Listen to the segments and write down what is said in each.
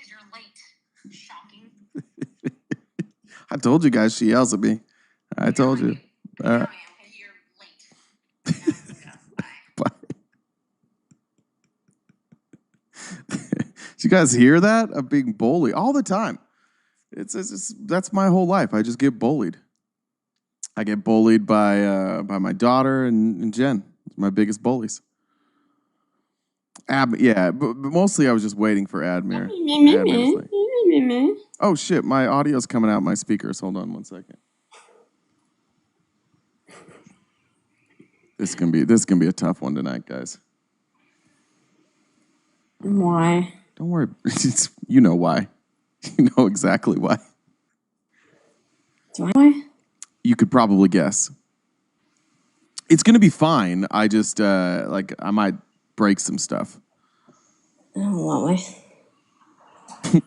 because you're late. Shocking. I told you guys she yells at me. I told you. You're late. Bye. Did you guys hear that? I'm being bullied all the time. That's my whole life. I just get bullied. I get bullied by my daughter and Jen. My biggest bullies. Yeah, but mostly I was just waiting for Admir. Oh shit, my audio's coming out my speakers. Hold on 1 second. This can be a tough one tonight, guys. Why? Don't worry. You know why. You know exactly why. Do I? You could probably guess. It's going to be fine. I just, I might break some stuff. Oh, lovely.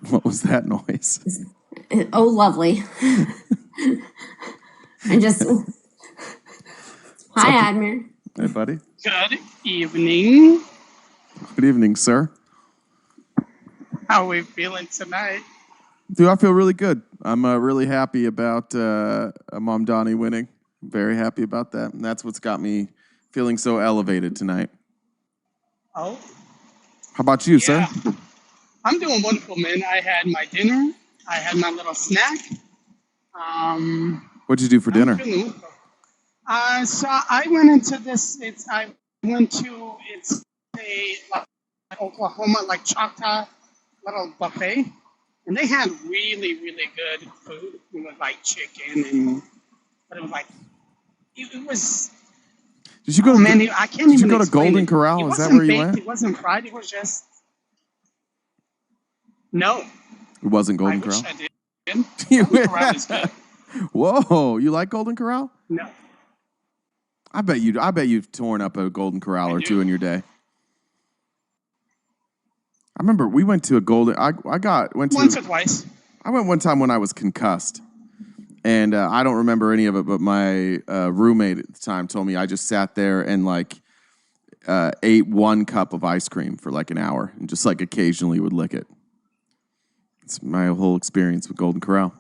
What was that noise? Oh, lovely. I just... Hi, Admir. Hey, buddy. Good evening. Good evening, sir. How are we feeling tonight? Dude, I feel really good. I'm really happy about Mom Donnie winning. Very happy about that. And that's what's got me feeling so elevated tonight. Oh. How about you, sir? I'm doing wonderful, man. I had my dinner. I had my little snack. What'd you do for dinner? So I went into this. It's a Oklahoma, like Choctaw little buffet. And they had really, really good food. It was like chicken but it was like, it was... Did you go to, I can't even go to Golden Corral? Is that where you went? It wasn't fried. It was just... No. It wasn't Golden Corral? I wish I did. Golden Corral is good. Whoa, you like Golden Corral? No. I bet you've torn up a Golden Corral or two in your day. I remember we went to a Golden... Once or twice. I went one time when I was concussed. And I don't remember any of it, but my roommate at the time told me I just sat there and ate 1 cup of ice cream for like an hour and just occasionally would lick it. It's my whole experience with Golden Corral.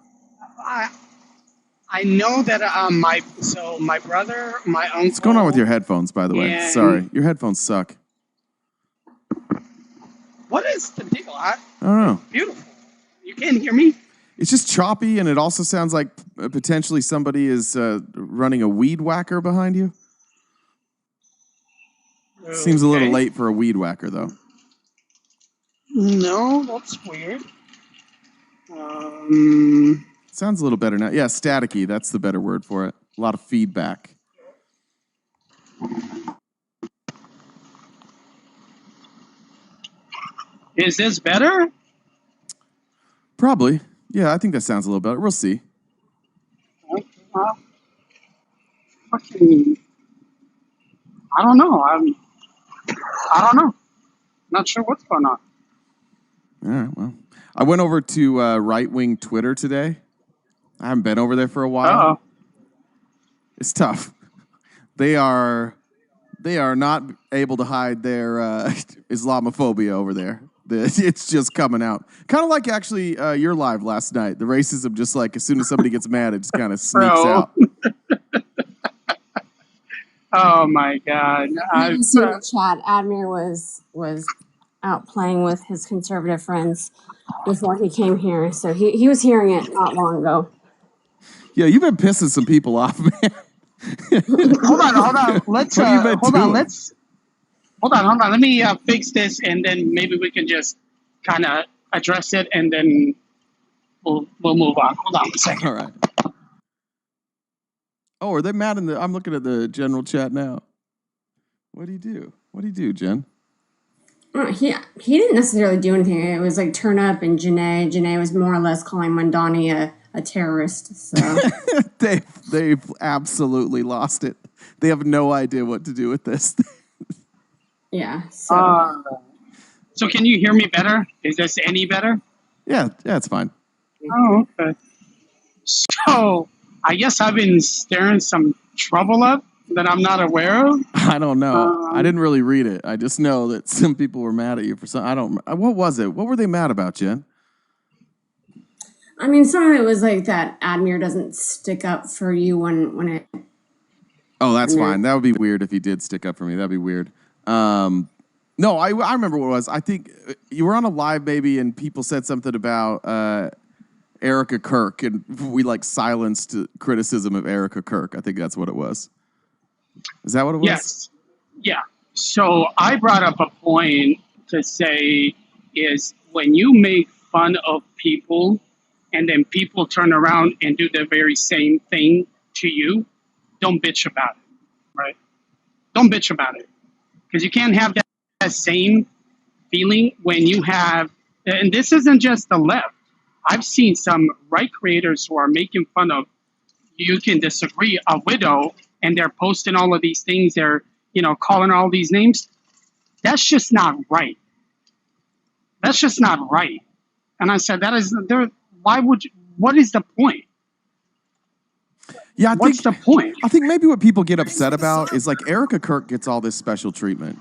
I know that my brother, my uncle... What's going on with your headphones, by the way? Sorry, your headphones suck. What is the deal? I don't know. Beautiful. You can't hear me? It's just choppy, and it also sounds like potentially somebody is running a weed whacker behind you. Okay. Seems a little late for a weed whacker, though. No, that's weird. Sounds a little better now. Yeah, staticky. That's the better word for it. A lot of feedback. Is this better? Probably. Yeah, I think that sounds a little better. We'll see. I don't know. I don't know. Not sure what's going on. All right, well. I went over to right-wing Twitter today. I haven't been over there for a while. Uh-oh. It's tough. They are not able to hide their Islamophobia over there. It's just coming out. Kind of like actually your live last night. The racism just as soon as somebody gets mad, it just kind of sneaks out. Oh my God. I see in the chat, Admir was out playing with his conservative friends before he came here. So he was hearing it not long ago. Yeah, you've been pissing some people off, man. Hold on. Let's hold on. Let me fix this, and then maybe we can just kind of address it, and then we'll move on. Hold on a second. All right. Oh, are they mad in the... I'm looking at the general chat now. What do you do, Jen? He didn't necessarily do anything. It was like Turn Up and Janae. Janae was more or less calling Mondani a terrorist. So they've absolutely lost it. They have no idea what to do with this. Yeah. So can you hear me better? Is this any better? Yeah, it's fine. Oh, okay. So I guess I've been stirring some trouble up that I'm not aware of. I don't know. I didn't really read it. I just know that some people were mad at you for some. What was it? What were they mad about, Jen? I mean, some of it was like that Admir doesn't stick up for you when it. Oh, that's No. fine. That would be weird if he did stick up for me. That'd be weird. No, I remember what it was. I think you were on a live, baby, and people said something about Erica Kirk, and we like silenced criticism of Erica Kirk. I think that's what it was. Is that what it was? Yes. Yeah. So I brought up a point to say is when you make fun of people and then people turn around and do the very same thing to you, don't bitch about it, right? Don't bitch about it. Because you can't have that same feeling when you have, and this isn't just the left. I've seen some right creators who are making fun of, you can disagree, a widow, and they're posting all of these things. They're, calling all these names. That's just not right. That's just not right. And I said, why would you, what is the point? Yeah, What's the point? I think maybe what people get upset about is like Erica Kirk gets all this special treatment.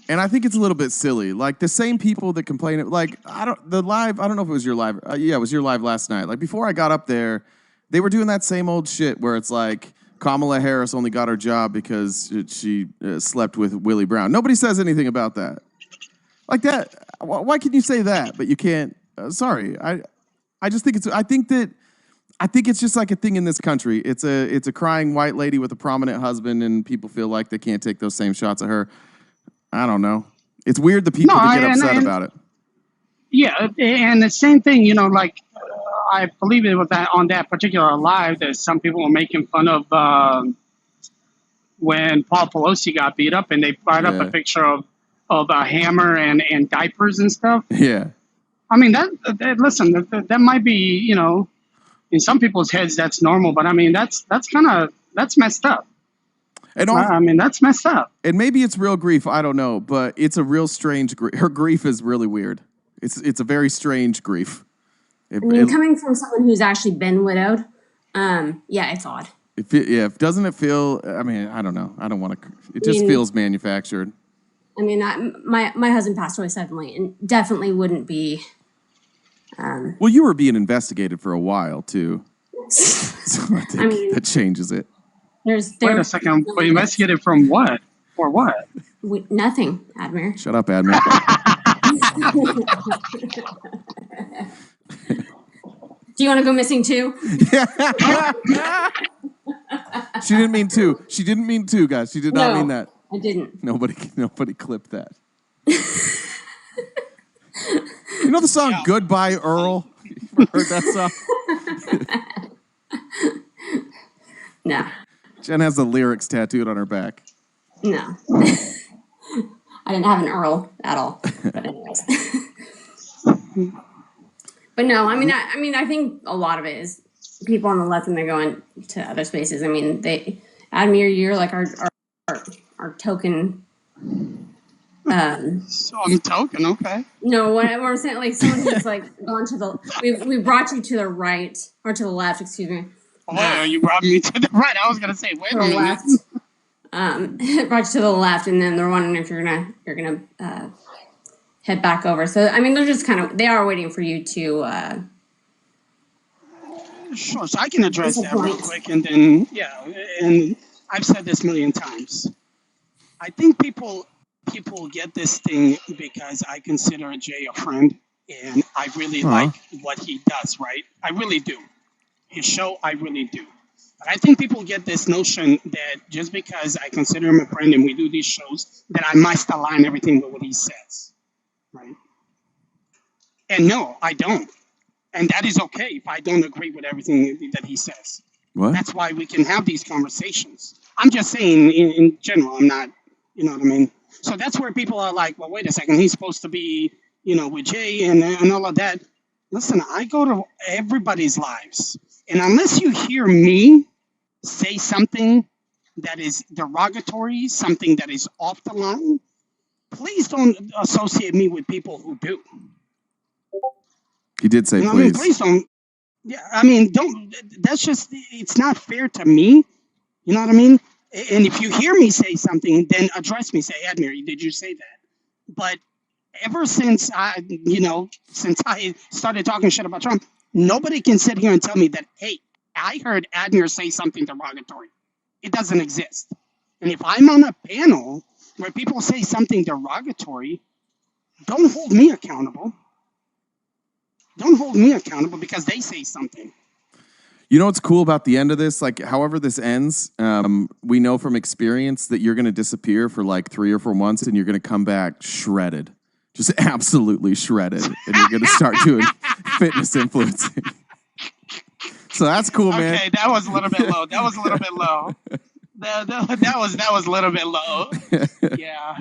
And I think it's a little bit silly. Like the same people that complain, like I don't know if it was your live. Yeah, it was your live last night. Like before I got up there, they were doing that same old shit where it's like Kamala Harris only got her job because she slept with Willie Brown. Nobody says anything about that. Like that. Why can you say that, but you can't? Sorry, I just think I think it's just like a thing in this country. It's a crying white lady with a prominent husband, and people feel like they can't take those same shots at her. I don't know. It's weird the people that get upset about it. Yeah, and the same thing, like I believe it was that on that particular live that some people were making fun of when Paul Pelosi got beat up, and they brought up a picture of a hammer and diapers and stuff. Yeah. I mean listen, that might be, in some people's heads that's normal, but I mean that's messed up. And I mean, that's messed up. And maybe it's real grief. I don't know, but it's a real strange grief. Her grief is really weird. It's a very strange grief. Coming from someone who's actually been widowed, yeah, it's odd. Doesn't it feel? I mean, I don't know. I don't want to. It just feels manufactured. I mean, my husband passed away suddenly, and definitely wouldn't be. Well, you were being investigated for a while too, so I think that changes it. Wait a second. We investigated from what? For what? Nothing, Admir. Shut up, Admir. Do you want to go missing too? She didn't mean to. She didn't mean to, guys. She did not mean that. I didn't. Nobody clipped that. You know the song "Goodbye Earl"? You ever heard that song? No. Jen has the lyrics tattooed on her back. No. I didn't have an Earl at all. But anyways. But no, I mean, I think a lot of it is people on the left when they're going to other spaces. I mean, Admir, you're like our token. So I'm token, okay. No, what I'm saying, like someone who's like gone to the. We brought you to the right or to the left. Excuse me. Oh, you brought me to the right. I was gonna say, wait a minute. Left. Brought you to the left, and then they're wondering if you're gonna head back over. So I mean, they're just they are waiting for you to. Sure. So I can address that real quick, and then and I've said this a million times. I think people get this thing because I consider Jay a friend, and I really like what he does. Right? I really do. His show, I really do. But I think people get this notion that just because I consider him a friend and we do these shows, that I must align everything with what he says, right? And no, I don't. And that is okay if I don't agree with everything that he says. What? That's why we can have these conversations. I'm just saying in general, I'm not, you know what I mean? So that's where people are like, well, wait a second, he's supposed to be, with Jay and all of that. Listen, I go to everybody's lives. And unless you hear me say something that is derogatory, something that is off the line, please don't associate me with people who do. He did say, please. I mean, please don't. Yeah, I mean, don't. That's just, it's not fair to me. You know what I mean? And if you hear me say something, then address me. Say, Admir, did you say that? But ever since since I started talking shit about Trump, nobody can sit here and tell me that, hey, I heard Admir say something derogatory. It doesn't exist. And if I'm on a panel where people say something derogatory, don't hold me accountable. Don't hold me accountable because they say something. You know what's cool about the end of this? Like, however this ends, we know from experience that you're going to disappear for like 3 or 4 months and you're going to come back shredded. Just absolutely shredded. And you're going to start doing fitness influencing. So that's cool, man. Okay, that was a little bit low. That was a little bit low. That was a little bit low. Yeah.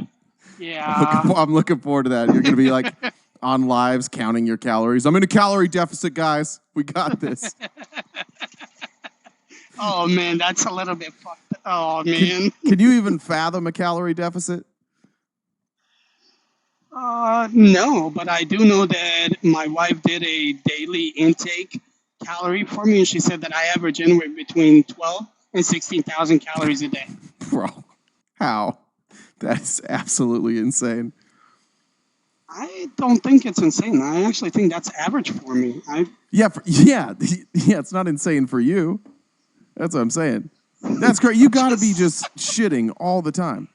Yeah. I'm looking forward to that. You're going to be like on lives counting your calories. I'm in a calorie deficit, guys. We got this. Oh, man, that's a little bit fucked. Oh, man. Can you even fathom a calorie deficit? No, but I do know that my wife did a daily intake calorie for me, and she said that I average anywhere between 12 and 16,000 calories a day. Bro, how? That is absolutely insane. I don't think it's insane. I actually think that's average for me. Yeah, it's not insane for you. That's what I'm saying. That's great. You got to be just shitting all the time.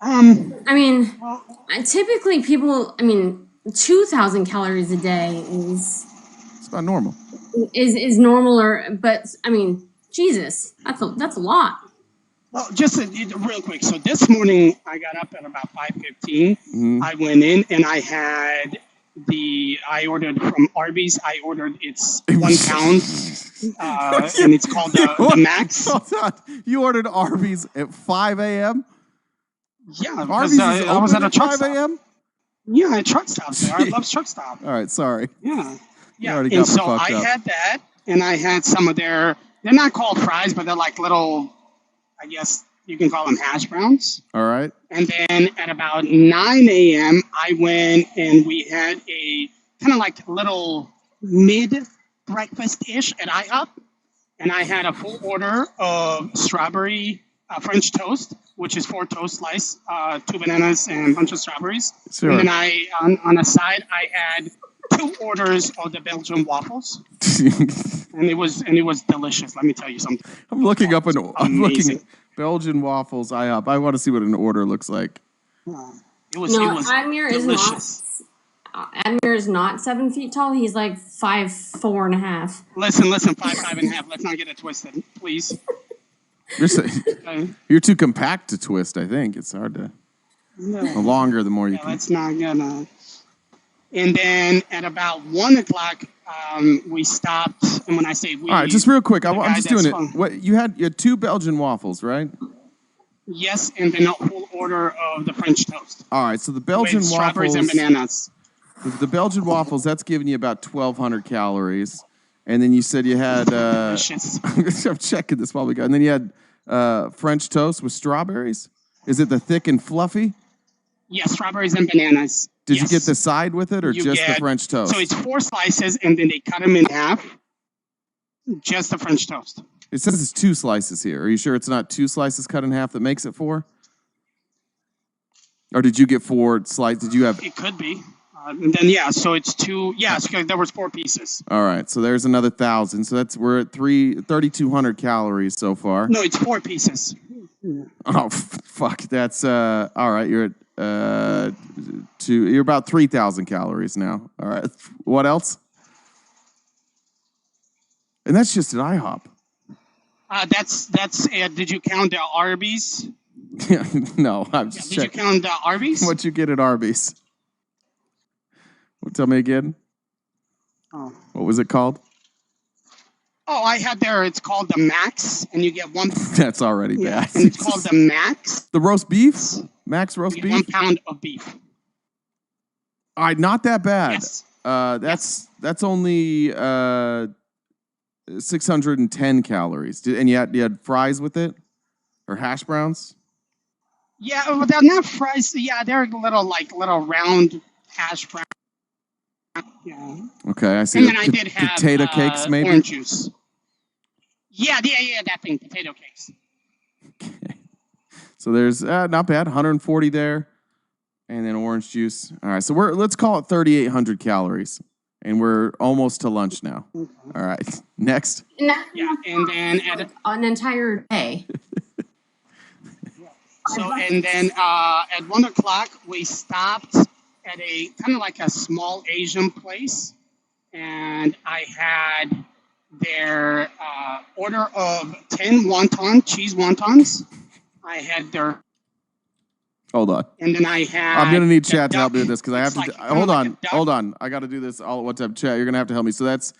I mean, typically people, 2,000 calories a day It's about normal. is normal, but I mean, Jesus, that's a lot. Well, just real quick. So this morning I got up at about 5:15. Mm-hmm. I went in and I ordered from Arby's. I ordered it's 1 pound, and it's called the Max. Hold on. You ordered Arby's at 5 a.m.? Yeah, Arby's is I was open at a truck 5 stop. a.m.? Yeah, at truck stops there. I love truck stop. All right, sorry. Yeah. You already And got me so fucked I up. had that, and I had some of they're not called fries, but they're like little, I guess you can call them hash browns. All right. And then at about 9 a.m., I went and we had a kind of like little mid-breakfast-ish at IHOP. And I had a full order of strawberry French toast, which is 4 toast slices, 2 bananas, and a bunch of strawberries. Sure. And then on the side, I had 2 orders of the Belgian waffles. And it was delicious. Let me tell you something. I'm looking at Amazing. Belgian waffles IHOP. I want to see what an order looks like. It was Admir delicious. Admir is not 7 feet tall. He's like 5'4" and a half. Listen, 5'5.5". Let's not get it twisted, please. You're too compact to twist, I think. It's hard to... The longer, the more you can... Let's not get... And then at about 1 o'clock, we stopped. And when I say we... All right, just real quick. I'm just doing fun. it. What you had 2 Belgian waffles, right? Yes, and then a full order of the French toast. All right, so the Belgian with waffles... strawberries and bananas. The Belgian waffles, that's giving you about 1,200 calories. And then you said you had... Delicious. I'm checking this while we go. And then you had French toast with strawberries? Is it the thick and fluffy? Yes, strawberries and bananas. Did you get the side with it or just the French toast? So it's 4 slices, and then they cut them in half. Just the French toast. It says it's 2 slices here. Are you sure it's not 2 slices cut in half that makes it 4? Or did you get 4 slices? Did you have... It could be. And then, so it's 2. Yeah, so there was 4 pieces. All right, so there's another 1,000. So we're at 3,200 calories so far. No, it's 4 pieces. Oh, fuck. That's... all right, you're at... you're about 3,000 calories now. All right. What else? And that's just at IHOP. That's did you count the Arby's? No, I'm just checking. Did you count the Arby's? What'd you get at Arby's? Tell me again. Oh. What was it called? Oh, I had there. It's called the Max, and you get 1. That's already bad. And it's called the Max. The roast beef? Max roast beef? 1 pound of beef. All right, not that bad. Yes. That's only 610 calories. And you had fries with it, or hash browns? Yeah, but they're not fries. Yeah, they're little round hash browns. Yeah. Okay, I see. And then I did have potato cakes, maybe. Orange juice. Yeah, that thing, potato cakes. Okay. So there's not bad, 140 there. And then orange juice. All right, so let's call it 3,800 calories. And we're almost to lunch now. All right, next. Yeah, and then an entire day. So, and then at 1 o'clock, we stopped at a kind of like a small Asian place. And I had their order of 10 cheese wontons. I had their. Hold on. And then I had. I'm going to need chat to help me with this because I have to. Like, hold on. I got to do this all at one time. Chat, you're going to have to help me. So that's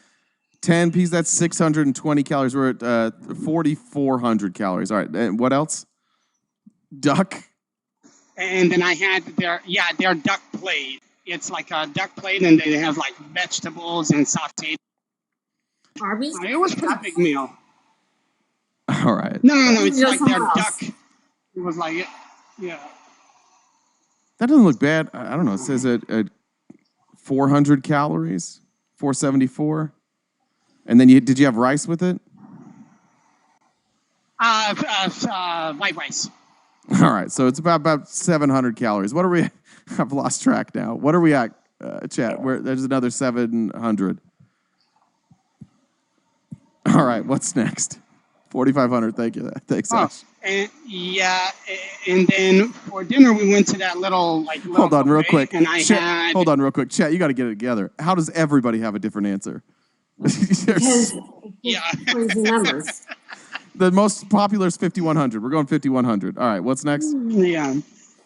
10 pieces. That's 620 calories. We're at 4,400 calories. All right. And what else? Duck. And then I had their duck plate. It's like a duck plate, and they have like vegetables and sauteed. Arby's? It was a pretty big meal. All right. No. It's like their duck. It was like, yeah. That doesn't look bad. I don't know. It says at 400 calories, 474. And then did you have rice with it? White rice. All right. So it's about 700 calories. What are we? I've lost track now. What are we at, chat? There's another 700. All right. What's next? 4,500. Thank you. Thanks, Ash. And then for dinner we went to that little Hold on, real quick. And hold on, real quick. Chat, you got to get it together. How does everybody have a different answer? Because crazy numbers. The most popular is 5,100. We're going 5,100. All right, what's next? Yeah.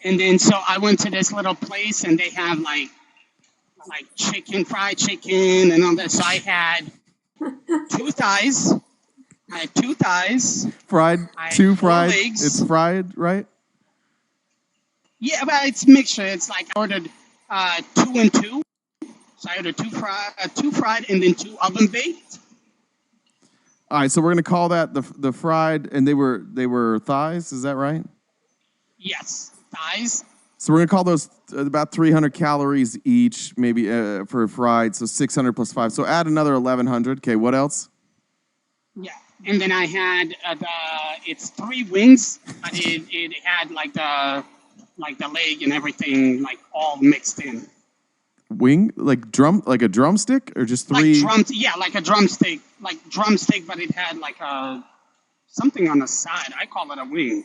And then so I went to this little place and they have like fried chicken and all that. So I had 2 thighs. I had 2 thighs. Fried, 2 fried. Legs. It's fried, right? Yeah, but it's mixture. It's like I ordered 2 and 2. So I ordered 2 fried and then 2 oven baked. All right, so we're gonna call that the fried, and they were thighs. Is that right? Yes, thighs. So we're gonna call those about 300 calories each, maybe for fried. So 600 plus 5. So add another 1,100. Okay, what else? Yeah, and then I had it's 3 wings, but it had like the leg and everything like all mixed in. Wing like a drumstick or just 3? Like a drumstick, but it had like something on the side. I call it a wing.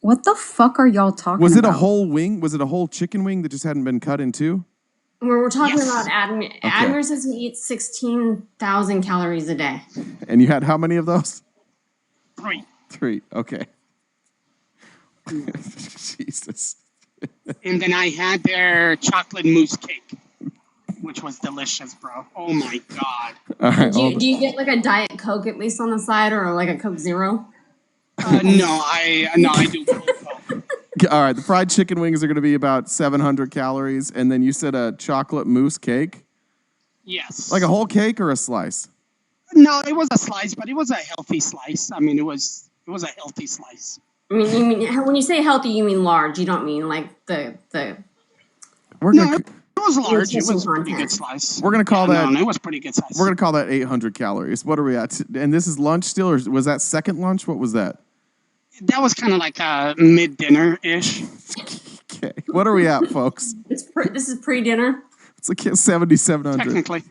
What the fuck are y'all talking about? Was it a whole wing? Was it a whole chicken wing that just hadn't been cut in 2? We're talking about Admir. Okay. Admir says he eats 16,000 calories a day. And you had how many of those? 3. 3. Okay. Jesus. And then I had their chocolate mousse cake, which was delicious, bro. Oh my god. All right, do you get like a Diet Coke at least on the side, or like a Coke Zero? No, I do Coke. All right, the fried chicken wings are going to be about 700 calories, and then you said a chocolate mousse cake? Yes. Like a whole cake or a slice? No, it was a slice, but it was a healthy slice. I mean, it was a healthy slice. I mean, you mean when you say healthy, you mean large. You don't mean like the. It was large. It was a pretty good slice. We're gonna call that. No, it was pretty good size. We're gonna call that 800 calories. What are we at? And this is lunch still, or was that second lunch? What was that? That was kind of like a mid-dinner ish. Okay, what are we at, folks? This is pre-dinner. It's like 7,700. Technically.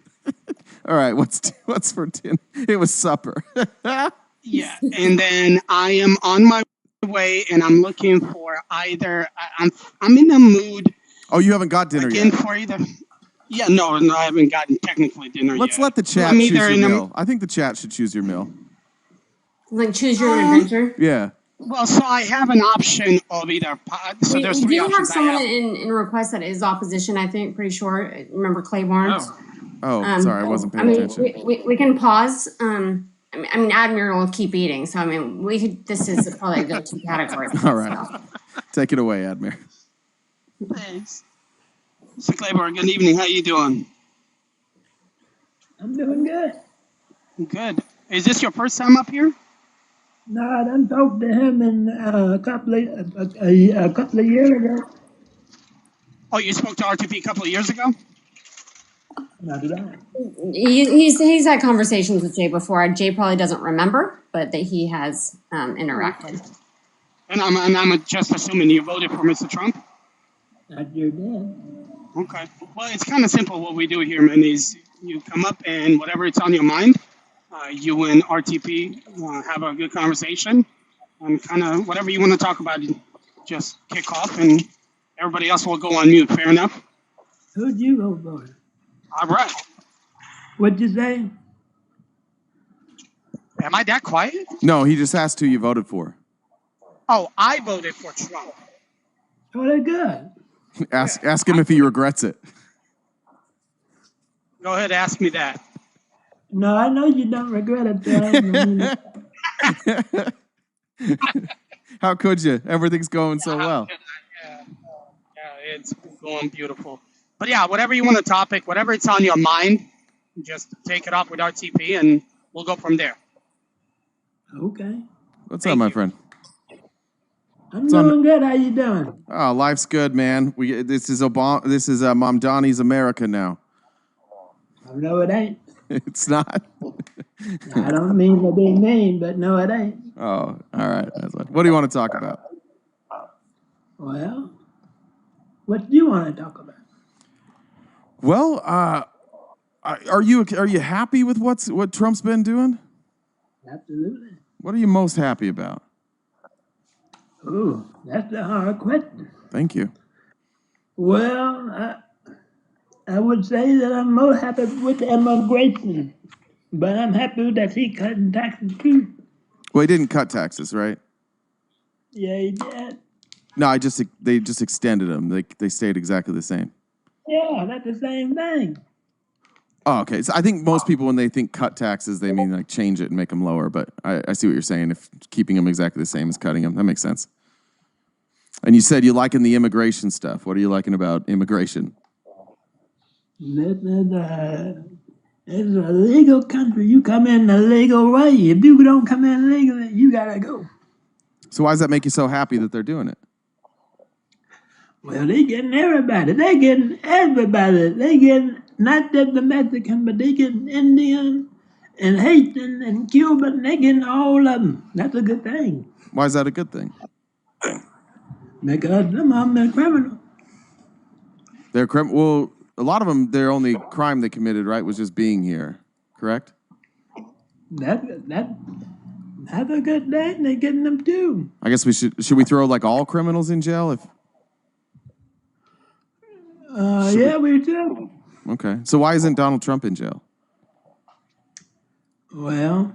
All right, what's for dinner? It was supper. Yeah, and then I am on my way, and I'm looking for either. I'm in the mood. Oh, you haven't got dinner again yet? For either. Yeah, no, I haven't gotten technically dinner Let's yet. let the chat choose your meal. I think the chat should choose your meal. Like choose your own adventure? Yeah. Well, so I have an option of either. So there's 3 options. We do have someone in request that is opposition, I think, pretty sure. Remember Clay Barnes? Oh, sorry, I wasn't paying attention. We can pause. I mean, Admir will keep eating, so I mean, this is probably a go-to category. All right. Take it away, Admir. Thanks. Mr. Claiborne, good evening. How you doing? I'm doing good. Good. Is this your first time up here? No, I done talked to him in a couple of years ago. Oh, you spoke to RTP a couple of years ago? Not at all. He's had conversations with Jay before. Jay probably doesn't remember, but that he has interacted. And I'm just assuming you voted for Mr. Trump? Not your dad. Okay. Well, it's kind of simple. What we do here, man, is you come up and whatever it's on your mind, you and RTP have a good conversation, and kind of whatever you want to talk about, you just kick off, and everybody else will go on mute. Fair enough. Who'd you vote for? All right. What'd you say? Am I that quiet? No, he just asked who you voted for. Oh, I voted for Trump. Oh, they're good. Ask him if he regrets it. Go ahead, ask me that. No, I know you don't regret it, John. How could you? Everything's going so well. Yeah, it's going beautiful. But yeah, whatever you want to topic, whatever it's on your mind, just take it off with RTP and we'll go from there. Okay. What's Thank up, my you. friend? I'm doing good. How you doing? Oh, life's good, man. This is Obama. This is Mom Donnie's America now. No, it ain't. It's not. I don't mean to be mean, but no, it ain't. Oh, all right. What do you want to talk about? Well, what do you want to talk about? Well, are you happy with what Trump's been doing? Absolutely. What are you most happy about? Ooh, that's a hard question. Thank you. Well, I would say that I'm more happy with immigration, but I'm happy that he cutting taxes too. Well, he didn't cut taxes, right? Yeah, he did. No, they just extended them. They stayed exactly the same. Yeah, that's the same thing. Oh, okay. So I think most people, when they think cut taxes, they mean like change it and make them lower. But I see what you're saying. If keeping them exactly the same as cutting them, that makes sense. And you said you liking the immigration stuff. What are you liking about immigration? It's a legal country. You come in a legal way. If you don't come in legally, you gotta go. So why does that make you so happy that they're doing it? Well, they getting everybody. They getting everybody. They getting not just the Mexican, but they getting Indian and Haitian and Cuban. They getting all of them. That's a good thing. Why is that a good thing? Because some of them are criminal. They're well, a lot of them, their only crime they committed, right, was just being here. Correct? That's a good thing. They're getting them too. I guess should we throw like all criminals in jail if? Yeah, we do. Okay. So why isn't Donald Trump in jail? Well,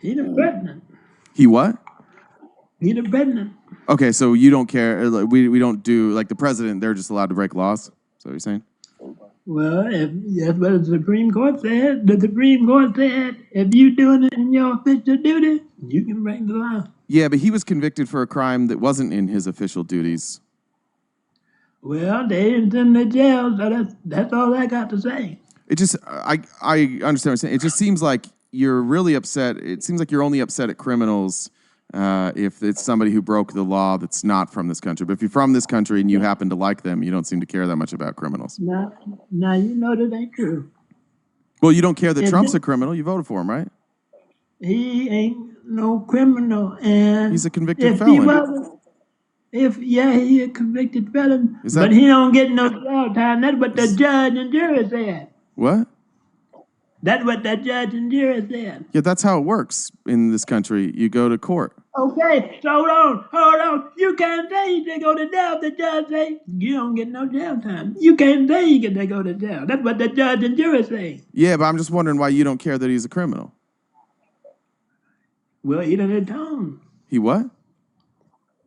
he's the president. He what? He's the president. Okay, so you don't care. We don't do like the president. They're just allowed to break laws. Is that what you're saying? Well, if that's what the Supreme Court said. The Supreme Court said if you're doing it in your official duty, you can break the law. Yeah, but he was convicted for a crime that wasn't in his official duties. Well, they didn't send him to jail, so that's all I got to say. It just, I understand what you're saying. It just seems like you're really upset. It seems like you're only upset at criminals if it's somebody who broke the law that's not from this country. But if you're from this country and you happen to like them, you don't seem to care that much about criminals. Now you know that ain't true. Well, you don't care that Trump's a criminal. You voted for him, right? He ain't no criminal, and he's a convicted felon. He a convicted felon, Is that, but he don't get no jail time. That's what the judge and jury said. What? That's what the judge and jury said. Yeah, that's how it works in this country. You go to court. Okay, so hold on. You can't say they go to jail. The judge say you don't get no jail time. You can't say you get to go to jail. That's what the judge and jury say. Yeah, but I'm just wondering why you don't care that he's a criminal. Well, he done atoned. He what?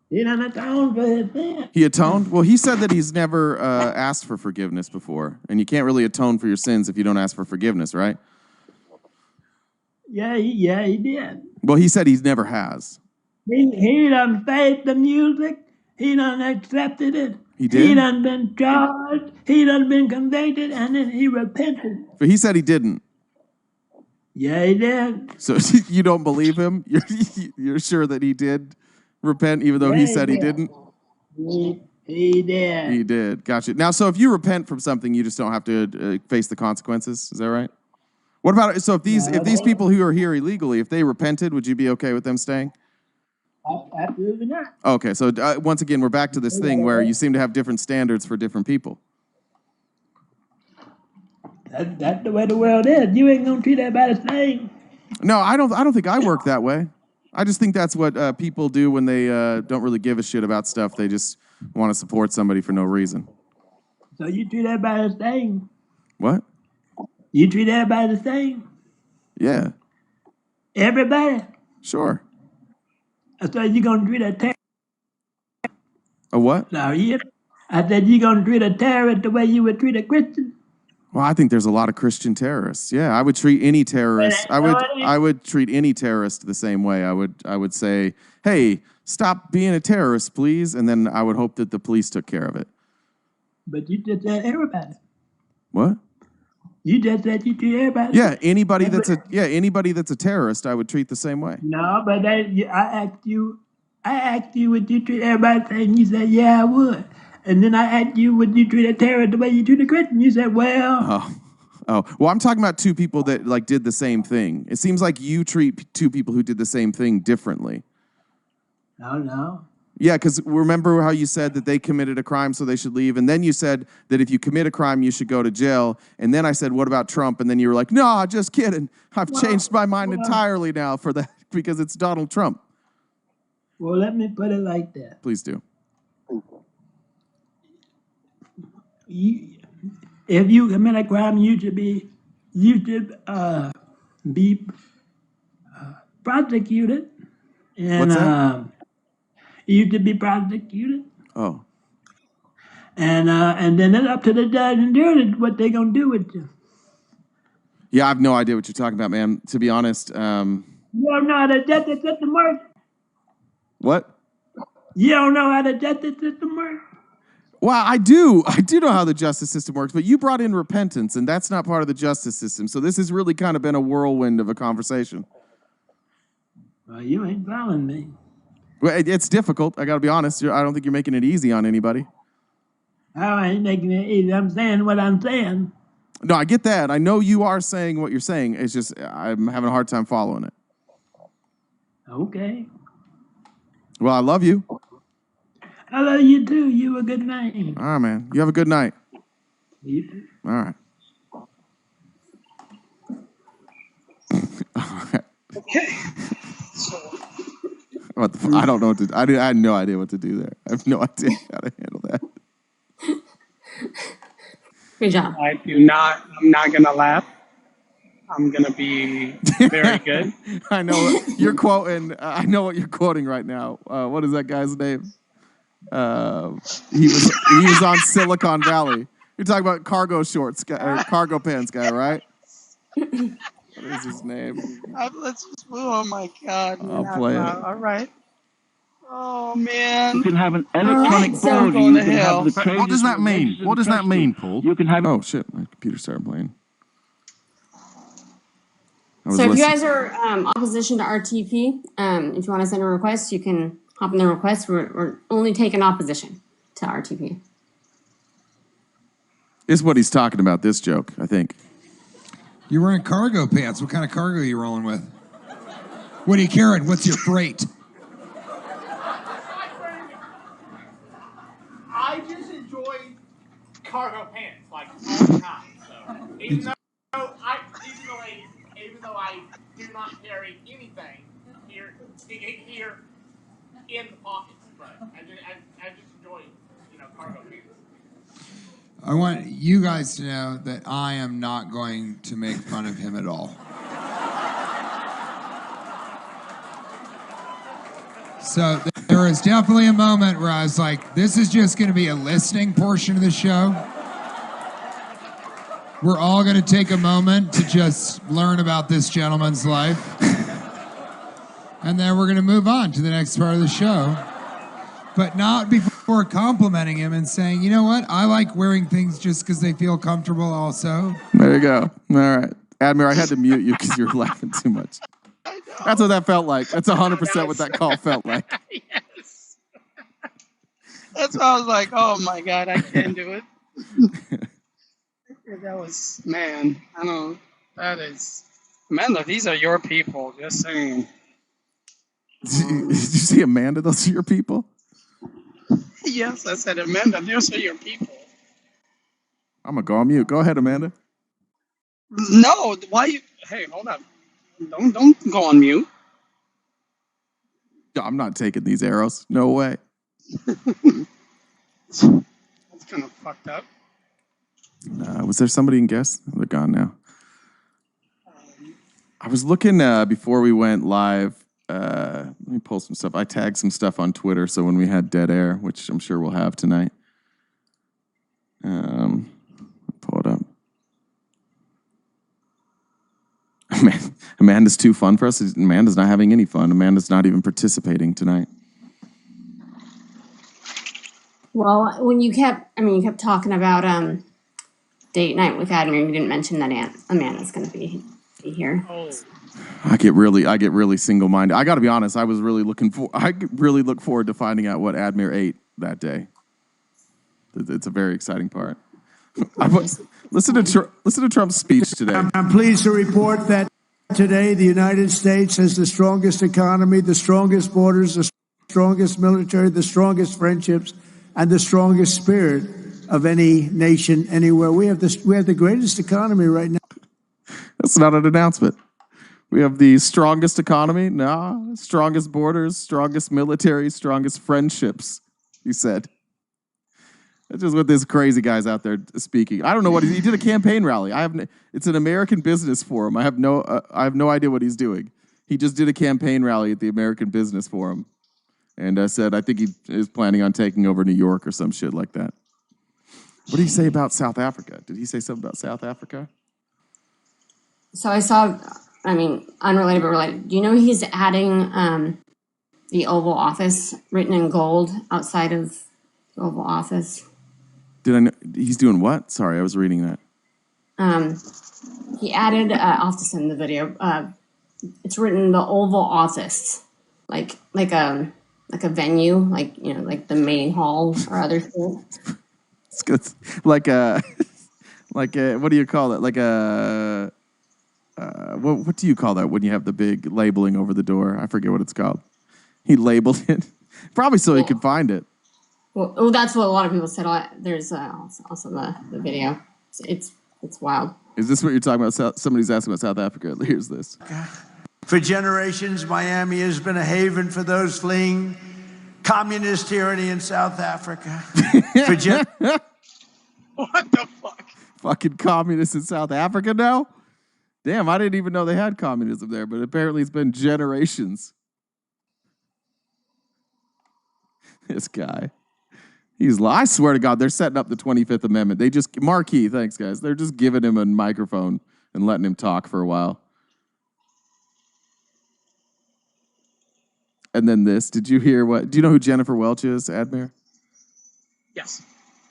He done atoned for his sin. He atoned? Well, he said that he's never asked for forgiveness before. And you can't really atone for your sins if you don't ask for forgiveness, right? Yeah, he did. Well, he said he never has. He done faced the music. He done accepted it. He did? He done been charged. He done been convicted, and then he repented. But he said he didn't. Yeah, he did. So you don't believe him? You're sure that he did repent, even though he said he didn't? He did. He did. Gotcha. Now, so if you repent from something, you just don't have to face the consequences. Is that right? What about, so if these people who are here illegally, if they repented, would you be okay with them staying? Absolutely not. Okay, so once again, we're back to this thing where you seem to have different standards for different people. That's the way the world is. You ain't gonna treat everybody the same. No, I don't think I work that way. I just think that's what people do when they don't really give a shit about stuff. They just want to support somebody for no reason. So you treat everybody the same. What? You treat everybody the same. Yeah. Everybody. Sure. So you gonna treat a terrorist? A what? Sorry, I said you gonna treat a terrorist the way you would treat a Christian. Well, I think there's a lot of Christian terrorists. Yeah, I would treat any terrorist. I would treat any terrorist the same way. I would say, "Hey, stop being a terrorist, please," and then I would hope that the police took care of it. But you just said everybody. What? You just said you treat everybody. Yeah, anybody that's a terrorist, I would treat the same way. No, but I asked you, would you treat everybody the same? You said, yeah, I would. And then I asked you, would you treat a terrorist the way you treat a Christian? You said, well. Oh, well, I'm talking about two people that like did the same thing. It seems like you treat two people who did the same thing differently. No. Yeah, because remember how you said that they committed a crime, so they should leave, and then you said that if you commit a crime, you should go to jail, and then I said, what about Trump? And then you were like, no, just kidding. I've changed my mind entirely now for that because it's Donald Trump. Well, let me put it like that. Please do. If you commit a crime, you should be prosecuted. And, what's that? You should be prosecuted. Oh. And then it's up to the judge and jury what they're going to do with you. Yeah, I have no idea what you're talking about, man. To be honest. You don't know how the justice system works? What? You don't know how the justice system works? Well, I do. I do know how the justice system works, but you brought in repentance, and that's not part of the justice system. So this has really kind of been a whirlwind of a conversation. Well, you ain't following me. Well, it's difficult. I got to be honest. I don't think you're making it easy on anybody. I ain't making it easy. I'm saying what I'm saying. No, I get that. I know you are saying what you're saying. It's just I'm having a hard time following it. Okay. Well, I love you. I love you too. You a good night. All right, man. You have a good night. You too. All right. Okay. What the I don't know what to. I had no idea what to do there. I have no idea how to handle that. Good job. I'm not gonna laugh. I'm gonna be very good. I know you're quoting. I know what you're quoting right now. What is that guy's name? He was on Silicon Valley. You're talking about cargo shorts guy, or cargo pants guy, right? What is his name? Oh my God! I'll play it. All right. Oh man! You can have an electronic ball. Going to hell. What does that mean? What does that mean, Paul? You can have. Oh shit! My computer started playing. So if you guys are opposition to RTP, if you want to send a request, you can hop in the request. We're only taking opposition to RTP. Is what he's talking about, this joke, I think. You're wearing cargo pants. What kind of cargo are you rolling with? What are you carrying? What's your freight? I just enjoy cargo pants like all the time. So even though I do not carry anything here in the pockets, but I just enjoy cargo pants. I want you guys to know that I am not going to make fun of him at all. So there was definitely a moment where I was like, this is just going to be a listening portion of the show. We're all going to take a moment to just learn about this gentleman's life. And then we're going to move on to the next part of the show. But not before complimenting him and saying, you know what? I like wearing things just because they feel comfortable also. There you go. All right. Admir, I had to mute you because you were laughing too much. That's what that felt like. That's 100% what that call felt like. Yes. That's why I was like, oh my God, I can't do it. That was, man, I don't, that is, Amanda, these are your people, just saying. Did you see Amanda? Those are your people? Yes, I said, Amanda, those are your people. I'm going to go on mute. Go ahead, Amanda. No, why you? Hey, hold up. Don't go on mute. I'm not taking these arrows. No way. That's kind of fucked up. Was there somebody in guest? They're gone now. I was looking before we went live. Let me pull some stuff. I tagged some stuff on Twitter, so when we had dead air, which I'm sure we'll have tonight. Pull it up. Man, Amanda's too fun for us. Amanda's not having any fun. Amanda's not even participating tonight. Well, when you kept talking about date night with Admir, you didn't mention that Amanda's going to be here. Oh. I get really single-minded. I got to be honest. I really look forward to finding out what Admir ate that day. It's a very exciting part. Listen to Trump's speech today. I'm pleased to report that today the United States has the strongest economy, the strongest borders, the strongest military, the strongest friendships, and the strongest spirit of any nation anywhere. We have the greatest economy right now. That's not an announcement. We have the strongest economy, strongest borders, strongest military, strongest friendships, he said. That's just what this crazy guy's out there speaking. I don't know what he did a campaign rally. It's an American Business Forum. I have no idea what he's doing. He just did a campaign rally at the American Business Forum. And said, I think he is planning on taking over New York or some shit like that. What did he say about South Africa? Did he say something about South Africa? So I saw, unrelated but related. Do you know he's adding the Oval Office written in gold outside of the Oval Office? Did I know he's doing what? Sorry, I was reading that. He added, I'll have to send the video. It's written the Oval Office, like a venue, like the main hall or other shit. It's good. Like a what do you call it? Like a what do you call that when you have the big labeling over the door? I forget what it's called. He labeled it, probably so he could find it. Well, that's what a lot of people said. There's also the video. It's wild. Is this what you're talking about? Somebody's asking about South Africa. Here's this. For generations, Miami has been a haven for those fleeing communist tyranny in South Africa. What the fuck? Fucking communists in South Africa now? Damn, I didn't even know they had communism there, but apparently it's been generations. This guy. I swear to God, they're setting up the 25th Amendment. Marquis, thanks guys. They're just giving him a microphone and letting him talk for a while. And then this, do you know who Jennifer Welch is, Admir? Yes.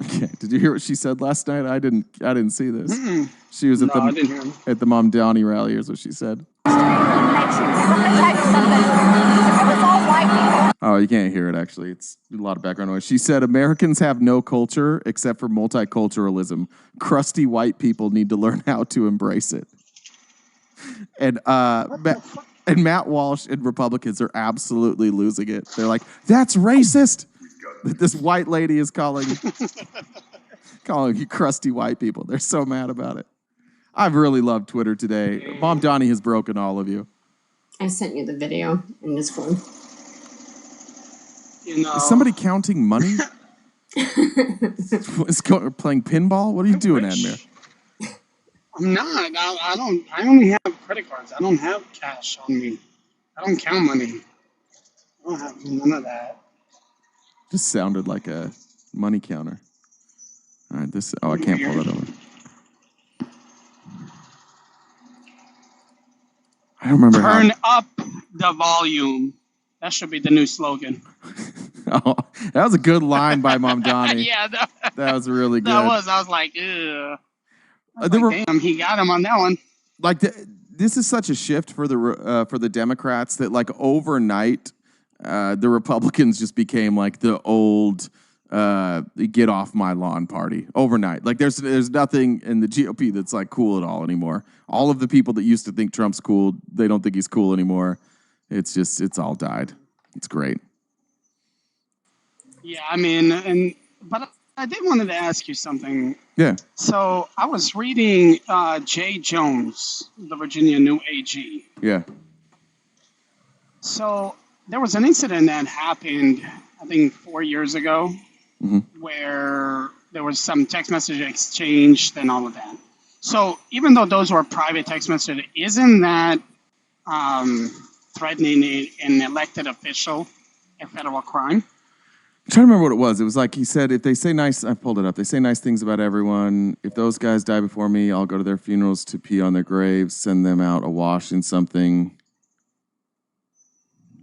Okay. Did you hear what she said last night? I didn't see this. Mm-mm. She was at I didn't hear him. the Mom Downey rally, here's what she said. Oh, you can't hear it, actually. It's a lot of background noise. She said, Americans have no culture except for multiculturalism. Crusty white people need to learn how to embrace it. And Matt Walsh and Republicans are absolutely losing it. They're like, that's racist. This white lady is calling you crusty white people. They're so mad about it. I've really loved Twitter today. Mom Donnie has broken all of you. I sent you the video in this one. Is somebody counting money? Is playing pinball? What are you doing, Admir? I'm not. I only have credit cards. I don't have cash on me. I don't count money. I don't have none of that. Just sounded like a money counter. All right, I can't pull that over. I don't remember. Turn up the volume. That should be the new slogan. Oh, that was a good line by Mom Donnie. Yeah, that was really good. I was like, ugh. Damn, he got him on that one. Like this is such a shift for the Democrats that like overnight, the Republicans just became like the old get off my lawn party overnight. Like there's nothing in the GOP that's like cool at all anymore. All of the people that used to think Trump's cool, they don't think he's cool anymore. It's all died. It's great. Yeah, but I did wanted to ask you something. Yeah. So I was reading Jay Jones, the Virginia new AG. Yeah. So there was an incident that happened, I think 4 years ago, where there was some text message exchanged and all of that. So even though those were private text messages, isn't that threatening an elected official a federal crime? I'm trying to remember what it was. It was like he said, if they say nice, I pulled it up. They say nice things about everyone. If those guys die before me, I'll go to their funerals to pee on their graves, send them out awash in something.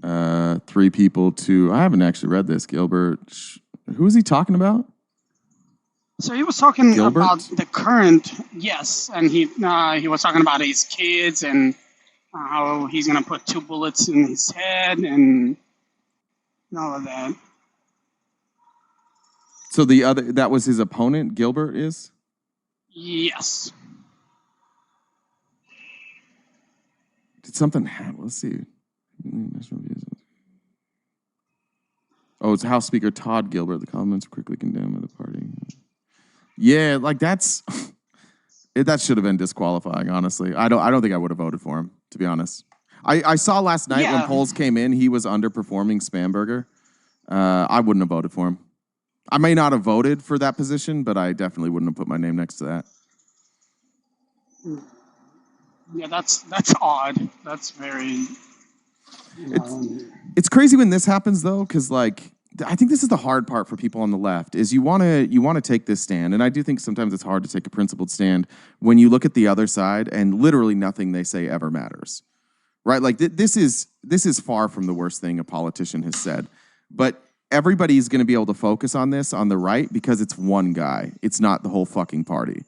3 people to, I haven't actually read this, Gilbert. Who is he talking about? So he was talking Gilbert? about the current, yes, and he was talking about his kids and how he's going to put 2 bullets in his head and all of that. So that was his opponent, Gilbert is? Yes. Did something happen? Let's see. Oh, it's House Speaker Todd Gilbert. The comments quickly condemned by the party. Yeah, like that should have been disqualifying, honestly. I don't think I would have voted for him, to be honest. I saw last night when polls came in, he was underperforming Spamberger. I wouldn't have voted for him. I may not have voted for that position, but I definitely wouldn't have put my name next to that. Yeah, that's odd. That's very... It's crazy when this happens, though, because, like, I think this is the hard part for people on the left, is you want to take this stand, and I do think sometimes it's hard to take a principled stand when you look at the other side and literally nothing they say ever matters, right? Like, this is far from the worst thing a politician has said, but everybody's going to be able to focus on this on the right because it's one guy. It's not the whole fucking party.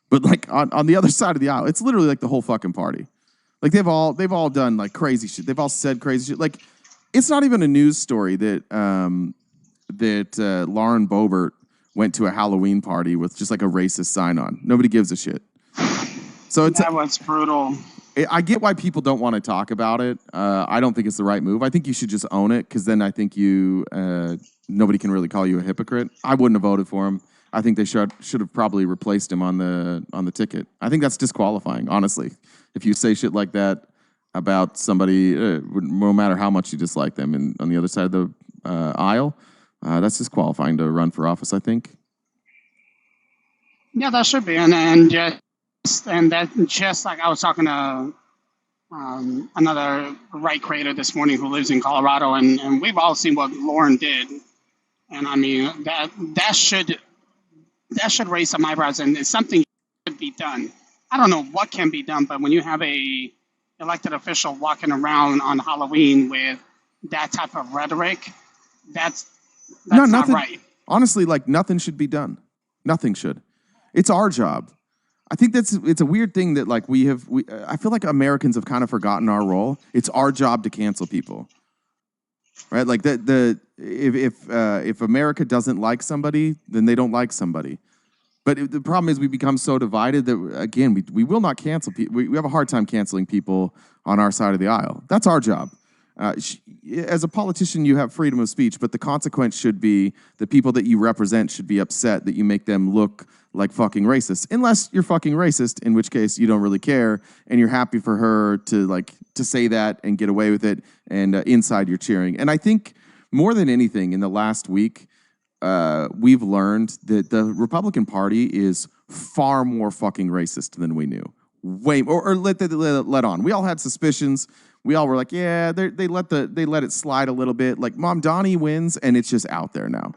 But like on the other side of the aisle, it's literally like the whole fucking party. Like they've all done like crazy shit. They've all said crazy shit. Like it's not even a news story that Lauren Boebert went to a Halloween party with just like a racist sign on. Nobody gives a shit. So that was brutal. I get why people don't want to talk about it. I don't think it's the right move. I think you should just own it because then I think nobody can really call you a hypocrite. I wouldn't have voted for him. I think they should have probably replaced him on the ticket. I think that's disqualifying, honestly. If you say shit like that about somebody, no matter how much you dislike them, and on the other side of the aisle, that's disqualifying to run for office, I think. Yeah, that should be, and that just like I was talking to another right creator this morning who lives in Colorado, and we've all seen what Lauren did, and I mean that should raise some eyebrows, and it's something should be done. I don't know what can be done, but when you have a elected official walking around on Halloween with that type of rhetoric, that's not right. Honestly, like nothing should be done. Nothing should. It's our job. I think it's a weird thing that like I feel like Americans have kind of forgotten our role. It's our job to cancel people, right? Like if America doesn't like somebody, then they don't like somebody. But the problem is we become so divided that again we will not cancel people. We have a hard time canceling people on our side of the aisle. That's our job. As a politician, you have freedom of speech, but the consequence should be the people that you represent should be upset that you make them look like fucking racist. Unless you're fucking racist, in which case you don't really care, and you're happy for her to say that and get away with it, and inside you're cheering. And I think more than anything in the last week, we've learned that the Republican Party is far more fucking racist than we knew. Way or let on. We all had suspicions. We all were like, yeah, they let it slide a little bit. Like Mom Donnie wins, and it's just out there now.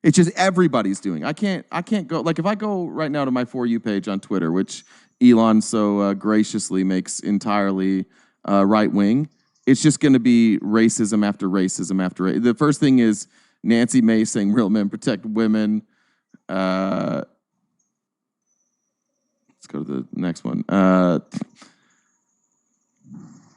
It's just everybody's doing. I can't go. Like if I go right now to my For You page on Twitter, which Elon so graciously makes entirely right wing, it's just going to be racism after racism after racism. The first thing is Nancy Mace saying real men protect women. Let's go to the next one.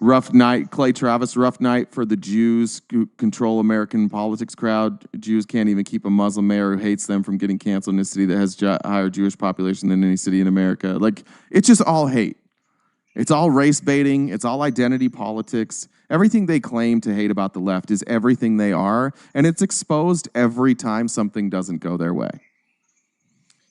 Rough night, Clay Travis, rough night for the Jews who control American politics crowd. Jews can't even keep a Muslim mayor who hates them from getting canceled in a city that has higher Jewish population than any city in America. Like, it's just all hate. It's all race baiting. It's all identity politics. Everything they claim to hate about the left is everything they are, and it's exposed every time something doesn't go their way.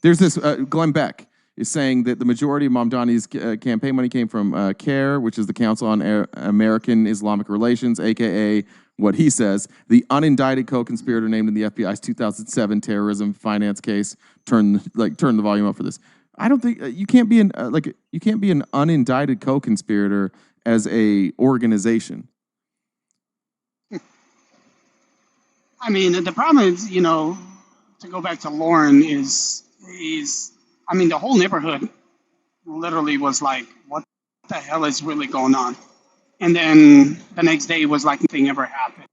There's this, Glenn Beck is saying that the majority of Mamdani's campaign money came from CARE, which is the Council on American Islamic Relations, a.k.a. what he says, the unindicted co-conspirator named in the FBI's 2007 terrorism finance case. Turn the volume up for this. I don't think you can't be an unindicted co-conspirator as a organization. I mean, the problem is, you know, to go back to Lauren I mean, the whole neighborhood literally was like, what the hell is really going on? And then the next day was like nothing ever happened.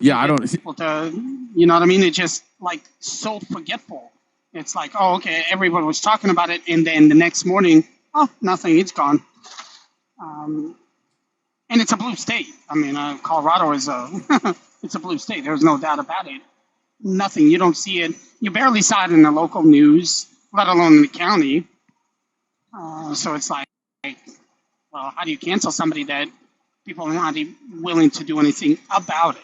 Yeah, I don't. People to, you know what I mean? It's just like so forgetful. It's like, oh, okay, everyone was talking about it, and then the next morning, oh, nothing, it's gone. And it's a blue state. I mean, Colorado is it's a blue state. There's no doubt about it. Nothing. You don't see it. You barely saw it in the local news, let alone in the county. So it's like, well, how do you cancel somebody that people are not even willing to do anything about it?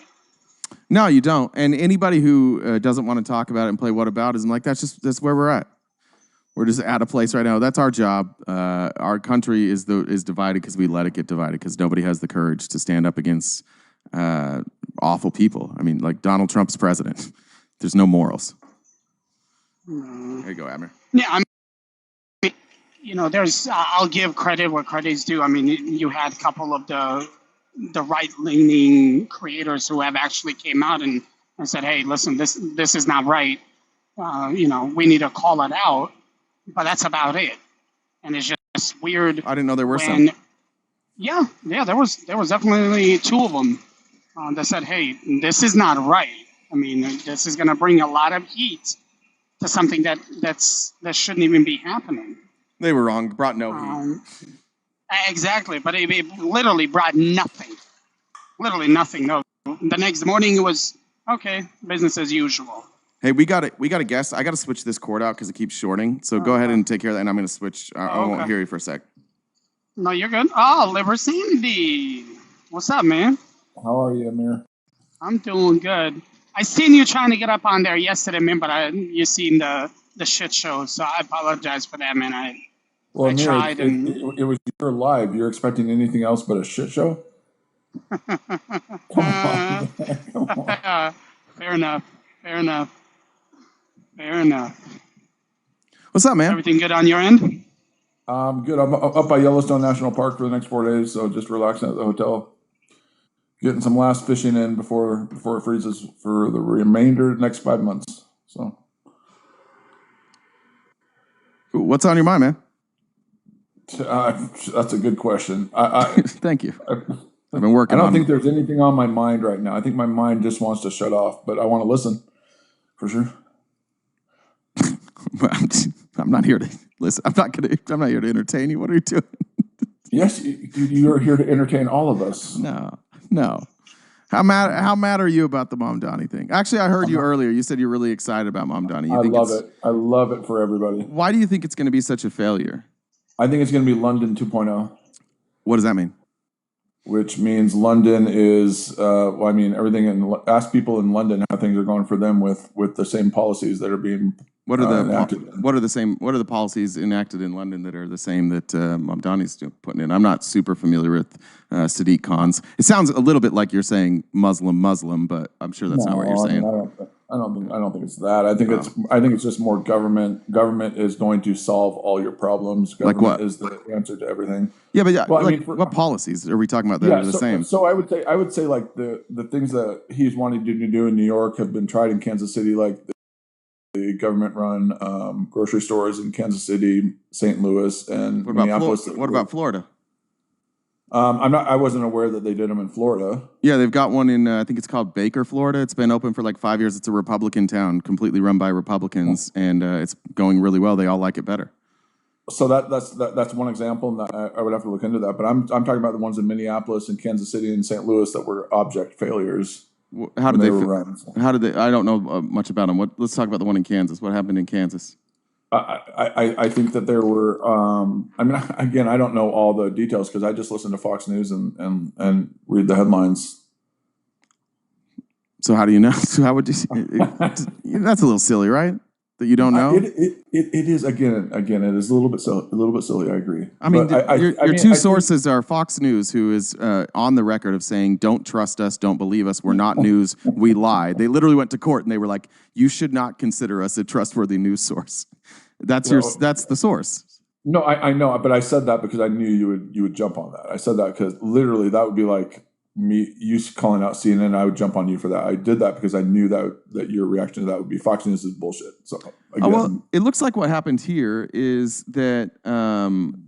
No, you don't. And anybody who doesn't want to talk about it and play whataboutism, like that's where we're at. We're just at a place right now. That's our job. Our country is divided because we let it get divided because nobody has the courage to stand up against awful people. I mean, like Donald Trump's president. There's no morals. There you go, Admir. Yeah, I mean, you know, there's. I'll give credit where credit's due. I mean, you had a couple of the right-leaning creators who have actually came out and said, "Hey, listen, this is not right. You know, we need to call it out." But that's about it. And it's just weird. I didn't know there were some. Yeah, there was definitely two of them that said, "Hey, this is not right. I mean, this is going to bring a lot of heat to something that shouldn't even be happening." They were wrong. Brought no heat. Exactly, but it literally brought nothing. Literally nothing. No, the next morning it was okay, business as usual. Hey, we got a guest. I got to switch this cord out because it keeps shorting. So go ahead and take care of that, and I'm going to switch. I won't hear you for a sec. No, you're good. Oh, Liver Sandy. What's up, man? How are you, Admir? I'm doing good. I seen you trying to get up on there yesterday, man, but you seen the shit show, so I apologize for that, man. I Admir, tried it was your live. You're expecting anything else but a shit show? Come on. Come on. Fair enough. What's up, man? Everything good on your end? Good. I'm up by Yellowstone National Park for the next 4 days, so just relaxing at the hotel. Getting some last fishing in before it freezes for the remainder of the next 5 months. So, what's on your mind, man? That's a good question. Thank you. I've been working. I don't think there's anything on my mind right now. I think my mind just wants to shut off, but I want to listen for sure. I'm not here to listen. I'm not here to entertain you. What are you doing? Yes, you're here to entertain all of us. No. How mad are you about the Mamdani thing? Actually, I heard you earlier. You said you're really excited about Mamdani. I love it. I love it for everybody. Why do you think it's going to be such a failure? I think it's going to be London 2.0. What does that mean? Which means London is, I mean, everything. Ask people in London how things are going for them with the same policies that are being. What are the policies enacted in London that are the same that Mamdani's putting in? I'm not super familiar with Sadiq Khan's. It sounds a little bit like you're saying Muslim, but I'm sure that's not what you're saying. I don't think it's that. I think it's just more government. Government is going to solve all your problems. Government like what is the answer to everything. Yeah, but what policies are we talking about that are the same? So I would say like the things that he's wanting to do in New York have been tried in Kansas City, like the government-run grocery stores in Kansas City, St. Louis, and Minneapolis. What about Florida? I wasn't aware that they did them in Florida. Yeah, they've got one in I think it's called Baker, Florida. It's been open for like 5 years. It's a Republican town, completely run by Republicans, and it's going really well. They all like it better. So that's one example, and I would have to look into that. But I'm talking about the ones in Minneapolis and Kansas City and St. Louis that were object failures. How did they run? How did they? I don't know much about them. Let's talk about the one in Kansas. What happened in Kansas? I think that there were. I mean, again, I don't know all the details because I just listen to Fox News and read the headlines. So how do you know? So how would you? That's a little silly, right? That you don't know. It is again. It is a little bit silly. I agree. I mean, your two sources are Fox News, who is on the record of saying, "Don't trust us, don't believe us. We're not news. We lie." They literally went to court and they were like, "You should not consider us a trustworthy news source." That's the source. No, I know, but I said that because I knew you would jump on that. I said that because literally that would be like you calling out CNN, and I would jump on you for that. I did that because I knew that your reaction to that would be Fox News is bullshit. So again, well, it looks like what happened here is that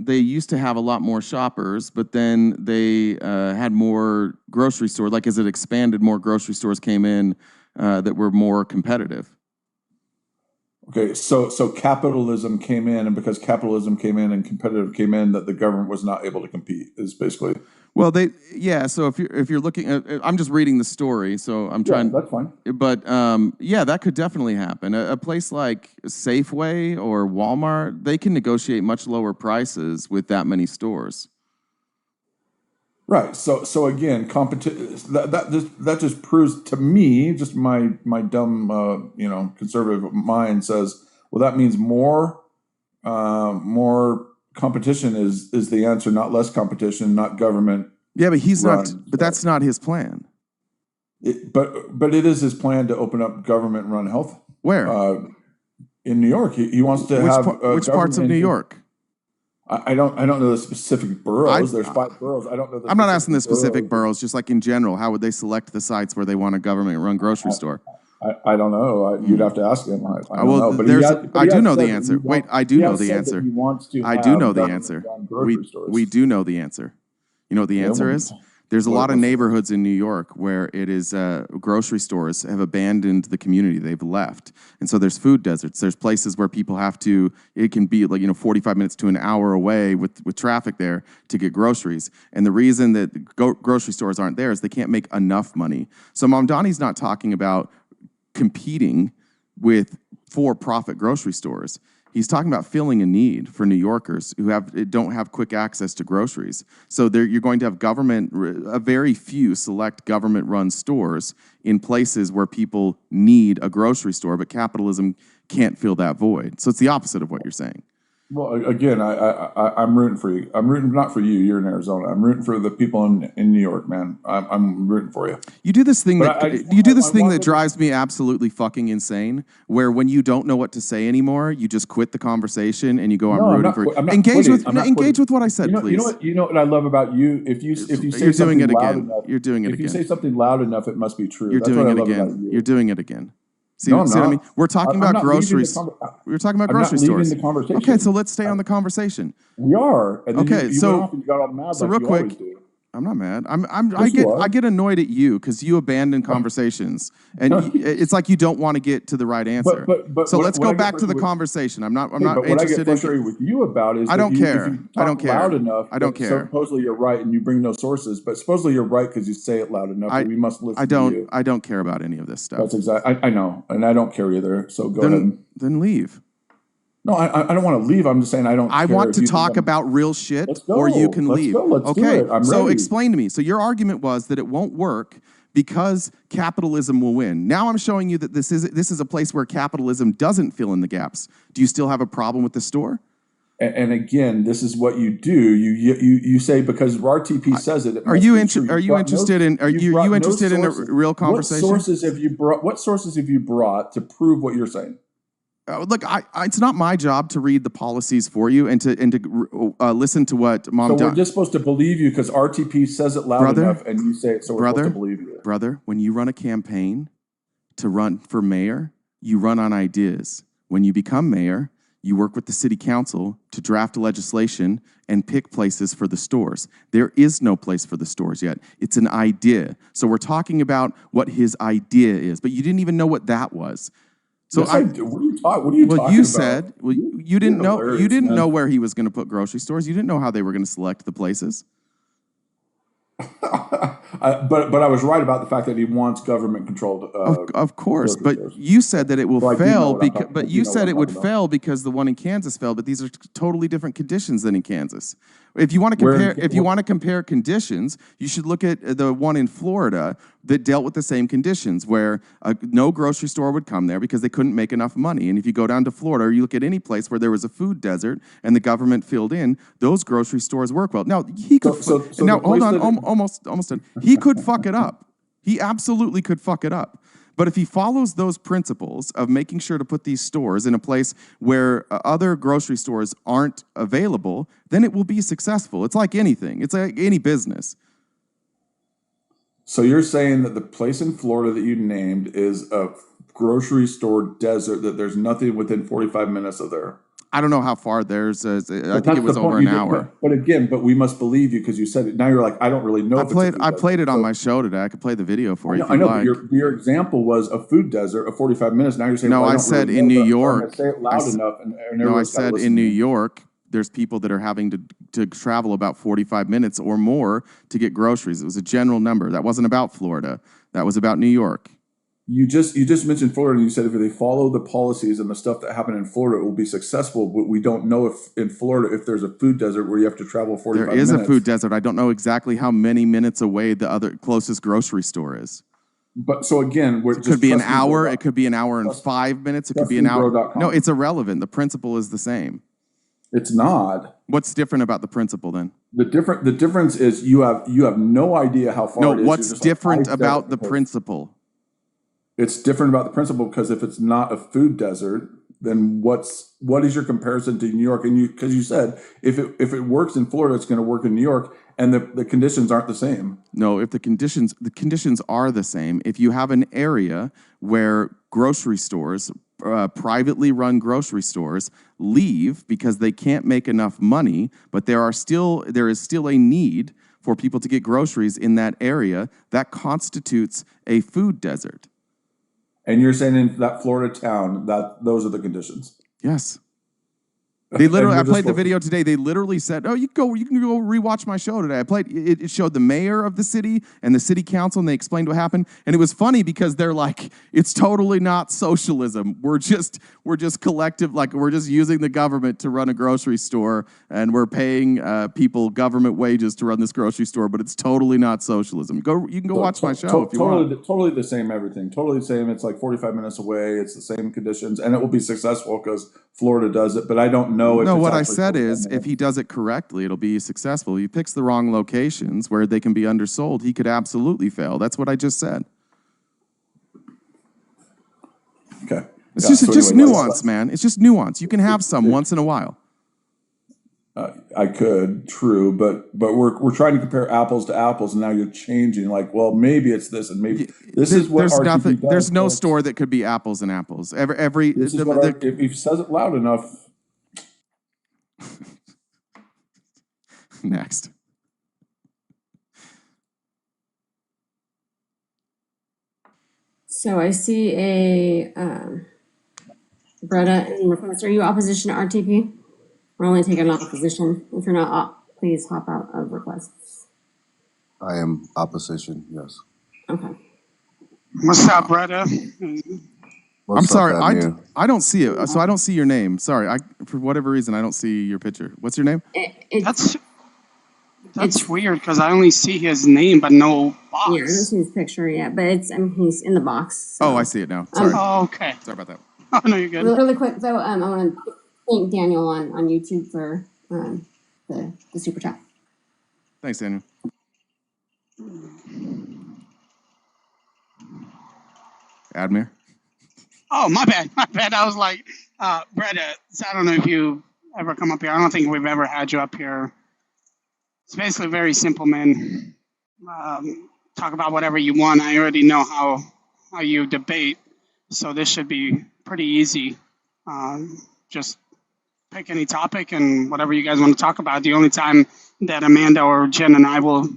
they used to have a lot more shoppers, but then they had more grocery stores. Like as it expanded, more grocery stores came in that were more competitive. Okay, so capitalism came in, and because capitalism came in and competitive came in, that the government was not able to compete is basically. Well, So if you're looking, I'm just reading the story, so I'm trying. Yeah, that's fine. But yeah, that could definitely happen. A place like Safeway or Walmart, they can negotiate much lower prices with that many stores. Right. So again, that just proves to me, just my dumb conservative mind says, well, that means more competition is the answer, not less competition, not government. Yeah, but But that's not his plan. But it is his plan to open up government-run health. Where? In New York, he wants to which parts of New York? I don't know the specific boroughs. There's 5 boroughs. I don't know. I'm not asking the specific boroughs. Just like in general, how would they select the sites where they want a government-run grocery store? I don't know. You'd have to ask him. I don't know. But I do know the answer. Wait, I do know the answer. I do know the answer. We do know the answer. You know what the answer is? There's a lot of neighborhoods in New York where it is grocery stores have abandoned the community. They've left. And so there's food deserts. There's places where people have to, it can be like, 45 minutes to an hour away with traffic there to get groceries. And the reason that grocery stores aren't there is they can't make enough money. So Mamdani's not talking about competing with for-profit grocery stores. He's talking about filling a need for New Yorkers who don't have quick access to groceries. So you're going to have a very few select government-run stores in places where people need a grocery store, but capitalism can't fill that void. So it's the opposite of what you're saying. Well, again, I'm rooting for you. I'm rooting not for you. You're in Arizona. I'm rooting for the people in New York, man. I'm rooting for you. You do this thing that drives me absolutely fucking insane. Where when you don't know what to say anymore, you just quit the conversation and you go, "I'm rooting for you." Engage with what I said, please. You know what I love about you? If you say something loud enough, you're doing it again. If you say something loud enough, it must be true. You're doing it again. You're doing it again. See what I mean? We're talking about groceries. We're talking about grocery stores. The conversation. Okay, so let's stay on the conversation. We are. And then okay, you went off and you got all mad so like real you quick, do. I'm not mad. I get annoyed at you because you abandon conversations, and it's like you don't want to get to the right answer. So let's go back to the conversation. I'm not interested in. What I get frustrated with you about is I don't care. I don't care. Loud enough. I don't care. Supposedly you're right, and you bring no sources, but supposedly you're right because you say it loud enough. We must listen to you. I don't care about any of this stuff. That's exactly. I know, and I don't care either. So go ahead. Then leave. No, I don't want to leave. I'm just saying I don't care. I want to talk about real shit, or you can leave. Let's do it. I'm so ready. Explain to me. So your argument was that it won't work because capitalism will win. Now I'm showing you that this is a place where capitalism doesn't fill in the gaps. Do you still have a problem with the store? And again, this is what you do. You say because RTP says it. Are you interested in a real conversation? What sources have you brought to prove what you're saying? Look, it's not my job to read the policies for you and to listen to what Mom. So we're just supposed to believe you because RTP says it loud enough, and you say it, so we're supposed to believe you. Brother, when you run a campaign to run for mayor, you run on ideas. When you become mayor, you work with the city council to draft legislation and pick places for the stores. There is no place for the stores yet. It's an idea. So we're talking about what his idea is, but you didn't even know what that was. So yes, what are you talking about? You said you didn't know. You didn't know where he was going to put grocery stores. You didn't know how they were going to select the places. But I was right about the fact that he wants government controlled. Of course, grocery but stores. you said that it will So I do know fail what I'm because, talking- but I do you know said what it I'm would talking about. fail because the one in Kansas failed. But these are totally different conditions than in Kansas. If you want to Where in compare, if you want to compare conditions, you should look at the one in Florida that dealt with the same conditions, where no grocery store would come there because they couldn't make enough money. And if you go down to Florida, or you look at any place where there was a food desert and the government filled in, those grocery stores work well. Now he could. So now the hold place on, that- almost done. He could fuck it up. He absolutely could fuck it up. But if he follows those principles of making sure to put these stores in a place where other grocery stores aren't available, then it will be successful. It's like anything. It's like any business. So you're saying that the place in Florida that you named is a grocery store desert, that there's nothing within 45 minutes of there? I don't know how far there's. I think that's it was the point. over an hour. But again, we must believe you because you said it. Now you're like, I don't really know. I played it on my show today. I could play the video for you if you like. But your example was a food desert of 45 minutes. Now you're saying, no, well, I said in New York. Say it loud enough, and no, I said in New York. There's people that are having to travel about 45 minutes or more to get groceries. It was a general number. That wasn't about Florida. That was about New York. You just mentioned Florida, and you said if they follow the policies and the stuff that happened in Florida, it will be successful. But we don't know if in Florida, if there's a food desert where you have to travel 45 minutes. There is a food desert. I don't know exactly how many minutes away the other closest grocery store is. But so again, it could be an hour. It could be an hour and 5 minutes. It could be an hour. No, it's irrelevant. The principle is the same. It's not. What's different about the principle then? The difference is you have no idea how far. No, what's different about the principle? It's different about the principle because if it's not a food desert, then what is your comparison to New York? And because you said if it works in Florida, it's going to work in New York, and the conditions aren't the same. No, if the conditions are the same. If you have an area where grocery stores, privately run grocery stores, leave because they can't make enough money, but there is still a need for people to get groceries in that area, that constitutes a food desert. And you're saying in that Florida town that those are the conditions? Yes. They literally. I played the video today. They literally said, "Oh, you can go rewatch my show today." I played. It showed the mayor of the city and the city council, and they explained what happened. And it was funny because they're like, "It's totally not socialism. We're just collective. Like we're just using the government to run a grocery store, and we're paying people government wages to run this grocery store. But it's totally not socialism. You can go watch my show if you want. Totally the same. Everything totally the same. It's like 45 minutes away. It's the same conditions, and it will be successful because Florida does it. But I don't know. No, what I said is if he does it correctly, it'll be successful. If he picks the wrong locations where they can be undersold, he could absolutely fail. That's what I just said. Okay. It's just nuance, man. It's just nuance. You can have some once in a while. I could, true, but we're trying to compare apples to apples, and now you're changing. Like, well, maybe it's this, and maybe this is what there's RTP nothing. does, There's no folks. store that could be apples and apples. If he says it loud enough. Next. So I see a Greta in request. Are you opposition to RTP? We're only taking opposition. If you're not, please hop out of requests. I am opposition. Yes. Okay. What's up, Greta? I'm sorry, I don't see it. So I don't see your name. Sorry, for whatever reason I don't see your picture. What's your name? That's weird because I only see his name but no box. Yeah, I don't see his picture yet, but he's in the box. So. Oh, I see it now. Sorry. Okay. Sorry about that. Oh no, you're good. Really quick though, I want to thank Daniel on YouTube for the super chat. Thanks, Daniel. Admir. Oh, my bad. I was like, Brett, I don't know if you ever come up here. I don't think we've ever had you up here. It's basically very simple, man. Talk about whatever you want. I already know how you debate, so this should be pretty easy. Just pick any topic and whatever you guys want to talk about. The only time that Amanda or Jen and I will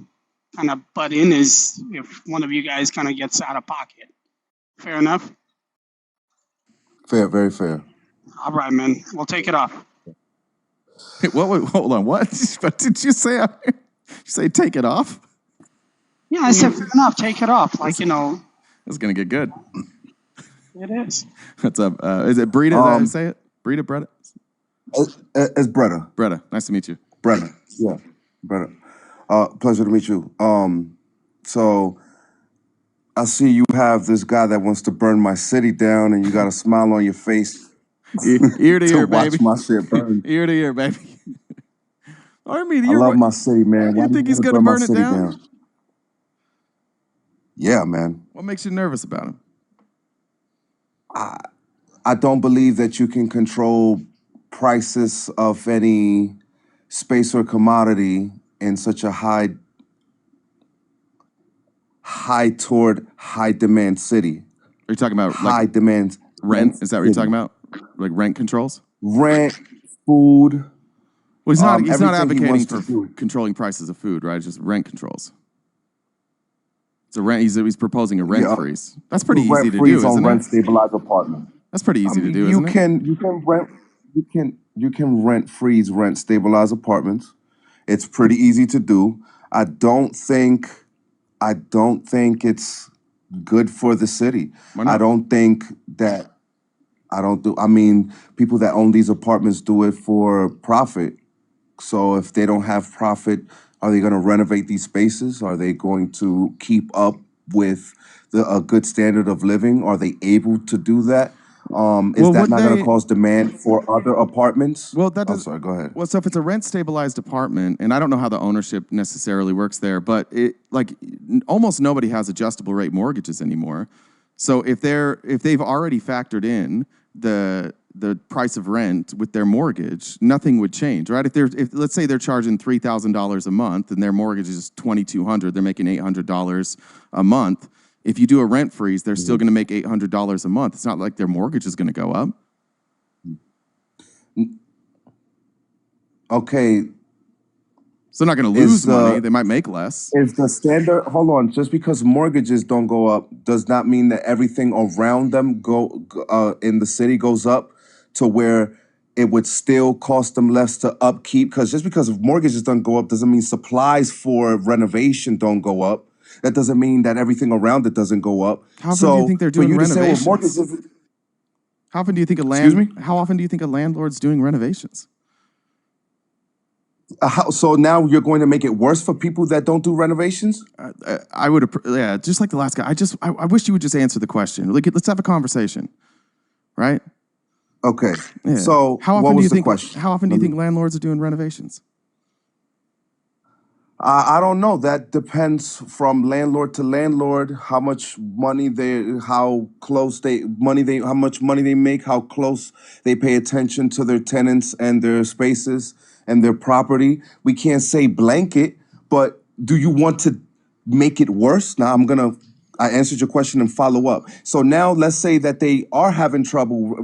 kind of butt in is if one of you guys kind of gets out of pocket. Fair enough? Fair, very fair. All right, man. We'll take it off. Hey, hold on. What did you say? Did you say take it off? Yeah, I said, fair enough. Take it off. Like, It's gonna get good. it is. What's up? Is it Brita? Is that how you say it? Brita, Bretta? It's Bretta. Bretta. Nice to meet you. Bretta. Yeah, Bretta. Pleasure to meet you. So I see you have this guy that wants to burn my city down, and you got a smile on your face. Ear to ear, watch baby. my shit burn. Ear to ear, baby. I mean, I love my city, man. Why You do think he's wanna gonna burn my it city down? Yeah, man. What makes you nervous about him? I don't believe that you can control prices of any space or commodity in such a high demand city. Are you talking about high demand rent? Is that what you're talking city. about? Like rent controls? Rent, food. Well, he's not. He's not everything he advocating wants for to do. controlling prices of food, right? It's just rent controls. It's a rent. He's proposing a rent freeze. That's pretty easy to do, freeze on isn't rent it? stabilized apartment. That's pretty easy to do, You isn't it? you can rent freeze rent stabilized apartments. It's pretty easy to do. I don't think it's good for the city. Why not? I don't think that I mean, people that own these apartments do it for profit. So if they don't have profit, are they going to renovate these spaces? Are they going to keep up with a good standard of living? Are they able to do that? Is Well, that would not going they- to cause demand for other apartments? Well, that I'm does, sorry, go ahead. Well, so if it's a rent stabilized apartment, and I don't know how the ownership necessarily works there, but almost nobody has adjustable rate mortgages anymore. So if they've already factored in the price of rent with their mortgage, nothing would change, right? If let's say they're charging $3,000 a month and their mortgage is $2,200, they're making $800 a month. If you do a rent freeze, they're still going to make $800 a month. It's not like their mortgage is going to go up. Okay. So they're not going to lose money. They might make less. Is the standard, hold on, just because mortgages don't go up does not mean that everything around them in the city goes up to where it would still cost them less to upkeep. Because just because mortgages don't go up doesn't mean supplies for renovation don't go up. That doesn't mean that everything around it doesn't go up. How often do you think they're doing renovations? Mortgages, How often do you think How often do you think a landlord's doing renovations? so now you're going to make it worse for people that don't do renovations? I would, just like the last guy. I wish you would just answer the question. Let's have a conversation, right? Okay. Yeah. So how often what do was you the think? question? How often do you think landlords are doing renovations? I don't know. That depends from landlord to landlord. How much money how much money they make, how close they pay attention to their tenants and their spaces and their property. We can't say blanket, but do you want to make it worse? Now I answered your question and follow up. So now let's say that they are having trouble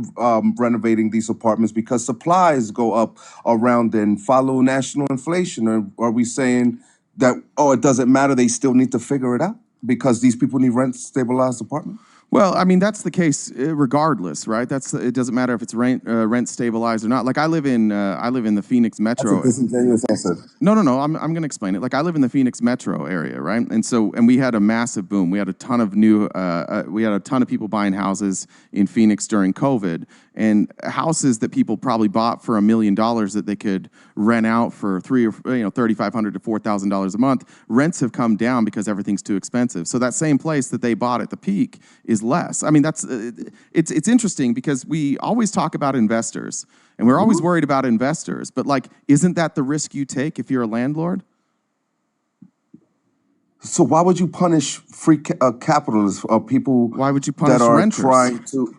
renovating these apartments because supplies go up around and follow national inflation. Or are we saying that, it doesn't matter, they still need to figure it out because these people need rent stabilized apartments? Well, I mean, that's the case regardless, right? It doesn't matter if it's rent stabilized or not. Like I live in the Phoenix metro. That's a disingenuous answer. No. I'm going to explain it. Like I live in the Phoenix metro area, right? And we had a massive boom. We had a ton of people buying houses in Phoenix during COVID, and houses that people probably bought for $1 million that they could rent out for $3,500 to $4,000 a month. Rents have come down because everything's too expensive. So that same place that they bought at the peak is less. I mean, it's interesting because we always talk about investors and we're always worried about investors, but isn't that the risk you take if you're a landlord? So why would you punish free capitalists or people? Why would you punish that are renters? trying to?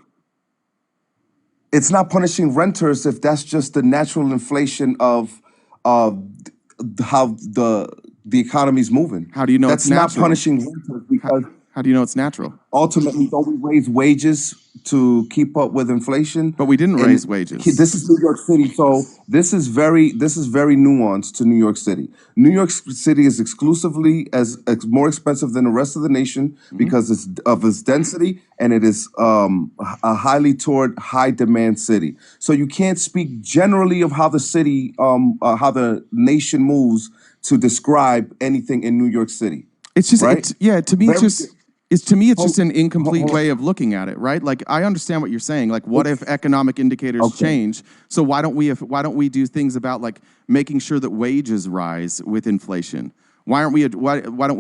It's not punishing renters if that's just the natural inflation of how the economy's moving. How do you know that's it's natural? not punishing renters because how do you know it's natural? Ultimately, don't we raise wages to keep up with inflation? But we didn't raise wages. This is New York City, so this is very nuanced to New York City. New York City is exclusively as more expensive than the rest of the nation because of its density, and it is a high demand city. So you can't speak generally of how the city, how the nation moves to describe anything in New York City. It's just, right? to me, it's just an incomplete hold- way of looking at it, right? Like, I understand what you're saying. Like, what if economic indicators change? So why don't we do things about like making sure that wages rise with inflation? Why don't we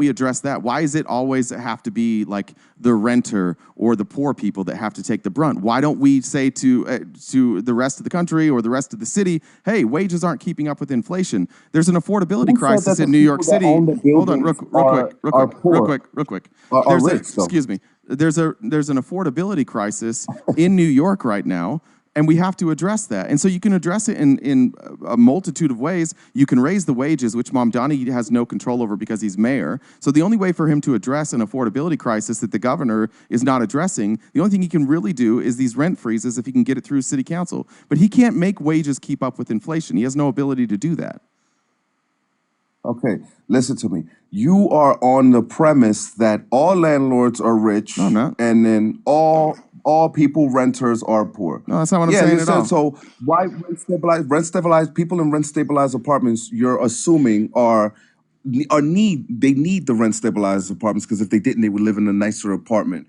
address that? Why is it always have to be like the renter or the poor people that have to take the brunt? Why don't we say to the rest of the country or the rest of the city, hey, wages aren't keeping up with inflation? There's an affordability crisis in New York City. Hold on, real quick. Are rich, though. Excuse me. There's an affordability crisis in New York right now. And we have to address that. And so you can address it in a multitude of ways. You can raise the wages, which Mamdani has no control over because he's mayor. So the only way for him to address an affordability crisis that the governor is not addressing, the only thing he can really do is these rent freezes if he can get it through city council. But he can't make wages keep up with inflation. He has no ability to do that. Okay, listen to me. You are on the premise that all landlords are rich, No, I'm not. and then all people renters are poor. No, that's not what I'm saying at all. So why rent stabilized people in rent stabilized apartments? You're assuming they need the rent stabilized apartments because if they didn't, they would live in a nicer apartment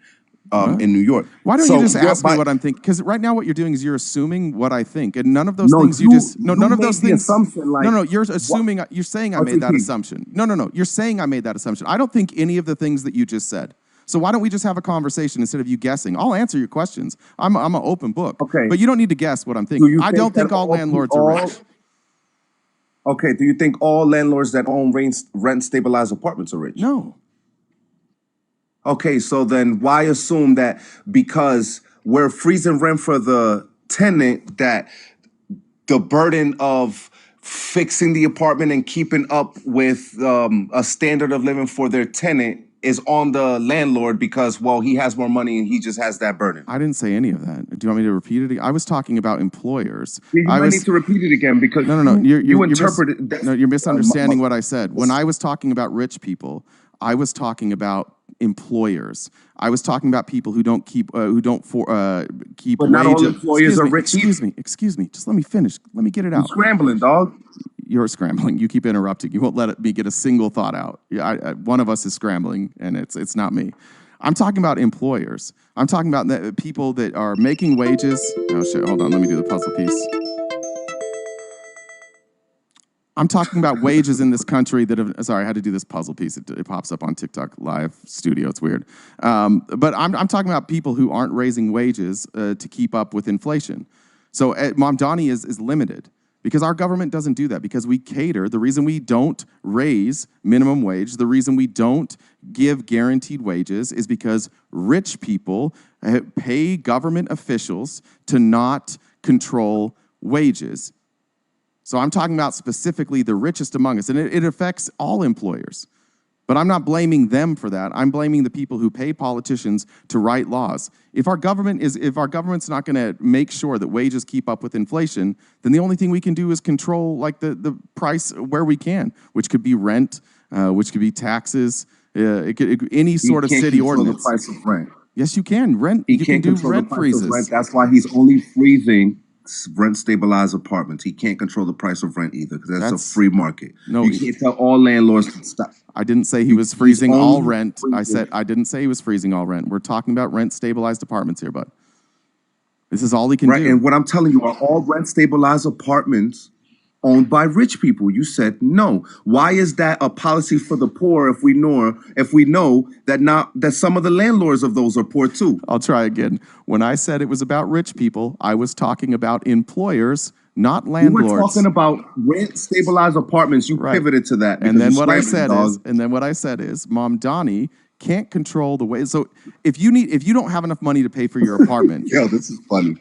in New York. Why don't you just ask me what I'm thinking? Because right now what you're doing is you're assuming what I think, and none of those things none of those things. No, you're assuming. You're saying I made that assumption. No, you're saying I made that assumption. I don't think any of the things that you just said. So why don't we just have a conversation instead of you guessing? I'll answer your questions. I'm an open book. Okay. But you don't need to guess what I'm thinking. I don't think all landlords are rich. Okay. Do you think all landlords that own rent stabilized apartments are rich? No. Okay, so then why assume that because we're freezing rent for the tenant that the burden of fixing the apartment and keeping up with a standard of living for their tenant is on the landlord because, well, he has more money and he just has that burden? I didn't say any of that. Do you want me to repeat it again? I was talking about employers. You might need to repeat it again because you're misunderstanding what I said. When I was talking about rich people, I was talking about employers. I was talking about people who don't keep But wages. not all employers are rich. Excuse me. Just let me finish. Let me get it out. You're scrambling, dog. You're scrambling. You keep interrupting. You won't let me get a single thought out. One of us is scrambling, and it's not me. I'm talking about employers. I'm talking about the people that are making wages. Oh shit! Hold on. Let me do the puzzle piece. I'm talking about wages in this country that have, sorry, I had to do this puzzle piece. It pops up on TikTok Live Studio. It's weird. But I'm talking about people who aren't raising wages to keep up with inflation. So Mamdani is limited because our government doesn't do that because we cater. The reason we don't raise minimum wage, the reason we don't give guaranteed wages is because rich people pay government officials to not control wages. So I'm talking about specifically the richest among us, and it affects all employers. But I'm not blaming them for that. I'm blaming the people who pay politicians to write laws. If our government's not going to make sure that wages keep up with inflation, then the only thing we can do is control like the price where we can, which could be rent, which could be taxes, any sort of city ordinance. The price of rent. Yes, you can. You can do rent freezes. That's why he's only freezing rent stabilized apartments. He can't control the price of rent either because that's a free market. No, you can't tell all landlords to stop. I didn't say he was freezing all rent. I didn't say he was freezing all rent. We're talking about rent stabilized apartments here, bud. This is all he can do. And what I'm telling you are all rent stabilized apartments owned by rich people. You said no. Why is that a policy for the poor if we know that some of the landlords of those are poor too? I'll try again. When I said it was about rich people, I was talking about employers, not landlords. You were talking about rent stabilized apartments. You pivoted to that. And then what I said is Mamdani can't control the way. So if you don't have enough money to pay for your apartment. Yo, this is funny.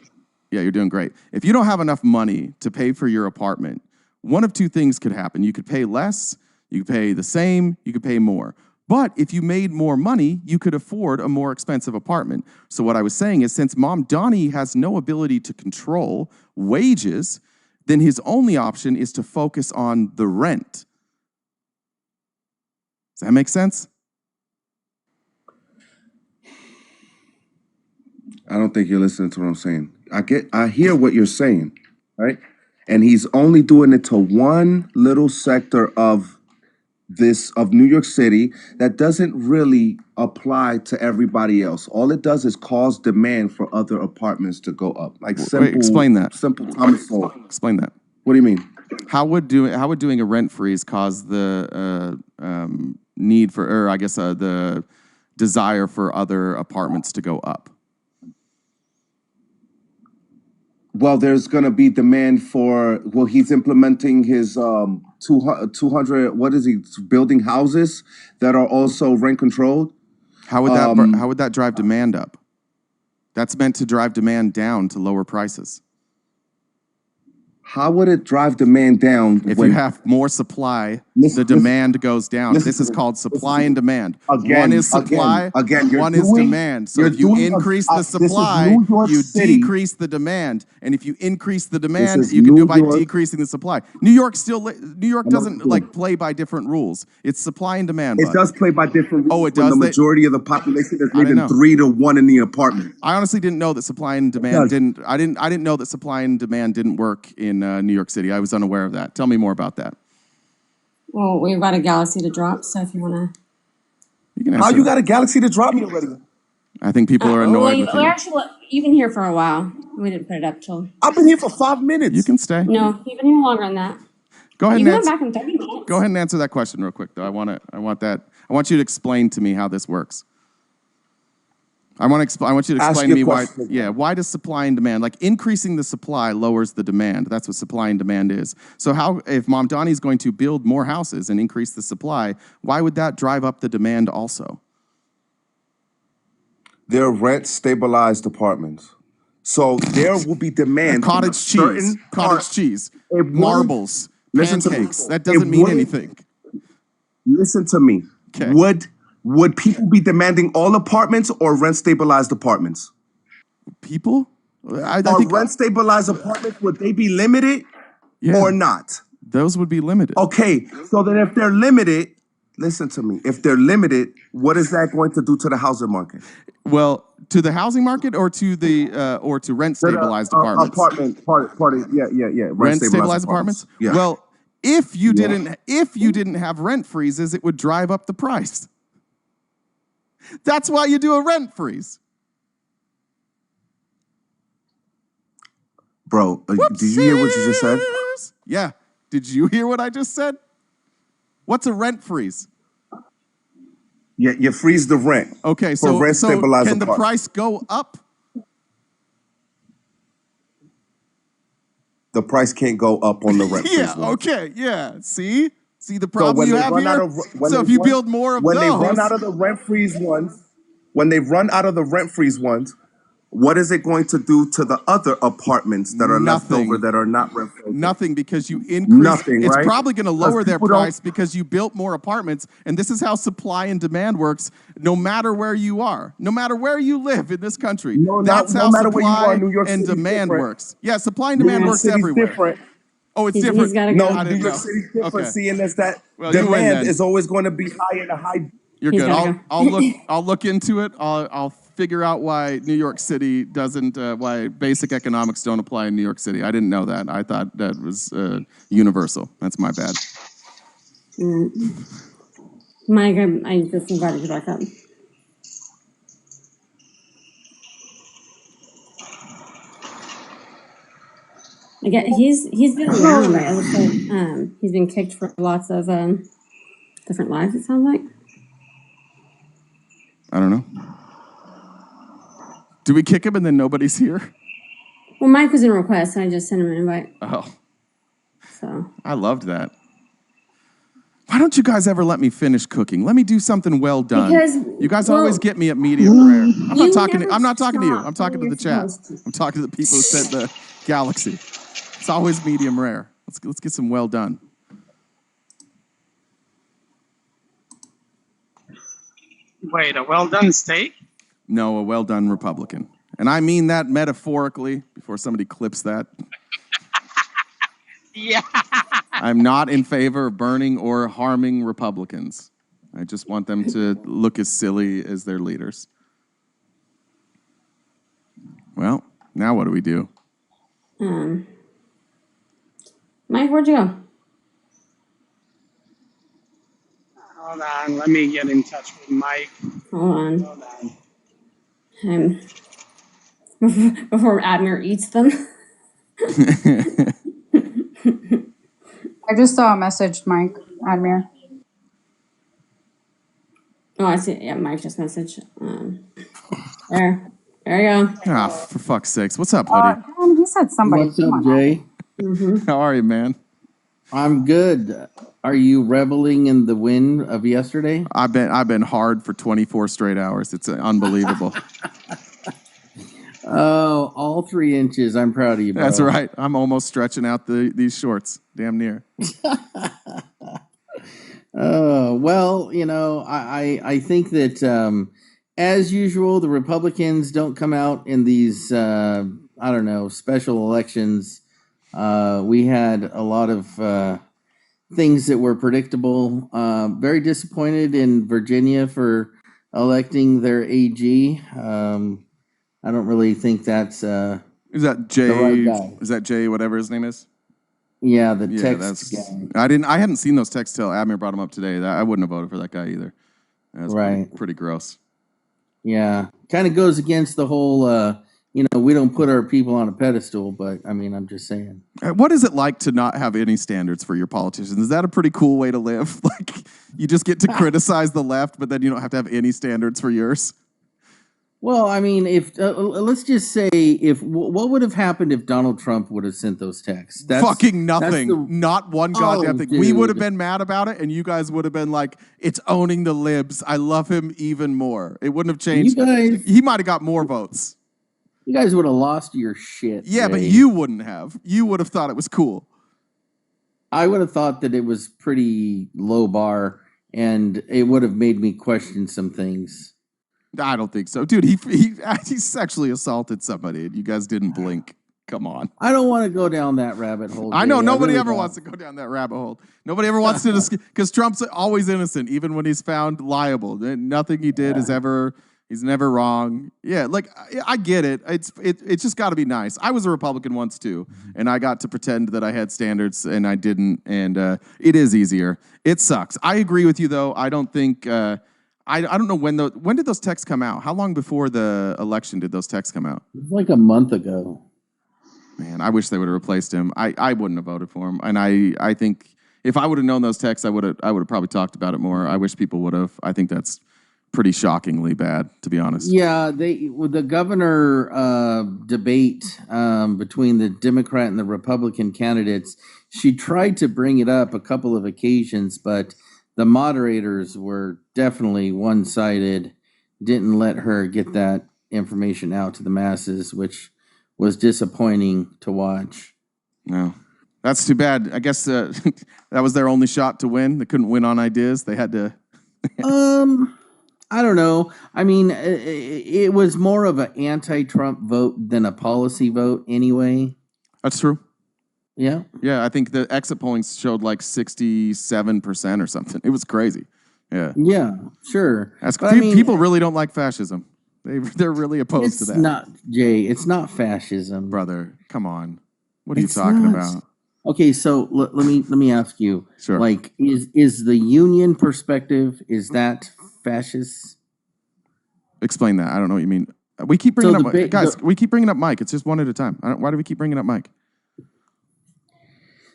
Yeah, you're doing great. If you don't have enough money to pay for your apartment, one of two things could happen. You could pay less, you could pay the same, you could pay more. But if you made more money, you could afford a more expensive apartment. So what I was saying is since Mamdani has no ability to control wages, then his only option is to focus on the rent. Does that make sense? I don't think you're listening to what I'm saying. I hear what you're saying, right? And he's only doing it to one little sector of New York City that doesn't really apply to everybody else. All it does is cause demand for other apartments to go up. Like simple. Wait, explain that. Simple Thomas Sowell. Explain that. What do you mean? How would doing a rent freeze cause the need for, or I guess the desire for other apartments to go up? Well, there's going to be demand for, well, he's implementing his 200, what is he, building houses that are also rent controlled. How would that drive demand up? That's meant to drive demand down to lower prices. How would it drive demand down? If you have more supply, the demand goes down. This is called supply and demand. One is supply, one is demand. So if you increase the supply, you decrease the demand. And if you increase the demand, you can do it by decreasing the supply. New York doesn't like play by different rules. It's supply and demand. It does play by different rules. Oh, it does. The majority of the population is living 3 to 1 in the apartment. I honestly didn't know that supply and demand didn't. I didn't know that supply and demand didn't work in New York City. I was unaware of that. Tell me more about that. Well, we've got a galaxy to drop, so if you want to... You can How you got a galaxy to drop me already? I think people are annoyed with you. Actually, you've been here for a while. We didn't put it up till... I've been here for 5 minutes. You can stay. No, you've been here longer than that. Go ahead You and can answer. come back in 30 minutes. Go ahead and answer that question real quick, though. I want you to explain to me how this works. I want you to explain to me why. Yeah, why does supply and demand, like increasing the supply lowers the demand? That's what supply and demand is. So how, if Mamdani is going to build more houses and increase the supply, why would that drive up the demand also? They're rent stabilized apartments, so there will be demand. Cottage cheese, marbles, pancakes. That doesn't mean anything. Listen to me. Okay. Would people be demanding all apartments or rent stabilized apartments? People? I think rent stabilized apartments, would they be limited or not? Those would be limited. Okay, so then if they're limited, listen to me. If they're limited, what is that going to do to the housing market? Well, to the housing market or to the to rent stabilized apartments? Yeah. Rent stabilized apartments? Yeah. Well, if you didn't have rent freezes, it would drive up the price. That's why you do a rent freeze. Bro, did you hear what you just said? Yeah. Did you hear what I just said? What's a rent freeze? Yeah, you freeze the rent. Okay, so can the price go up? The price can't go up on the rent freeze. Yeah, okay, yeah. See the problem you have here? So if you build more of those... When they run out of the rent freeze ones, what is it going to do to the other apartments that are left over that are not rent freeze? Nothing, because you increase... Nothing, right? It's probably going to lower their price because you built more apartments, and this is how supply and demand works no matter where you are. No matter where you live in this country. That's how supply and demand works. Yeah, supply and demand works everywhere. Different. Oh, it's different. No, New York City's different. Seeing as that demand is always going to be high in a high... You're good. I'll look into it. I'll figure out why New York City doesn't, why basic economics don't apply in New York City. I didn't know that. I thought that was universal. That's my bad. Mike, I just invited you back up. Again, he's been around, right? It looks like he's been kicked for lots of different lives, it sounds like. I don't know. Do we kick him and then nobody's here? Well, Mike was in request, and I just sent him an invite. Oh. So. I loved that. Why don't you guys ever let me finish cooking? Let me do something well done. Because you guys always get me at medium rare. I'm not talking to you. I'm talking to the chat. I'm talking to the people who sent the galaxy. It's always medium rare. Let's get some well done. Wait, a well done steak? No, a well done Republican. And I mean that metaphorically before somebody clips that. Yeah. I'm not in favor of burning or harming Republicans. I just want them to look as silly as their leaders. Well, now what do we do? Mike, where'd you go? Hold on, let me get in touch with Mike. Hold on. Hold on. Before Admir eats them. I just saw a message, Mike, Admir. Oh, I see. Yeah, Mike just messaged. There you go. Ah, for fuck's sakes. What's up, Hoodie? Dan, he said somebody. What's up, Jay? How are you, man? I'm good. Are you reveling in the win of yesterday? I've been hard for 24 straight hours. It's unbelievable. Oh, all 3 inches. I'm proud of you, bro. That's right. I'm almost stretching out these shorts. Damn near. Well, I think that as usual, the Republicans don't come out in these special elections. We had a lot of things that were predictable. Very disappointed in Virginia for electing their AG. I don't really think that's Is that Jay? the right guy. Is that Jay? Whatever his name is. Yeah, the Yeah, text guy. I hadn't seen those texts till Admir brought them up today. I wouldn't have voted for that guy either. That's Right. pretty gross. Yeah, kind of goes against the whole. We don't put our people on a pedestal, but I mean, I'm just saying. What is it like to not have any standards for your politicians? Is that a pretty cool way to live? Like, you just get to criticize the left, but then you don't have to have any standards for yours? Well, I mean, if let's just say what would have happened if Donald Trump would have sent those texts? Fucking nothing. Not one goddamn thing. dude. We would have been mad about it, and you guys would have been like, it's owning the libs. I love him even more. It wouldn't have changed. He might have got more votes. You guys would have lost your shit. Yeah, but Jay. you wouldn't have. You would have thought it was cool. I would have thought that it was pretty low bar, and it would have made me question some things. I don't think so. Dude, he sexually assaulted somebody, and you guys didn't blink. Come on. I don't want to go down that rabbit hole. I know Jay. nobody really ever don't. wants to go down that rabbit hole. Nobody ever wants to, because Trump's always innocent, even when he's found liable. Nothing he did is ever, he's never wrong. Yeah, like, I get it. It's just got to be nice. I was a Republican once too, and I got to pretend that I had standards, and I didn't, and it is easier. It sucks. I agree with you, though. I don't think, I don't know when did those texts come out? How long before the election did those texts come out? It was like a month ago. Man, I wish they would have replaced him. I wouldn't have voted for him, and I think if I would have known those texts, I would have probably talked about it more. I wish people would have. I think that's pretty shockingly bad, to be honest. Yeah, with the governor debate between the Democrat and the Republican candidates, she tried to bring it up a couple of occasions, but the moderators were definitely one-sided, didn't let her get that information out to the masses, which was disappointing to watch. No, that's too bad. I guess that was their only shot to win. They couldn't win on ideas. They had to. I don't know. I mean, it was more of an anti-Trump vote than a policy vote anyway. That's true. Yeah. Yeah, I think the exit polling showed like 67% or something. It was crazy. Yeah. Yeah, sure. People really don't like fascism. They're really opposed to that. It's not, Jay. It's not fascism, brother. Come on. What are you talking about? Okay, so let me ask you. Sure. Like, is the union perspective, is that fascist? Explain that. I don't know what you mean. We keep bringing up guys. We keep bringing up Mike. It's just one at a time. Why do we keep bringing up Mike?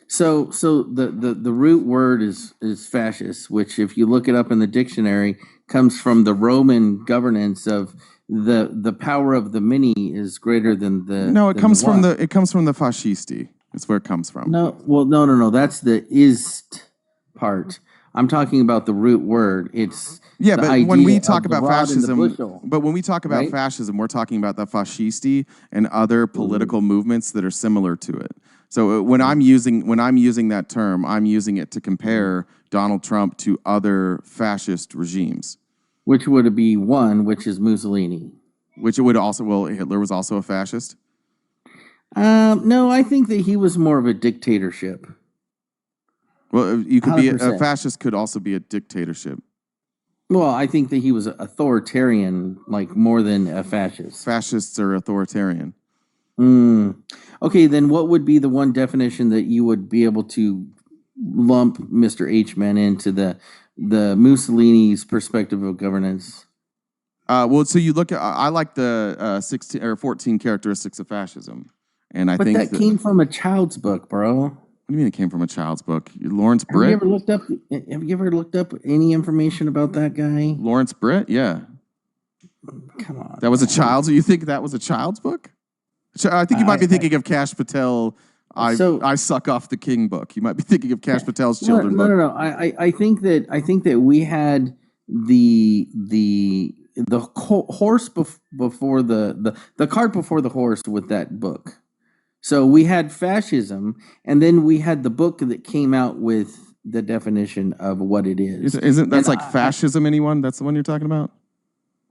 So the root word is fascist, which if you look it up in the dictionary, comes from the Roman governance of the power of the many is greater than the. No, it comes from the fascisti. It's where it comes from. No, that's the ist part. I'm talking about the root word. It's but when we talk about fascism, right? fascism, we're talking about the fascisti and other political movements that are similar to it. So when I'm using that term, I'm using it to compare Donald Trump to other fascist regimes. Which would be one, which is Mussolini. Which it would also, Hitler was also a fascist? No, I think that he was more of a dictatorship. Well, you could 100%. be a fascist could also be a dictatorship. Well, I think that he was authoritarian, like more than a fascist. Fascists are authoritarian. Okay, then what would be the one definition that you would be able to lump Mr. H-Man into Mussolini's perspective of governance. Well, so you look at I like the 16 or 14 characteristics of fascism, and I But think that came from a child's book, bro. What do you mean it came from a child's book? Lawrence Have you Britt? ever looked up any information about that guy? Lawrence Britt? Yeah. Come on. That was a child's. You think that was a child's book? I think you might be thinking of Cash Patel. I suck off the king book. You might be thinking of Cash Patel's children book. No. I think that we had the horse before the cart before the horse with that book. So we had fascism, and then we had the book that came out with the definition of what it is. Isn't that's like fascism? Anyone? That's the one you're talking about?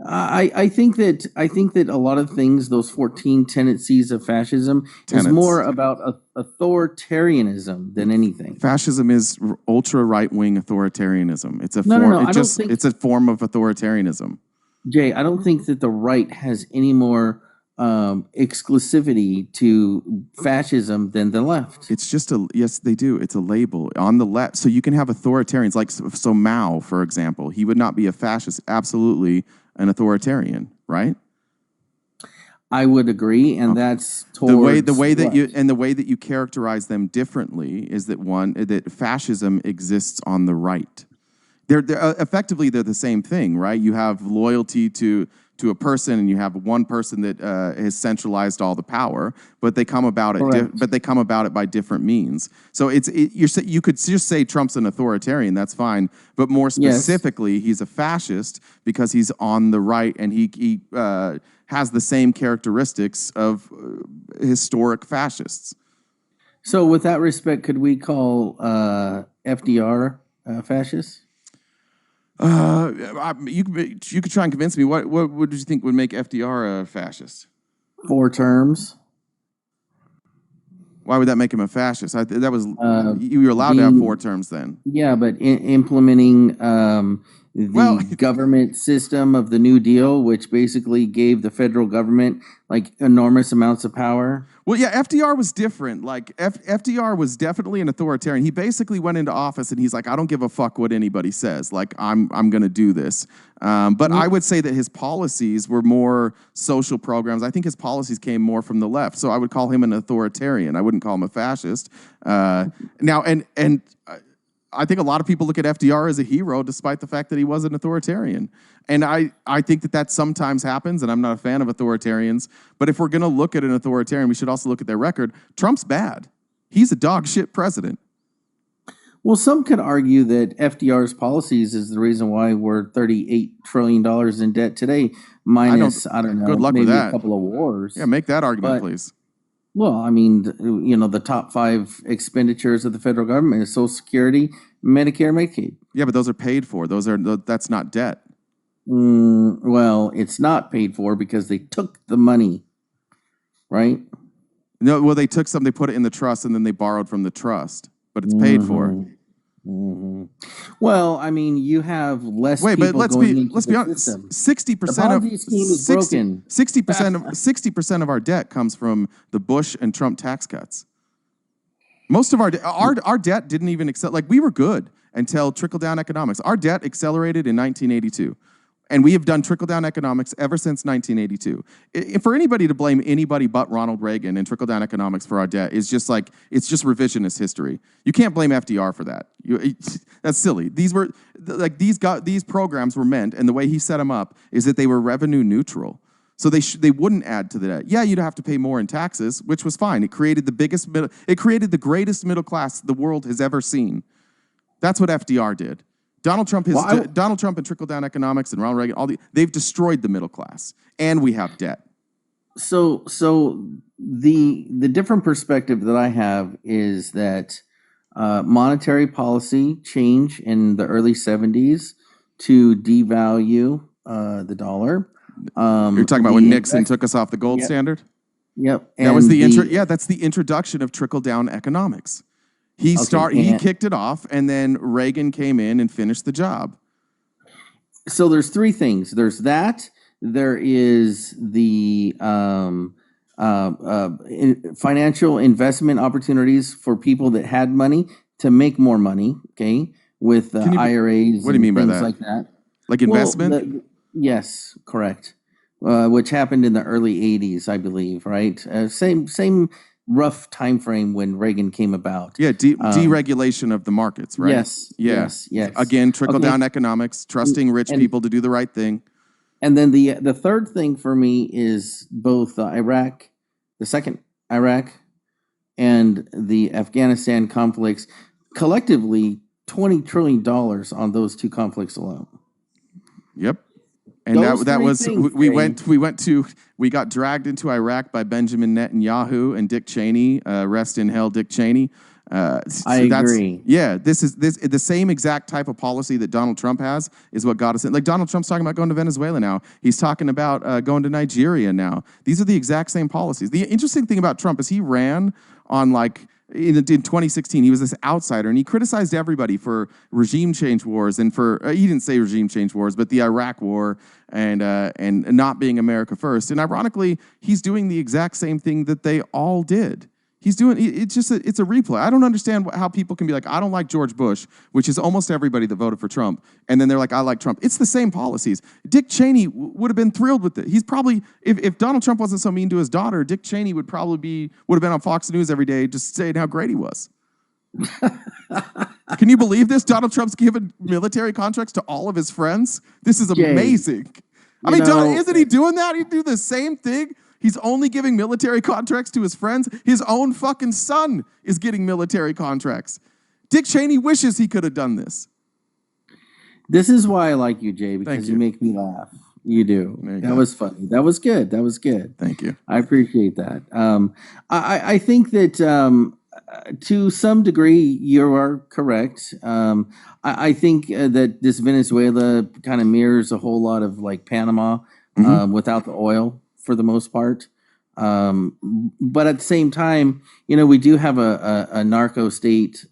I think that a lot of things, those 14 tendencies of fascism, is more about authoritarianism than anything. Fascism is ultra right wing authoritarianism. It's a it's a form of authoritarianism. Jay, I don't think that the right has any more exclusivity to fascism than the left. It's just yes, they do. It's a label on the left. So you can have authoritarians like so Mao, for example. He would not be a fascist. Absolutely an authoritarian, right? I would agree, and that's the way that you characterize them differently is that fascism exists on the right. They're effectively they're the same thing, right? You have loyalty to a person, and you have one person that has centralized all the power, but they come about it by different means. So you could just say Trump's an authoritarian, that's fine, but more specifically, he's a fascist because he's on the right, and he has the same characteristics of historic fascists. So, with that respect, could we call FDR fascist? You could try and convince me. What did you think would make FDR a fascist? 4 terms. Why would that make him a fascist? That was you were allowed to have 4 terms then. Yeah, but implementing the government system of the New Deal, which basically gave the federal government like enormous amounts of power. Well, yeah, FDR was different. Like FDR was definitely an authoritarian. He basically went into office and he's like, I don't give a fuck what anybody says. Like I'm going to do this. But I would say that his policies were more social programs. I think his policies came more from the left. So I would call him an authoritarian. I wouldn't call him a fascist. Now, and I think a lot of people look at FDR as a hero, despite the fact that he was an authoritarian. And I think that sometimes happens, and I'm not a fan of authoritarians. But if we're going to look at an authoritarian, we should also look at their record. Trump's bad. He's a dog shit president. Well, some could argue that FDR's policies is the reason why we're $38 trillion in debt today, minus, I don't know, good luck maybe with that. A couple of wars. Yeah, make that argument, please. Well, I mean, the top 5 expenditures of the federal government is Social Security, Medicare, Medicaid. Yeah, but those are paid for. That's not debt. Well, it's not paid for because they took the money, right? No, well, they took some, they put it in the trust, and then they borrowed from the trust, but it's paid for. Well, I mean, you have less. Wait, but let's be honest. 60% of our debt comes from the Bush and Trump tax cuts. Most of our debt didn't even accelerate. Like, we were good until trickle down economics. Our debt accelerated in 1982. And we have done trickle-down economics ever since 1982. For anybody to blame anybody but Ronald Reagan and trickle-down economics for our debt is just like, it's just revisionist history. You can't blame FDR for that. That's silly. These programs were meant, and the way he set them up is that they were revenue neutral. So they wouldn't add to the debt. Yeah, you'd have to pay more in taxes, which was fine. It created the greatest middle class the world has ever seen. That's what FDR did. Donald Trump and trickle-down economics and Ronald Reagan, they've destroyed the middle class, and we have debt. So the different perspective that I have is that monetary policy change in the early 70s to devalue the dollar. You're talking about when Nixon took us off the gold standard? Yep. That was that's the introduction of trickle-down economics. He kicked it off, and then Reagan came in and finished the job. So there's 3 things. There's that. There is the financial investment opportunities for people that had money to make more money. Okay, with IRAs. What do you mean by things that? like that. Like investment? Well, yes, correct. Which happened in the early '80s, I believe. Right. Same rough time frame when Reagan came about. Yeah, deregulation of the markets, right? Yes. Yeah. Yes. Again, trickle down economics, trusting rich people to do the right thing. And then the third thing for me is both Iraq, the second Iraq, and the Afghanistan conflicts, collectively $20 trillion on those two conflicts alone. Yep. And that was things, we got dragged into Iraq by Benjamin Netanyahu and Dick Cheney. Rest in hell, Dick Cheney. I agree. Yeah, this the same exact type of policy that Donald Trump has is what got us in. Like Donald Trump's talking about going to Venezuela now. He's talking about going to Nigeria now. These are the exact same policies. The interesting thing about Trump is he ran on in 2016, he was this outsider, and he criticized everybody for regime change wars and for he didn't say regime change wars, but the Iraq War and not being America first. And ironically, he's doing the exact same thing that they all did. He's doing it's a replay. I don't understand how people can be like, I don't like George Bush, which is almost everybody that voted for Trump, and then they're like, I like Trump. It's the same policies. Dick Cheney would have been thrilled with it. He's probably if Donald Trump wasn't so mean to his daughter, Dick Cheney would have been on Fox News every day just saying how great he was. Can you believe this? Donald Trump's given military contracts to all of his friends. This is amazing. I mean, isn't he doing that? He'd do the same thing. He's only giving military contracts to his friends. His own fucking son is getting military contracts. Dick Cheney wishes he could have done this. This is why I like you, Jay, because you make me laugh. You do. That was funny. That was good. That was good. Thank you. I appreciate that. I think that to some degree you are correct. I think that this Venezuela kind of mirrors a whole lot of like Panama without the oil. For the most part. But at the same time, we do have a narco state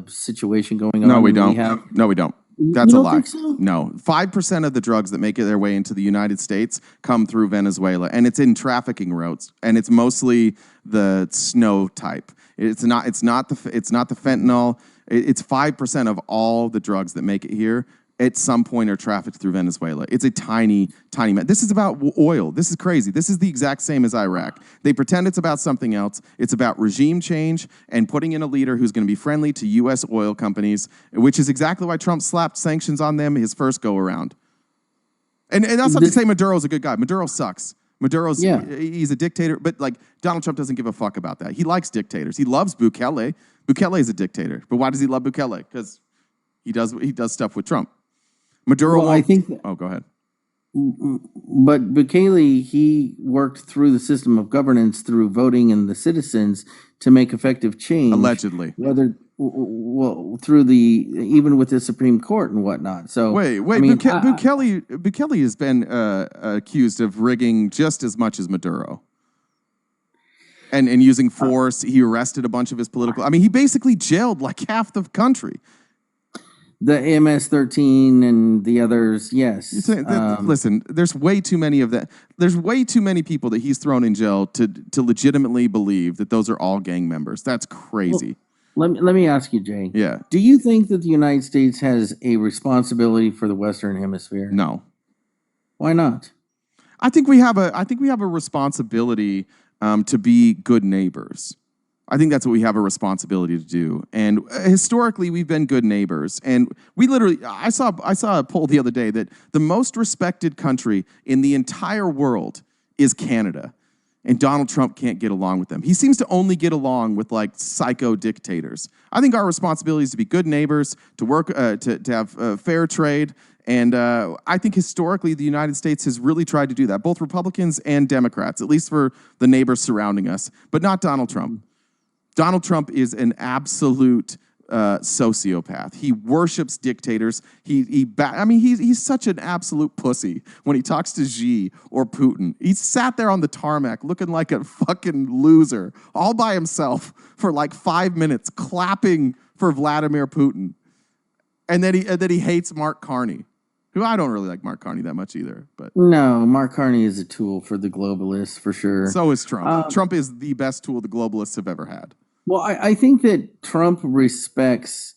situation going on. No, we don't. No, we don't. That's a lie. Think so? No. 5% of the drugs that make their way into the United States come through Venezuela, and it's in trafficking routes, and it's mostly the snow type. It's not the fentanyl. It's 5% of all the drugs that make it here at some point are trafficked through Venezuela. It's a tiny this is about oil. This is crazy. This is the exact same as Iraq. They pretend it's about something else. It's about regime change and putting in a leader who's going to be friendly to U.S. oil companies, which is exactly why Trump slapped sanctions on them his first go-around. And that's not to say Maduro's a good guy. Maduro sucks. He's a dictator, but Donald Trump doesn't give a fuck about that. He likes dictators. He loves Bukele. Bukele is a dictator. But why does he love Bukele? Because he does stuff with Trump. Maduro. Well, I think. Go ahead. But Bukele, he worked through the system of governance through voting and the citizens to make effective change. Allegedly, through even with the Supreme Court and whatnot. So wait, Bukele has been accused of rigging just as much as Maduro. And using force. He arrested a bunch of his political. I mean, he basically jailed like half the country. The MS-13 and the others, yes. Listen, there's way too many of that. There's way too many people that he's thrown in jail to legitimately believe that those are all gang members. That's crazy. Well, let me ask you, Jay. Yeah. Do you think that the United States has a responsibility for the Western Hemisphere? No. Why not? I think we have a responsibility to be good neighbors. I think that's what we have a responsibility to do. And historically, we've been good neighbors. And we literally, I saw a poll the other day that the most respected country in the entire world is Canada. And Donald Trump can't get along with them. He seems to only get along with psycho dictators. I think our responsibility is to be good neighbors, to work, to have fair trade. And I think historically, the United States has really tried to do that, both Republicans and Democrats, at least for the neighbors surrounding us, but not Donald Trump. Donald Trump is an absolute sociopath. He worships dictators. He's such an absolute pussy when he talks to Xi or Putin. He sat there on the tarmac looking like a fucking loser all by himself for 5 minutes clapping for Vladimir Putin. And then he hates Mark Carney, who I don't really like Mark Carney that much either. But no, Mark Carney is a tool for the globalists for sure. So is Trump. Trump is the best tool the globalists have ever had. Well, I think that Trump respects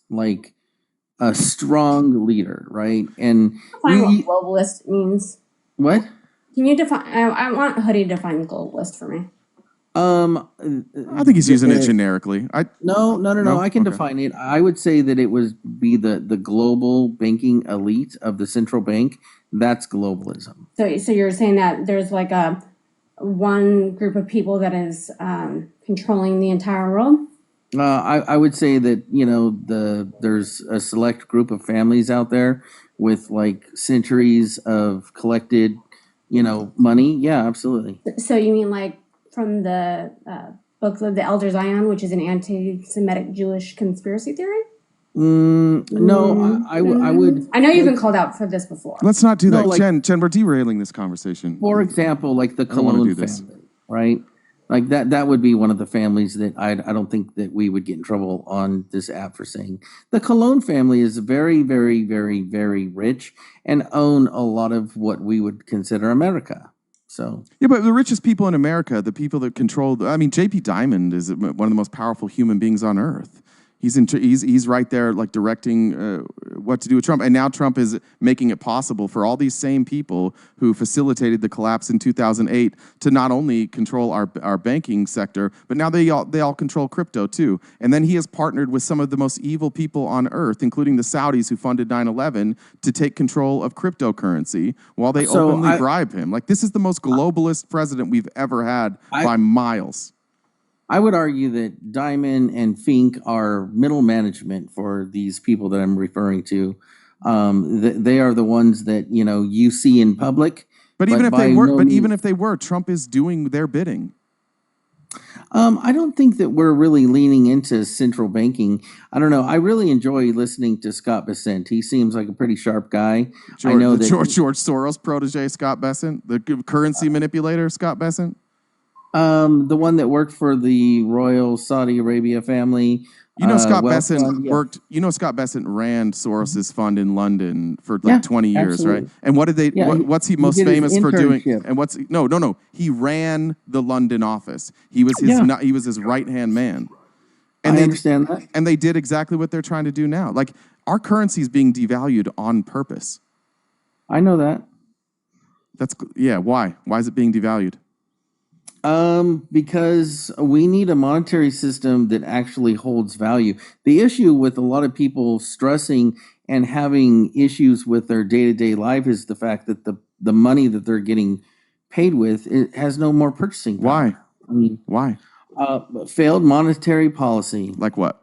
a strong leader, right? And Define what globalist means. What? Can you define? I want Hoodie to define globalist for me. I think he's using it generically. No. I can define it. I would say that it would be the global banking elite of the central bank. That's globalism. So you're saying that there's like a one group of people that is controlling the entire world? I would say that, you know, there's a select group of families out there with like centuries of collected, you know, money. Yeah, absolutely. So you mean like from the book of the Elder Zion, which is an anti-Semitic Jewish conspiracy theory? No, I would. I know you've been called out for this before. Let's not do that. like- Chen, we're derailing this conversation. For example, like the I don't wanna Cologne do this. family, right? Like that would be one of the families that I don't think that we would get in trouble on this app for saying. The Cologne family is very, very, very, very rich and own a lot of what we would consider America. So Yeah, but the richest people in America, the people that control, I mean, JP Diamond is one of the most powerful human beings on earth. He's right there, like directing what to do with Trump, and now Trump is making it possible for all these same people who facilitated the collapse in 2008 to not only control our banking sector, but now they all control crypto too. And then he has partnered with some of the most evil people on earth, including the Saudis who funded 9/11, to take control of cryptocurrency while they openly bribe him. Like, this is the most globalist president we've ever had by miles. I would argue that Diamond and Fink are middle management for these people that I'm referring to. They are the ones that, you know, you see in public. But even if they were, Trump is doing their bidding. I don't think that we're really leaning into central banking. I don't know. I really enjoy listening to Scott Bessent. He seems like a pretty sharp guy. George Soros protege, Scott Bessent, the currency manipulator, Scott Bessent. The one that worked for the Royal Saudi Arabia family. You know, Scott Bessent worked. You know, Scott Bessent ran Soros's fund in London for like 20 years, absolutely. right? And what did they? Yeah, what's he most famous for doing? And what's no? He ran the London office. He was his right hand man. And I understand that. And they did exactly what they're trying to do now. Like, our currency is being devalued on purpose. I know that. Why? Why is it being devalued? Because we need a monetary system that actually holds value. The issue with a lot of people stressing and having issues with their day-to-day life is the fact that the money that they're getting paid with, it has no more purchasing power. Why? I mean, why? Failed monetary policy. Like what?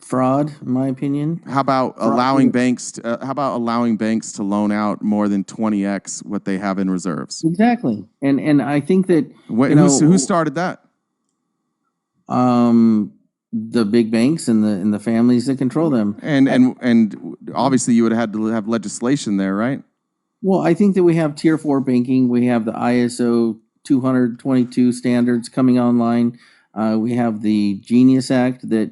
Fraud, in my opinion. How about allowing banks to loan out more than 20x what they have in reserves? Exactly, and I think that who started that? The big banks and the families that control them. And obviously you would have had to have legislation there, right? Well, I think that we have Tier 4 banking. We have the ISO 222 standards coming online. We have the Genius Act that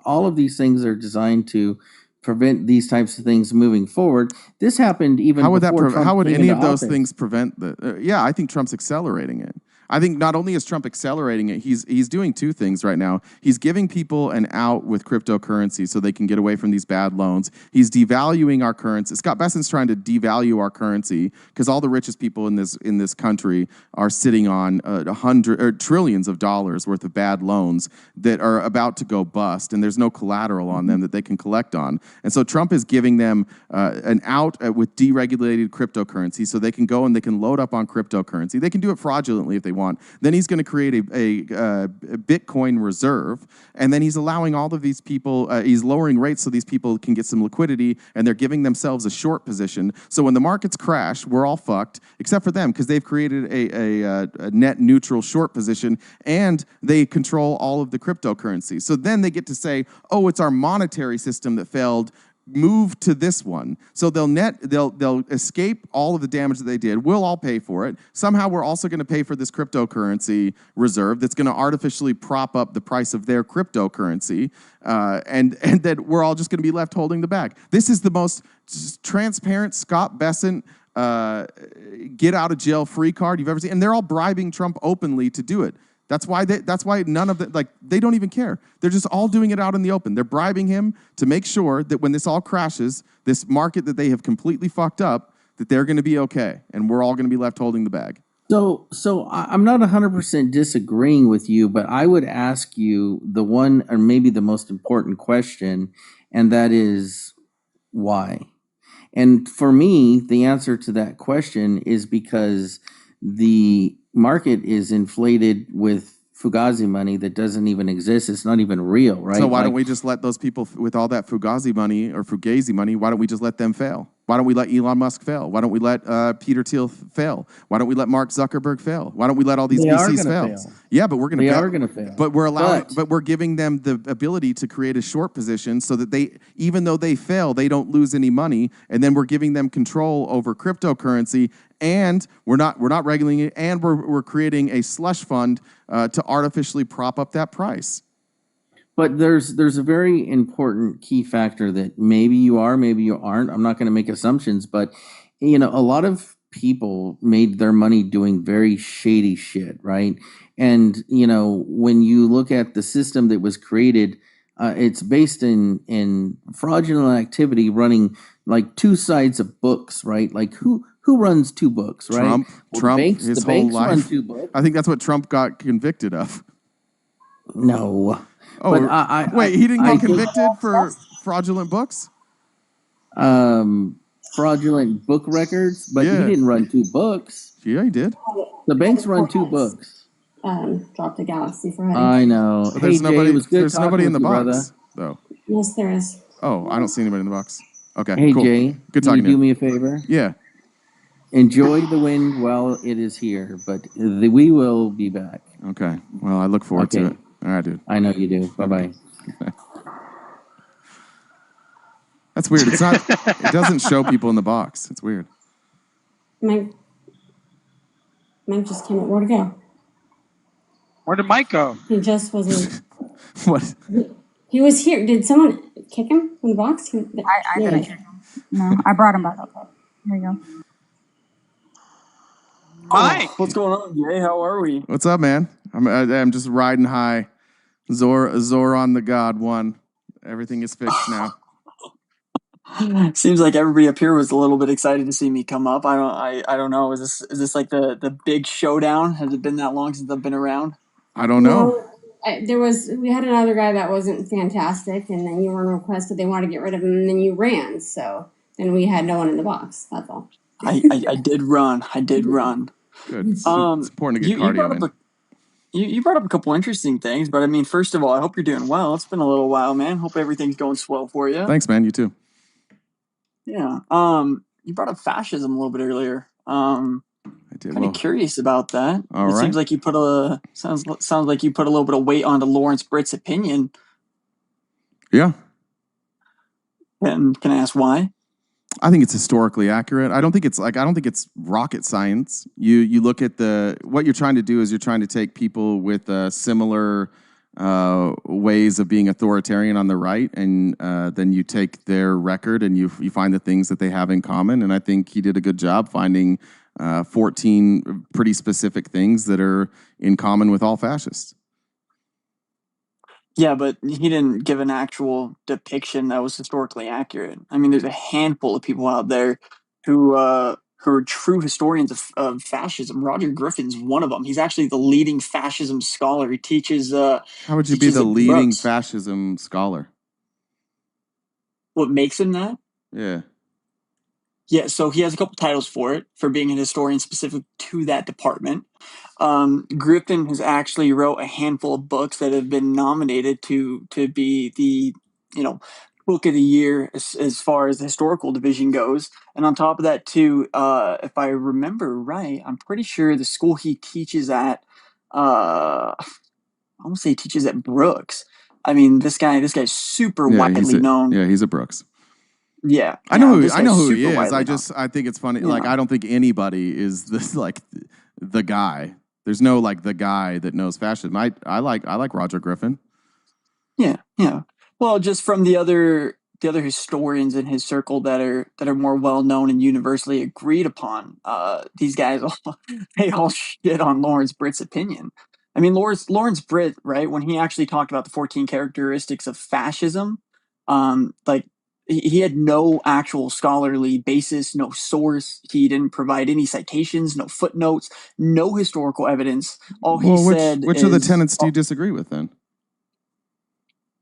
all of these things are designed to prevent these types of things moving forward. This happened even before Trump how would came any into of those office. things prevent the I think Trump's accelerating it. I think not only is Trump accelerating it, he's doing two things right now. He's giving people an out with cryptocurrency so they can get away from these bad loans. He's devaluing our currency. Scott Bessent's trying to devalue our currency because all the richest people in this country are sitting on trillions of dollars worth of bad loans that are about to go bust, and there's no collateral on them that they can collect on. And so Trump is giving them an out with deregulated cryptocurrency so they can go and they can load up on cryptocurrency. They can do it fraudulently if they want. Then he's going to create a Bitcoin reserve, and then he's allowing all of these people, he's lowering rates so these people can get some liquidity, and they're giving themselves a short position. So when the markets crash, we're all fucked, except for them, because they've created a net neutral short position, and they control all of the cryptocurrency. So then they get to say, oh, it's our monetary system that failed. Move to this one. So they'll escape all of the damage that they did. We'll all pay for it. Somehow we're also going to pay for this cryptocurrency reserve that's going to artificially prop up the price of their cryptocurrency, and that we're all just going to be left holding the bag. This is the most transparent Scott Bessent get out of jail free card you've ever seen, and they're all bribing Trump openly to do it. That's why none of the, like, they don't even care. They're just all doing it out in the open. They're bribing him to make sure that when this all crashes, this market that they have completely fucked up, that they're going to be okay, and we're all going to be left holding the bag. So I'm not 100% disagreeing with you, but I would ask you the one, or maybe the most important question, and that is why? And for me, the answer to that question is because the market is inflated with Fugazi money that doesn't even exist. It's not even real, right? So why don't we just let those people with all that Fugazi money or Fugazi money, why don't we just let them fail? Why don't we let Elon Musk fail? Why don't we let Peter Thiel fail? Why don't we let Mark Zuckerberg fail? Why don't we let all these VCs fail? Yeah, but we're going to They are going to fail. But we're allowing, but we're giving them the ability to create a short position so that they, even though they fail, they don't lose any money, and then we're giving them control over cryptocurrency, and we're not regulating it, and we're creating a slush fund to artificially prop up that price. But there's a very important key factor that maybe you are, maybe you aren't. I'm not going to make assumptions, but a lot of people made their money doing very shady shit, right? And when you look at the system that was created, it's based in fraudulent activity, running like two sides of books, right? Like who runs two books, right? Trump, his whole life. Run two books. I think that's what Trump got convicted of. No. Oh, but wait, he didn't get convicted for fraudulent books? Fraudulent book records, but he didn't run two books. Yeah, he did. The banks run two books. Drop the galaxy for heading. I know. But there's nobody. Jay, it was good there's nobody in the box, brother. though. Yes, there is. Oh, I don't see anybody in the box. Okay. Hey, cool. Jay, Good can talking you to do me a favor? Yeah. Enjoy the wind while it is here, but we will be back. Okay. Well, I look forward to it. All right, dude. I know you do. Bye-bye. That's weird. It's not. It doesn't show people in the box. It's weird. Mike just came up. Where'd he go? Where did Mike go? He just wasn't. What? He was here. Did someone kick him from the box? I didn't kick him. No, I brought him back up. There you go. Mike, what's going on, Jay? How are we? What's up, man? I'm just riding high. Zor on the God one. Everything is fixed now. Seems like everybody up here was a little bit excited to see me come up. I don't know. Is this like the big showdown? Has it been that long since I've been around? I don't know. We had another guy that wasn't fantastic, and then you were requested. They wanted to get rid of him, and then you ran. So then we had no one in the box. That's all. I did run. I did run. Good. It's important to get cardio in. You brought up a couple interesting things, but I mean, first of all, I hope you're doing well. It's been a little while, man. Hope everything's going swell for you. Thanks, man. You too. Yeah. You brought up fascism a little bit earlier. I did. Kind of curious about that. All it right. Seems like you put sounds like you put a little bit of weight onto Lawrence Britt's opinion. Yeah. And can I ask why? I think it's historically accurate. I don't think it's rocket science. You look at what you're trying to do is you're trying to take people with similar ways of being authoritarian on the right, and then you take their record and you find the things that they have in common. And I think he did a good job finding 14 pretty specific things that are in common with all fascists. Yeah, but he didn't give an actual depiction that was historically accurate. I mean, there's a handful of people out there who are true historians of fascism. Roger Griffin's one of them. He's actually the leading fascism scholar. He teaches. How would you be the leading fascism scholar? What makes him that? Yeah. Yeah, so he has a couple titles for it, for being an historian specific to that department. Griffin has actually wrote a handful of books that have been nominated to be the book of the year as far as the historical division goes. And on top of that too, if I remember right, I'm pretty sure the school he teaches at, I want to say he teaches at Brooks. I mean, this guy's super widely known. Yeah, he's at Brooks. Yeah, I know who he is. I think it's funny. Yeah. Like, I don't think anybody is this the guy. There's no the guy that knows fascism. I like Roger Griffin. Yeah. Well, just from the other historians in his circle that are more well known and universally agreed upon, these guys they all shit on Lawrence Britt's opinion. I mean, Lawrence Britt, right, when he actually talked about the 14 characteristics of fascism, like he had no actual scholarly basis, no source. He didn't provide any citations, no footnotes, no historical evidence. All he said which is, of the tenets do you disagree with then?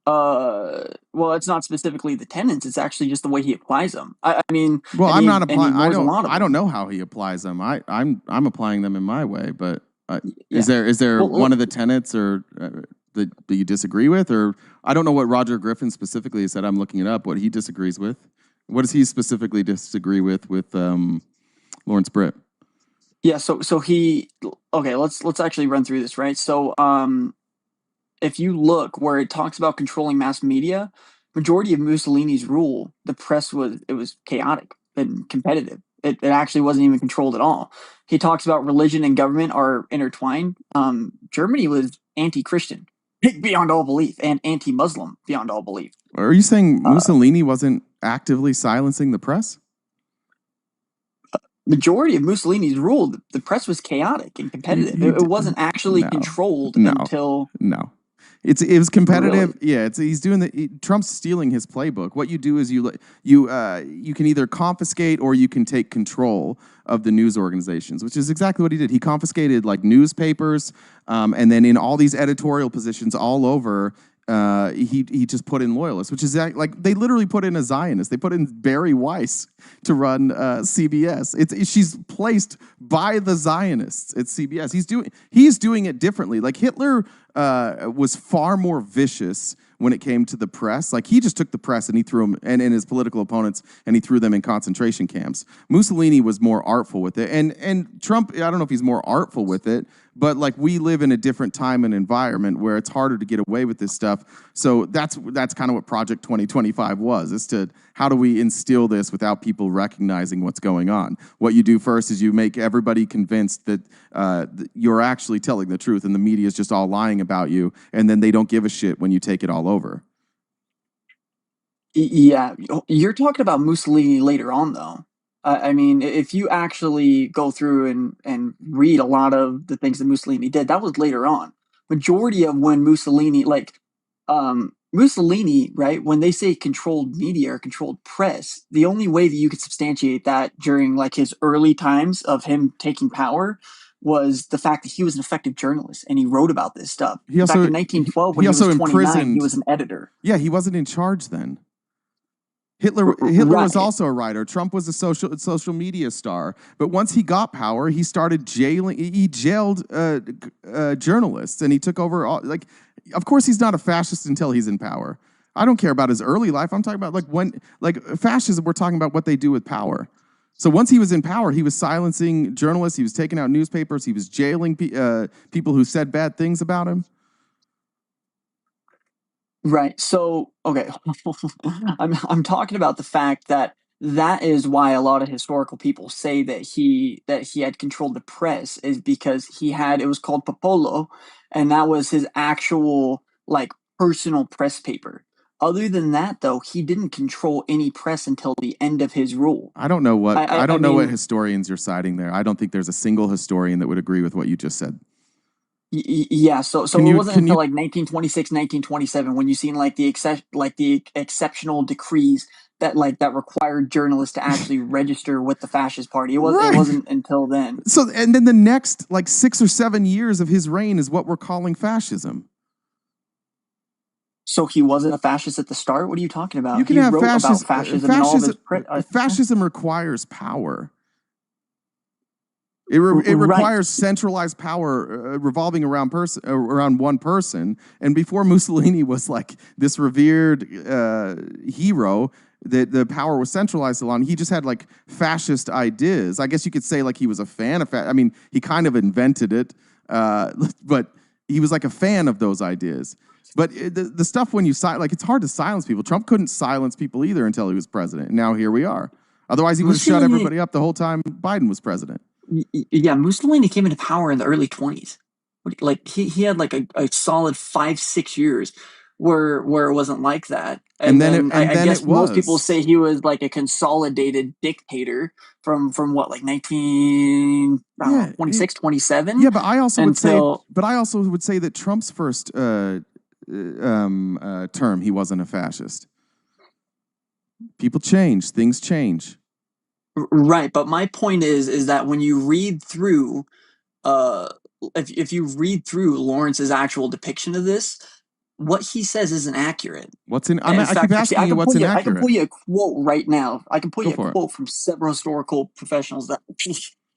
Well, it's not specifically the tenets; it's actually just the way he applies them. I mean, well, I'm not applying. I don't know how he applies them. I'm applying them in my way. But Yeah. is there Well, one of the tenets or that you disagree with, or I don't know what Roger Griffin specifically said. I'm looking it up. What he disagrees with. What does he specifically disagree with Lawrence Britt? Yeah. So he. Okay. Let's actually run through this, right? So if you look where it talks about controlling mass media, majority of Mussolini's rule, the press was chaotic and competitive. It actually wasn't even controlled at all. He talks about religion and government are intertwined. Germany was anti-Christian beyond all belief and anti-Muslim beyond all belief. Are you saying Mussolini wasn't actively silencing the press? Majority of Mussolini's rule, the press was chaotic and competitive. It wasn't actually controlled until no. It was competitive. Really? Yeah, he's doing Trump's stealing his playbook. What you do is you can either confiscate or you can take control of the news organizations, which is exactly what he did. He confiscated like newspapers, and then in all these editorial positions all over, he just put in loyalists, which is like they literally put in a Zionist. They put in Barry Weiss to run CBS. She's placed by the Zionists at CBS. He's doing it differently. Like Hitler was far more vicious when it came to the press. Like he just took the press and he threw them and his political opponents and he threw them in concentration camps. Mussolini was more artful with it, and Trump. I don't know if he's more artful with it, but like we live in a different time and environment where it's harder to get away with this stuff. So that's kind of what Project 2025 was. Is to how do we instill this without people recognizing what's going on? What you do first is you make everybody convinced that you're actually telling the truth and the media is just all lying about you, and then they don't give a shit when you take it all over. Yeah, you're talking about Mussolini later on, though. I mean, if you actually go through and read a lot of the things that Mussolini did, that was later on. Majority of when Mussolini, Mussolini, right? When they say controlled media or controlled press, the only way that you could substantiate that during like his early times of him taking power was the fact that he was an effective journalist and he wrote about this stuff. He also, back in 1912, when he was 29, he was an editor. Yeah, he wasn't in charge then. Hitler was also a writer. Trump was a social media star. But once he got power, he started jailing. He jailed journalists, and he took over. Of course, he's not a fascist until he's in power. I don't care about his early life. I'm talking about fascism. We're talking about what they do with power. So once he was in power, he was silencing journalists. He was taking out newspapers. He was jailing people who said bad things about him. Right. So, okay, I'm talking about the fact that is why a lot of historical people say that he had controlled the press is because it was called Popolo, and that was his actual like personal press paper. Other than that, though, he didn't control any press until the end of his rule. I don't know what historians you're citing there. I don't think there's a single historian that would agree with what you just said. Yeah, so it wasn't until like 1926, 1927 when you seen like the exceptional decrees that required journalists to actually register with the fascist party. It wasn't until then. So and then the next like 6 or 7 years of his reign is what we're calling fascism. So he wasn't a fascist at the start? What are you talking about? You can have fascism. Fascism requires power. It requires centralized power revolving around one person. And before Mussolini was like this revered hero, the power was centralized along. He just had like fascist ideas. I guess you could say like he was a fan of. I mean, he kind of invented it, but he was like a fan of those ideas. But the stuff when you it's hard to silence people. Trump couldn't silence people either until he was president. And now here we are. Otherwise, he would have shut everybody up the whole time Biden was president. Yeah, Mussolini came into power in the early 20s. Like he had like a solid 5-6 years where it wasn't like that. And then I then guess it most people was. say he was like a consolidated dictator from what, like 26, 27? Yeah, but I also would say, until that Trump's first term, he wasn't a fascist. People change, things change. Right, but my point is that when you read through, if you read through Lawrence's actual depiction of this, what he says isn't accurate. What's in? In I fact, keep asking you what's I can inaccurate. pull you a quote right now. I can pull Go you a for it. quote from several historical professionals that.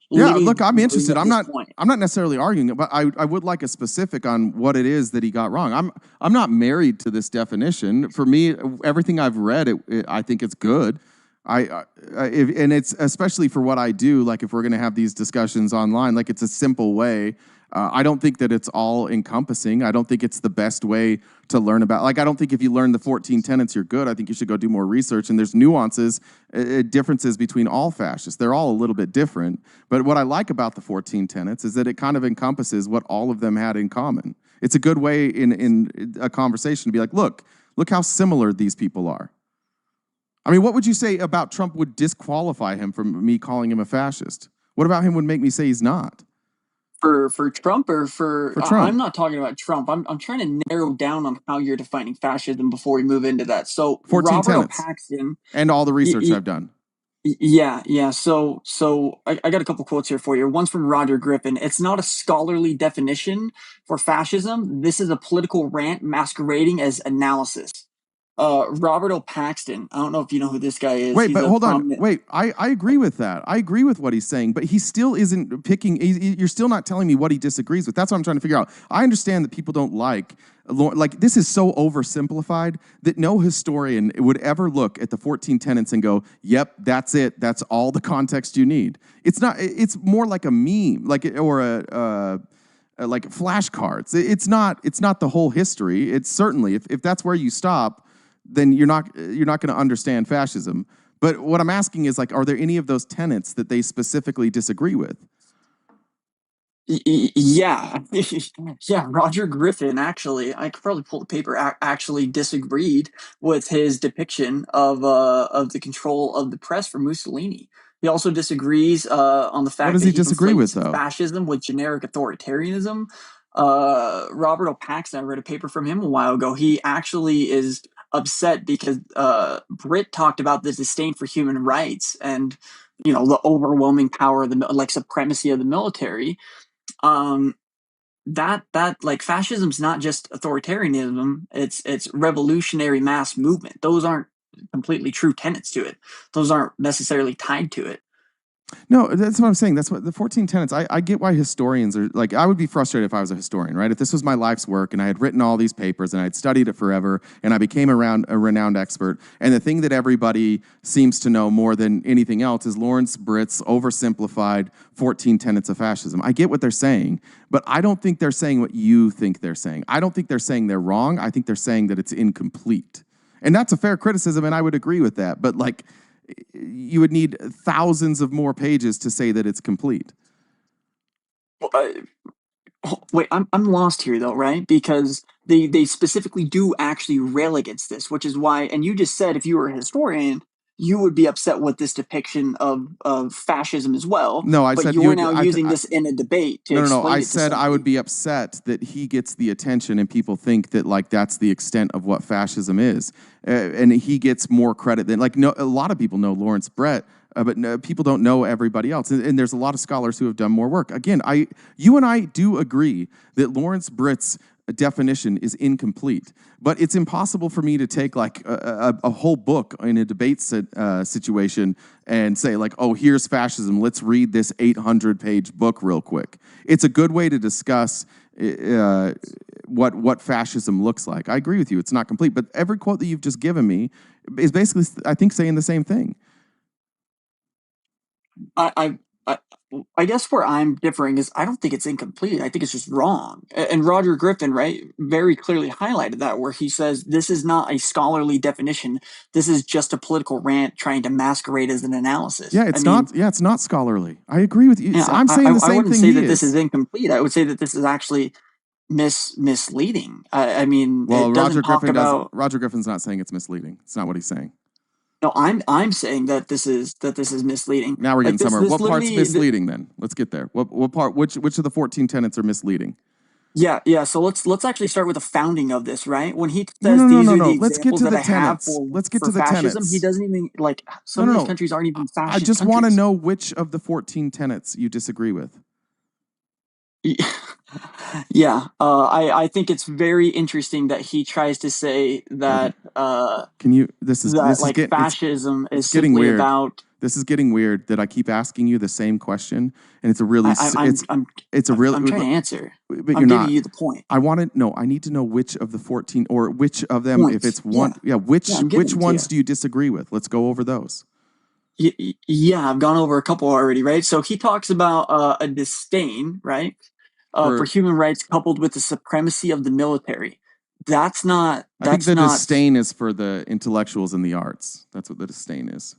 Yeah, literally look, I'm agree interested. with I'm this not point. necessarily arguing it, but I would like a specific on what it is that he got wrong. I'm not married to this definition. For me, everything I've read, I think it's good. And it's especially for what I do. Like if we're going to have these discussions online, like it's a simple way. I don't think that it's all encompassing. I don't think it's the best way to learn about. Like I don't think if you learn the 14 tenets, you're good. I think you should go do more research. And there's nuances, differences between all fascists. They're all a little bit different. But what I like about the 14 tenets is that it kind of encompasses what all of them had in common. It's a good way in a conversation to be like, look how similar these people are. I mean, what would you say about Trump would disqualify him from me calling him a fascist? What about him would make me say he's not? For Trump or for Trump? I'm not talking about Trump. I'm trying to narrow down on how you're defining fascism before we move into that. So 14 Robert tenets. Paxton And all the research I've done. Yeah. So I got a couple quotes here for you. One's from Roger Griffin. It's not a scholarly definition for fascism. This is a political rant masquerading as analysis. Robert O. Paxton. I don't know if you know who this guy is. Wait, but hold on. Wait, I agree with that. I agree with what he's saying, but he still isn't picking. You're still not telling me what he disagrees with. That's what I'm trying to figure out. I understand that people don't like this is so oversimplified that no historian would ever look at the 14 tenets and go, "Yep, that's it. That's all the context you need." It's not. It's more like a meme, or like flashcards. It's not the whole history. It's certainly if that's where you stop, then you're not going to understand fascism. But what I'm asking is, like, are there any of those tenets that they specifically disagree with? Yeah. Yeah, Roger Griffin, actually, I could probably pull the paper, actually disagreed with his depiction of the control of the press for Mussolini. He also disagrees on the fact What does that he disagree with, though? fascism with generic authoritarianism. Robert O. Paxton, I read a paper from him a while ago. He actually is upset because Britt talked about the disdain for human rights and the overwhelming power of the supremacy of the military. That like fascism's not just authoritarianism, it's revolutionary mass movement. Those aren't completely true tenets to it. Those aren't necessarily tied to it. No, that's what I'm saying. That's what the 14 tenets. I get why historians are like. I would be frustrated if I was a historian, right? If this was my life's work and I had written all these papers and I had studied it forever and I became a renowned expert, and the thing that everybody seems to know more than anything else is Lawrence Britt's oversimplified 14 tenets of fascism. I get what they're saying, but I don't think they're saying what you think they're saying. I don't think they're saying they're wrong. I think they're saying that it's incomplete, and that's a fair criticism, and I would agree with that. But like, you would need thousands of more pages to say that it's complete. Wait, I'm lost here though, right? Because they specifically do actually rail against this, which is why. And you just said if you were a historian, you would be upset with this depiction of fascism as well. No, I but said you're now using this in a debate to explain No. I it to said I would be upset that he gets the attention and people think that like that's the extent of what fascism is, and he gets more credit than a lot of people know Lawrence Brett. But no, people don't know everybody else, and there's a lot of scholars who have done more work. Again, you and I do agree that Lawrence Britt's definition is incomplete, but it's impossible for me to take like a whole book in a debate situation and say like, oh, here's fascism. Let's read this 800-page book real quick. It's a good way to discuss what fascism looks like. I agree with you. It's not complete, but every quote that you've just given me is basically, I think, saying the same thing. I guess where I'm differing is I don't think it's incomplete. I think it's just wrong. And Roger Griffin, right, very clearly highlighted that, where he says this is not a scholarly definition. This is just a political rant trying to masquerade as an analysis. Yeah, it's not. Yeah, it's not scholarly. I agree with you. Yeah, I'm saying the same thing. I wouldn't say that this is incomplete. I would say that this is actually misleading. I mean, Well, it doesn't talk about. Roger Griffin's not saying it's misleading. It's not what he's saying. No, I'm saying that this is misleading. Now we're getting somewhere. What part's literally- misleading then? Let's get there. What part? Which of the 14 tenets are misleading? Yeah. So let's actually start with the founding of this, right? When he says No. these are the Let's get examples to that the I have tenets. for Let's get to the fascism, tenets. he doesn't even like some of these countries aren't even fascist. I just want to countries. know which of the 14 tenets you disagree with. Yeah, I think it's very interesting that he tries to say that Can you? This is fascism is getting simply weird. about. This is getting weird that I keep asking you the same question, and it's a really I'm trying to answer. But I'm giving you the point. I want to know. I need to know which of the 14 or which of them. Points. If it's one, which giving ones you. do you disagree with? Let's go over those. Yeah, I've gone over a couple already, right? So he talks about a disdain, right, for human rights coupled with the supremacy of the military. That's not. I think the disdain is for the intellectuals and the arts. That's what the disdain is.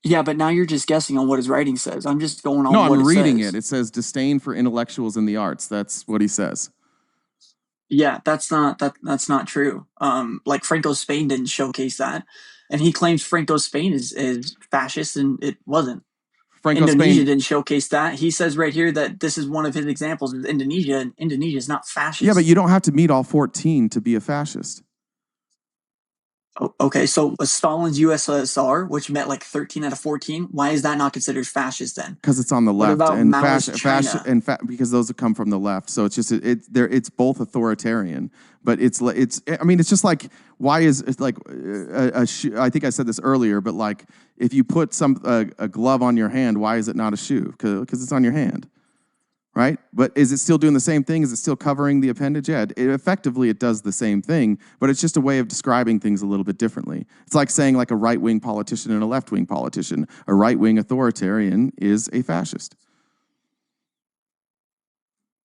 Yeah, but now you're just guessing on what his writing says. I'm just going on. No, what I'm reading says. it. It says disdain for intellectuals and the arts. That's what he says. Yeah, that's not true. Like Franco's Spain didn't showcase that, and he claims Franco's Spain is fascist, and it wasn't. Indonesia didn't showcase that. He says right here that this is one of his examples of Indonesia, and Indonesia is not fascist. Yeah, but you don't have to meet all 14 to be a fascist. Okay, so Stalin's USSR, which met like 13 out of 14, why is that not considered fascist then? Because it's on the left, about and Maoist China? because those come from the left. So it's just it's both authoritarian, but it's. I mean, it's just like why is it like I think I said this earlier, but like if you put a glove on your hand, why is it not a shoe? Because it's on your hand. Right? But is it still doing the same thing? Is it still covering the appendage? Yeah, effectively it does the same thing, but it's just a way of describing things a little bit differently. It's like saying like a right-wing politician and a left-wing politician. A right-wing authoritarian is a fascist.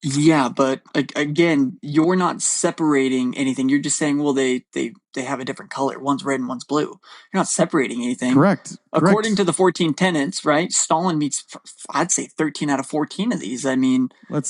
Yeah, but again, you're not separating anything. You're just saying, well, they have a different color. One's red and one's blue. You're not separating anything. Correct. According to the 14 tenets, right? Stalin meets, I'd say 13 out of 14 of these. I mean,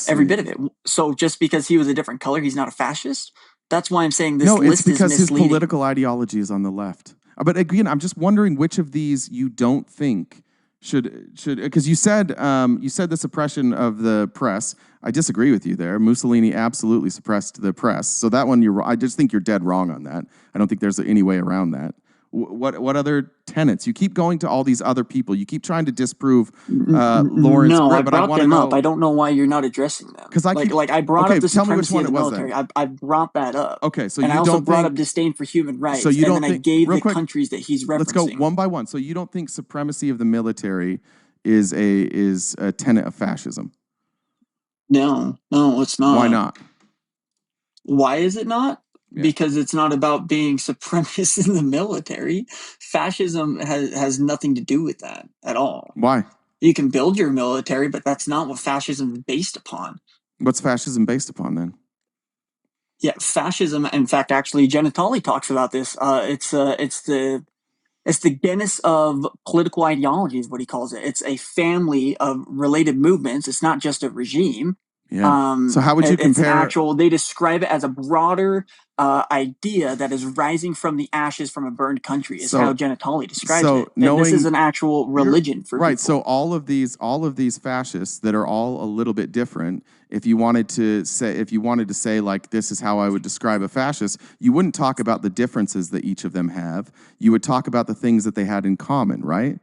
every bit of it. So just because he was a different color, he's not a fascist? That's why I'm saying this list is misleading. No, it's because his political ideology is on the left. But again, I'm just wondering which of these you don't think should because you said the suppression of the press. I disagree with you there. Mussolini absolutely suppressed the press. So that one, I just think you're dead wrong on that. I don't think there's any way around that. What other tenets? You keep going to all these other people. You keep trying to disprove Lawrence. No, Gray, I but brought them up. know, I don't know why you're not addressing them. Because I brought up the tell me which supremacy one of the it was military. then. I brought that up. Okay, so and you I also don't brought think, up disdain for human rights. So you don't and then think, I gave real the quick, countries that he's referencing. Let's go one by one. So you don't think supremacy of the military is a tenet of fascism? No, it's not. Why not? Why is it not? Yeah. Because it's not about being supremacist in the military. Fascism has nothing to do with that at all. Why? You can build your military, but that's not what fascism is based upon. What's fascism based upon then? Yeah, fascism. In fact, actually, Genitali talks about this. It's the genus of political ideology is what he calls it. It's a family of related movements. It's not just a regime. Yeah. So how would you compare? They describe it as a broader idea that is rising from the ashes from a burned country. Is how Genitali describes it. And this is an actual religion for right. people. So all of these fascists that are all a little bit different. If you wanted to say like this is how I would describe a fascist, you wouldn't talk about the differences that each of them have. You would talk about the things that they had in common, right?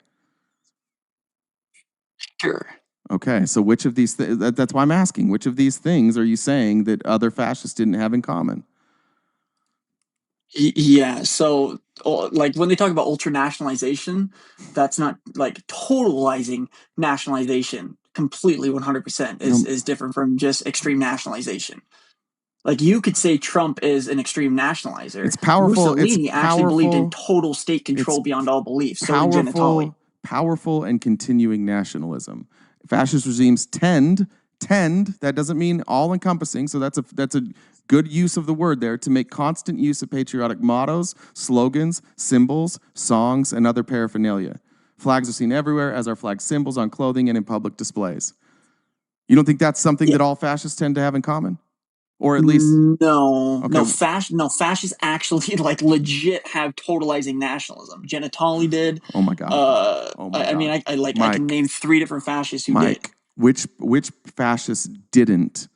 Sure. Okay, so which of these that's why I'm asking, which of these things are you saying that other fascists didn't have in common? Yeah, so like when they talk about ultranationalization, that's not like totalizing nationalization completely 100% is different from just extreme nationalization. Like you could say Trump is an extreme nationalizer. It's powerful. Mussolini actually believed in total state control beyond all belief. So did Genitali. Powerful and continuing nationalism. Fascist regimes tend, that doesn't mean all-encompassing, so that's a good use of the word there, to make constant use of patriotic mottos, slogans, symbols, songs, and other paraphernalia. Flags are seen everywhere, as are flag symbols on clothing and in public displays. You don't think that's something that all fascists tend to have in common? Or at least no, okay. fascists actually like legit have totalizing nationalism. Genitali did. Oh my god. Oh my god. I mean, I can name 3 different fascists who did. Which fascists didn't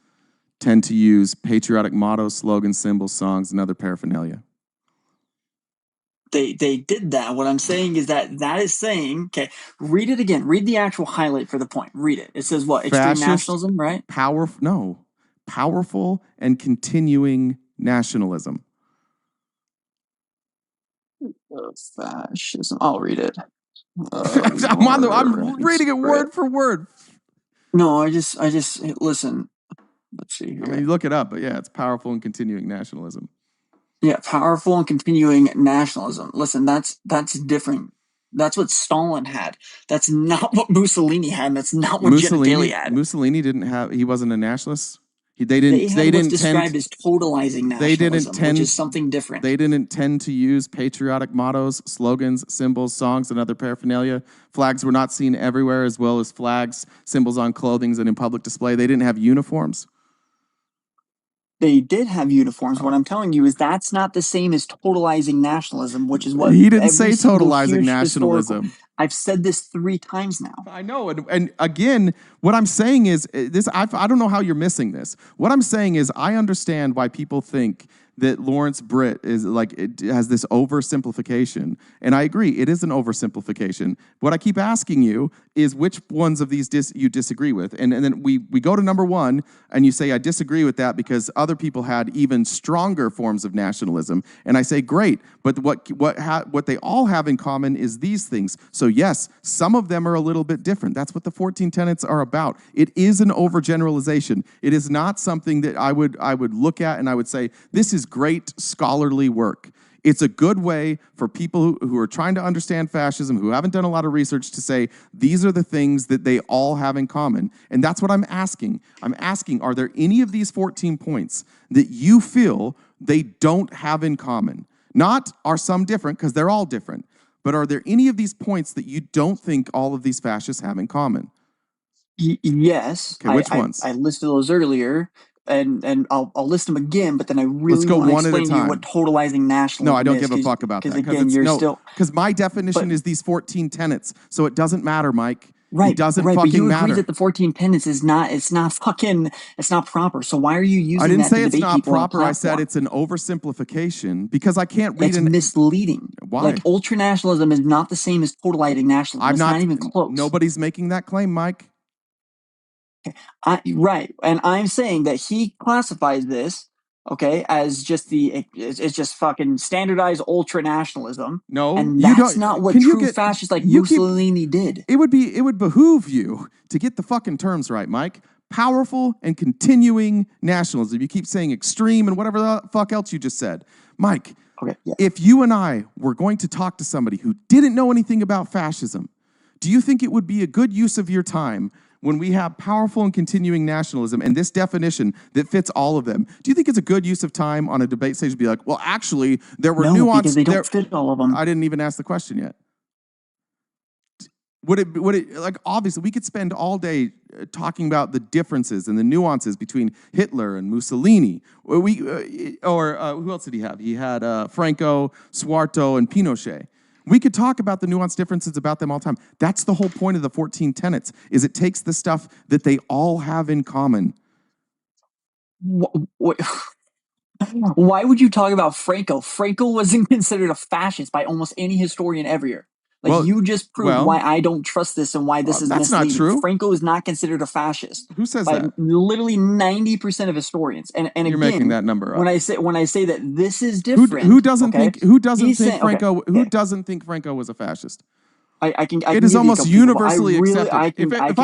tend to use patriotic mottos, slogans, symbols, songs, and other paraphernalia? They did that. What I'm saying is that is saying, okay, read it again. Read the actual highlight for the point. Read it. It says what? Extreme nationalism, right? Powerful and continuing nationalism. Fascism. I'll read it. I'm reading it word for word. No, I just listen. Let's see here. I mean, you look it up, but yeah, it's powerful and continuing nationalism. Yeah, powerful and continuing nationalism. Listen, that's different. That's what Stalin had. That's not what Mussolini had. And that's not what Genitali had. Mussolini didn't have. He wasn't a nationalist. They had what's described as totalizing nationalism, which is something different. They didn't tend to use patriotic mottos, slogans, symbols, songs, and other paraphernalia. Flags were not seen everywhere, as well as flags, symbols on clothing, and in public display. They didn't have uniforms. They did have uniforms. What I'm telling you is that's not the same as totalizing nationalism, which is what he didn't say. Totalizing nationalism. I've said this 3 times now. I know, and again, what I'm saying is this. I don't know how you're missing this. What I'm saying is I understand why people think that Lawrence Britt is like, it has this oversimplification. And I agree, it is an oversimplification. What I keep asking you is which ones of these you disagree with. And then we go to number 1, and you say, I disagree with that because other people had even stronger forms of nationalism. And I say, great, but what they all have in common is these things. So yes, some of them are a little bit different. That's what the 14 tenets are about. It is an overgeneralization. It is not something that I would look at and I would say, this is great scholarly work. It's a good way for people who are trying to understand fascism, who haven't done a lot of research, to say, these are the things that they all have in common. And that's what I'm asking. I'm asking, are there any of these 14 points that you feel they don't have in common? Not, are some different, because they're all different. But are there any of these points that you don't think all of these fascists have in common? Yes. Okay, which ones? I listed those earlier. And I'll list them again, but then I really want to explain to you what totalizing nationalism is. No, I don't give a fuck about that. Because again, because my definition is these 14 tenets, so it doesn't matter, Mike. Right, it doesn't right, fucking but you matter. agree that the 14 tenets is not, it's not proper. So why are you using that? I didn't say to it's debate not people on a proper. I said platform? it's an oversimplification because I can't read. It's misleading. Why? Like ultranationalism is not the same as totalizing nationalism. It's not even close. Nobody's making that claim, Mike. Right, and I'm saying that he classifies this, okay, as just it's just fucking standardized ultranationalism. No, and you that's don't. not what true fascists like Mussolini did. It would behoove you to get the fucking terms right, Mike. Powerful and continuing nationalism. You keep saying extreme and whatever the fuck else you just said, Mike. Okay, yeah. If you and I were going to talk to somebody who didn't know anything about fascism, do you think it would be a good use of your time when we have powerful and continuing nationalism and this definition that fits all of them? Do you think it's a good use of time on a debate stage to be like, well, actually, there were nuances? Because they don't fit all of them. I didn't even ask the question yet. Would it like, obviously we could spend all day talking about the differences and the nuances between Hitler and Mussolini. Or who else did he have? He had Franco, Suarto, and Pinochet. We could talk about the nuanced differences about them all the time. That's the whole point of the 14 tenets, is it takes the stuff that they all have in common. Why would you talk about Franco? Franco wasn't considered a fascist by almost any historian ever here. Like, you just proved why I don't trust this and why this is misleading. Not true. Franco is not considered a fascist. Who says by that? Literally 90% of historians. And you're again, making that number up. When I say that this is different, who doesn't think Franco was a fascist? I can it is almost universally accepted. I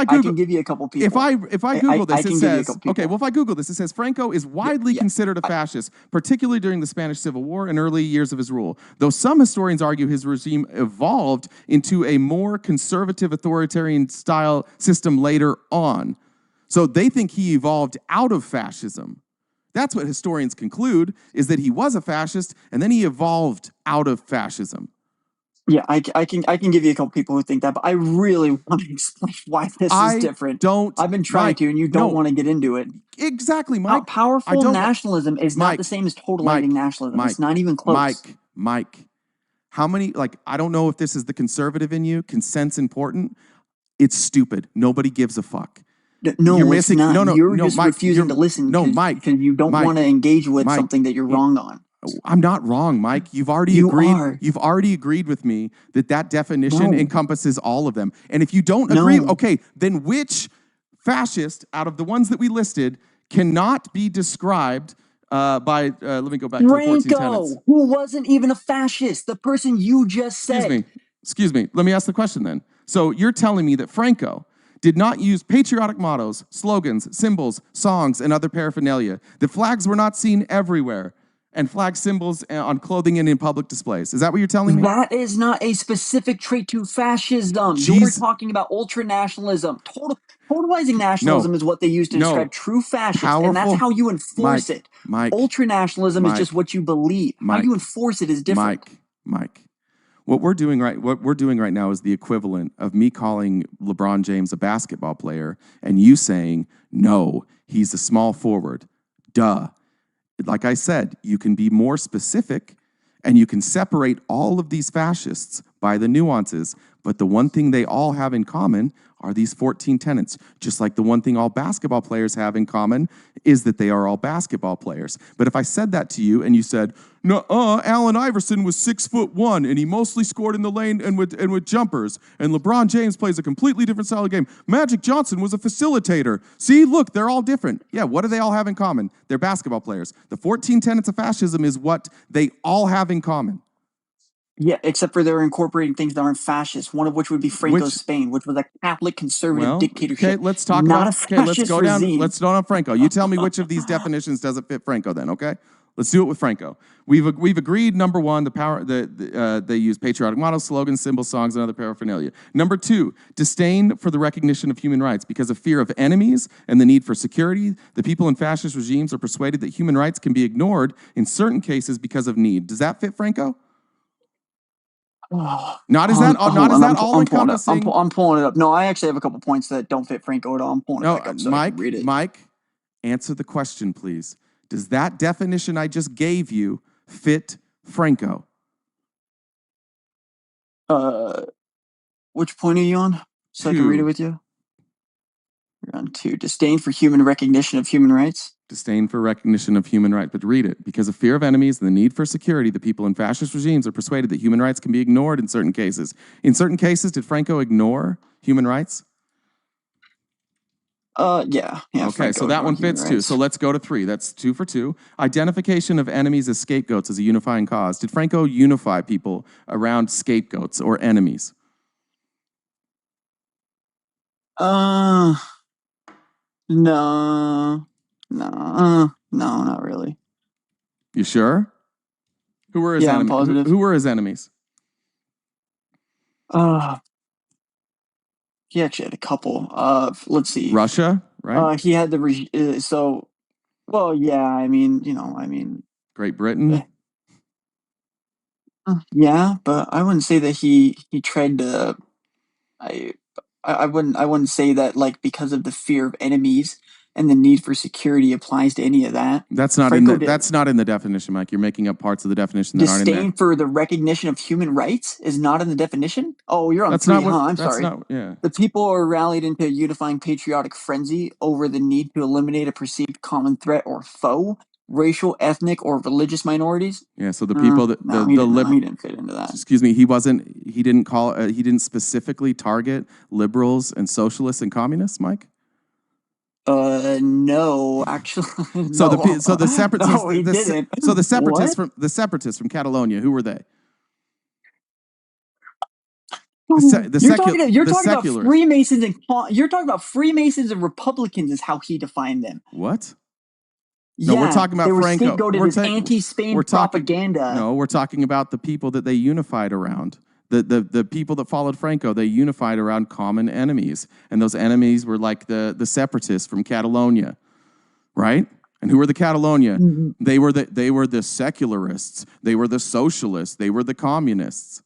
can give you a couple people. If I Google this, it says, okay, well, if I Google this, it says Franco is widely considered a fascist, particularly during the Spanish Civil War and early years of his rule. Though some historians argue his regime evolved into a more conservative authoritarian style system later on. So they think he evolved out of fascism. That's what historians conclude, is that he was a fascist and then he evolved out of fascism. Yeah, I can give you a couple people who think that, but I really want to explain why this is different. I've been trying to, and you don't want to get into it. Exactly, Mike. Powerful nationalism is not the same as total ending nationalism. It's not even close. Mike, how many, I don't know if this is the conservative in you. Consent's important. It's stupid. Nobody gives a fuck. No, you're it's missing. not. You're just Mike, refusing to listen. Mike, because you don't want to engage with something that you're wrong on. I'm not wrong, Mike. You've already agreed. You've already agreed with me that definition encompasses all of them. And if you don't agree, okay, then which fascist out of the ones that we listed cannot be described by? Let me go back to the 14 tenets. Who wasn't even a fascist? The person you just said. Excuse me. Let me ask the question then. So you're telling me that Franco did not use patriotic mottos, slogans, symbols, songs, and other paraphernalia. The flags were not seen everywhere, and flag symbols on clothing and in public displays. Is that what you're telling me? That is not a specific trait to fascism. You're talking about ultra-nationalism. Totalizing nationalism is what they use to describe true fascists, and that's how you enforce it. Ultra-nationalism is just what you believe. How you enforce it is different. Mike. What we're doing right now is the equivalent of me calling LeBron James a basketball player and you saying, no, he's a small forward. Duh. Like I said, you can be more specific and you can separate all of these fascists by the nuances, but the one thing they all have in common are these 14 tenets. Just like the one thing all basketball players have in common is that they are all basketball players. But if I said that to you and you said, Allen Iverson was 6'1" and he mostly scored in the lane and with jumpers, and LeBron James plays a completely different style of game. Magic Johnson was a facilitator. See, look, they're all different. Yeah, what do they all have in common? They're basketball players. The 14 tenets of fascism is what they all have in common. Yeah, except for they're incorporating things that aren't fascist, one of which would be Franco's Spain, which was a Catholic conservative dictatorship. Okay, let's talk not about a fascist let's go down. regime. Let's go down Franco. You tell me which of these definitions doesn't fit Franco then, okay? Let's do it with Franco. We've agreed, number one, they use patriotic mottos, slogans, symbols, songs, and other paraphernalia. Number two, disdain for the recognition of human rights. Because of fear of enemies and the need for security, the people in fascist regimes are persuaded that human rights can be ignored in certain cases because of need. Does that fit Franco? Not is that all encompassing? I'm pulling it up. No, I actually have a couple points that don't fit Franco at all. I'm pulling it back up so I can read it. Mike, answer the question, please. Does that definition I just gave you fit Franco? Which point are you on? So I can read it with you. You're on 2. Disdain for human recognition of human rights. Disdain for recognition of human rights. But read it. Because of fear of enemies and the need for security, the people in fascist regimes are persuaded that human rights can be ignored in certain cases. In certain cases, did Franco ignore human rights? Yeah. Okay, Franco so that one fits too. So let's go to 3. That's 2 for 2. Identification of enemies as scapegoats as a unifying cause. Did Franco unify people around scapegoats or enemies? No, not really. You sure? Who were his enemies? I'm positive. Who were his enemies? He actually had a couple. Let's see. Russia, right? He had the Great Britain. Yeah, but I wouldn't say that he tried to. I wouldn't say that because of the fear of enemies and the need for security applies to any of that. That's not in the definition, Mike. You're making up parts of the definition that aren't in there. Disdain for the recognition of human rights is not in the definition? Oh, you're on 3, I'm sorry. The people are rallied into a unifying patriotic frenzy over the need to eliminate a perceived common threat or foe, racial, ethnic, or religious minorities. Yeah, so the people that he didn't fit into that. Excuse me, he didn't specifically target liberals and socialists and communists, Mike? No, actually. So the separatists No, he didn't. So the separatists from Catalonia, who were they? You're talking about Freemasons and Republicans is how he defined them. What? No, we're talking about Franco. We're anti-Spain propaganda. No, we're talking about the people that they unified around. The people that followed Franco, they unified around common enemies. And those enemies were like the separatists from Catalonia, right? And who were the Catalonia? Mm-hmm. They were the secularists. They were the socialists. They were the communists.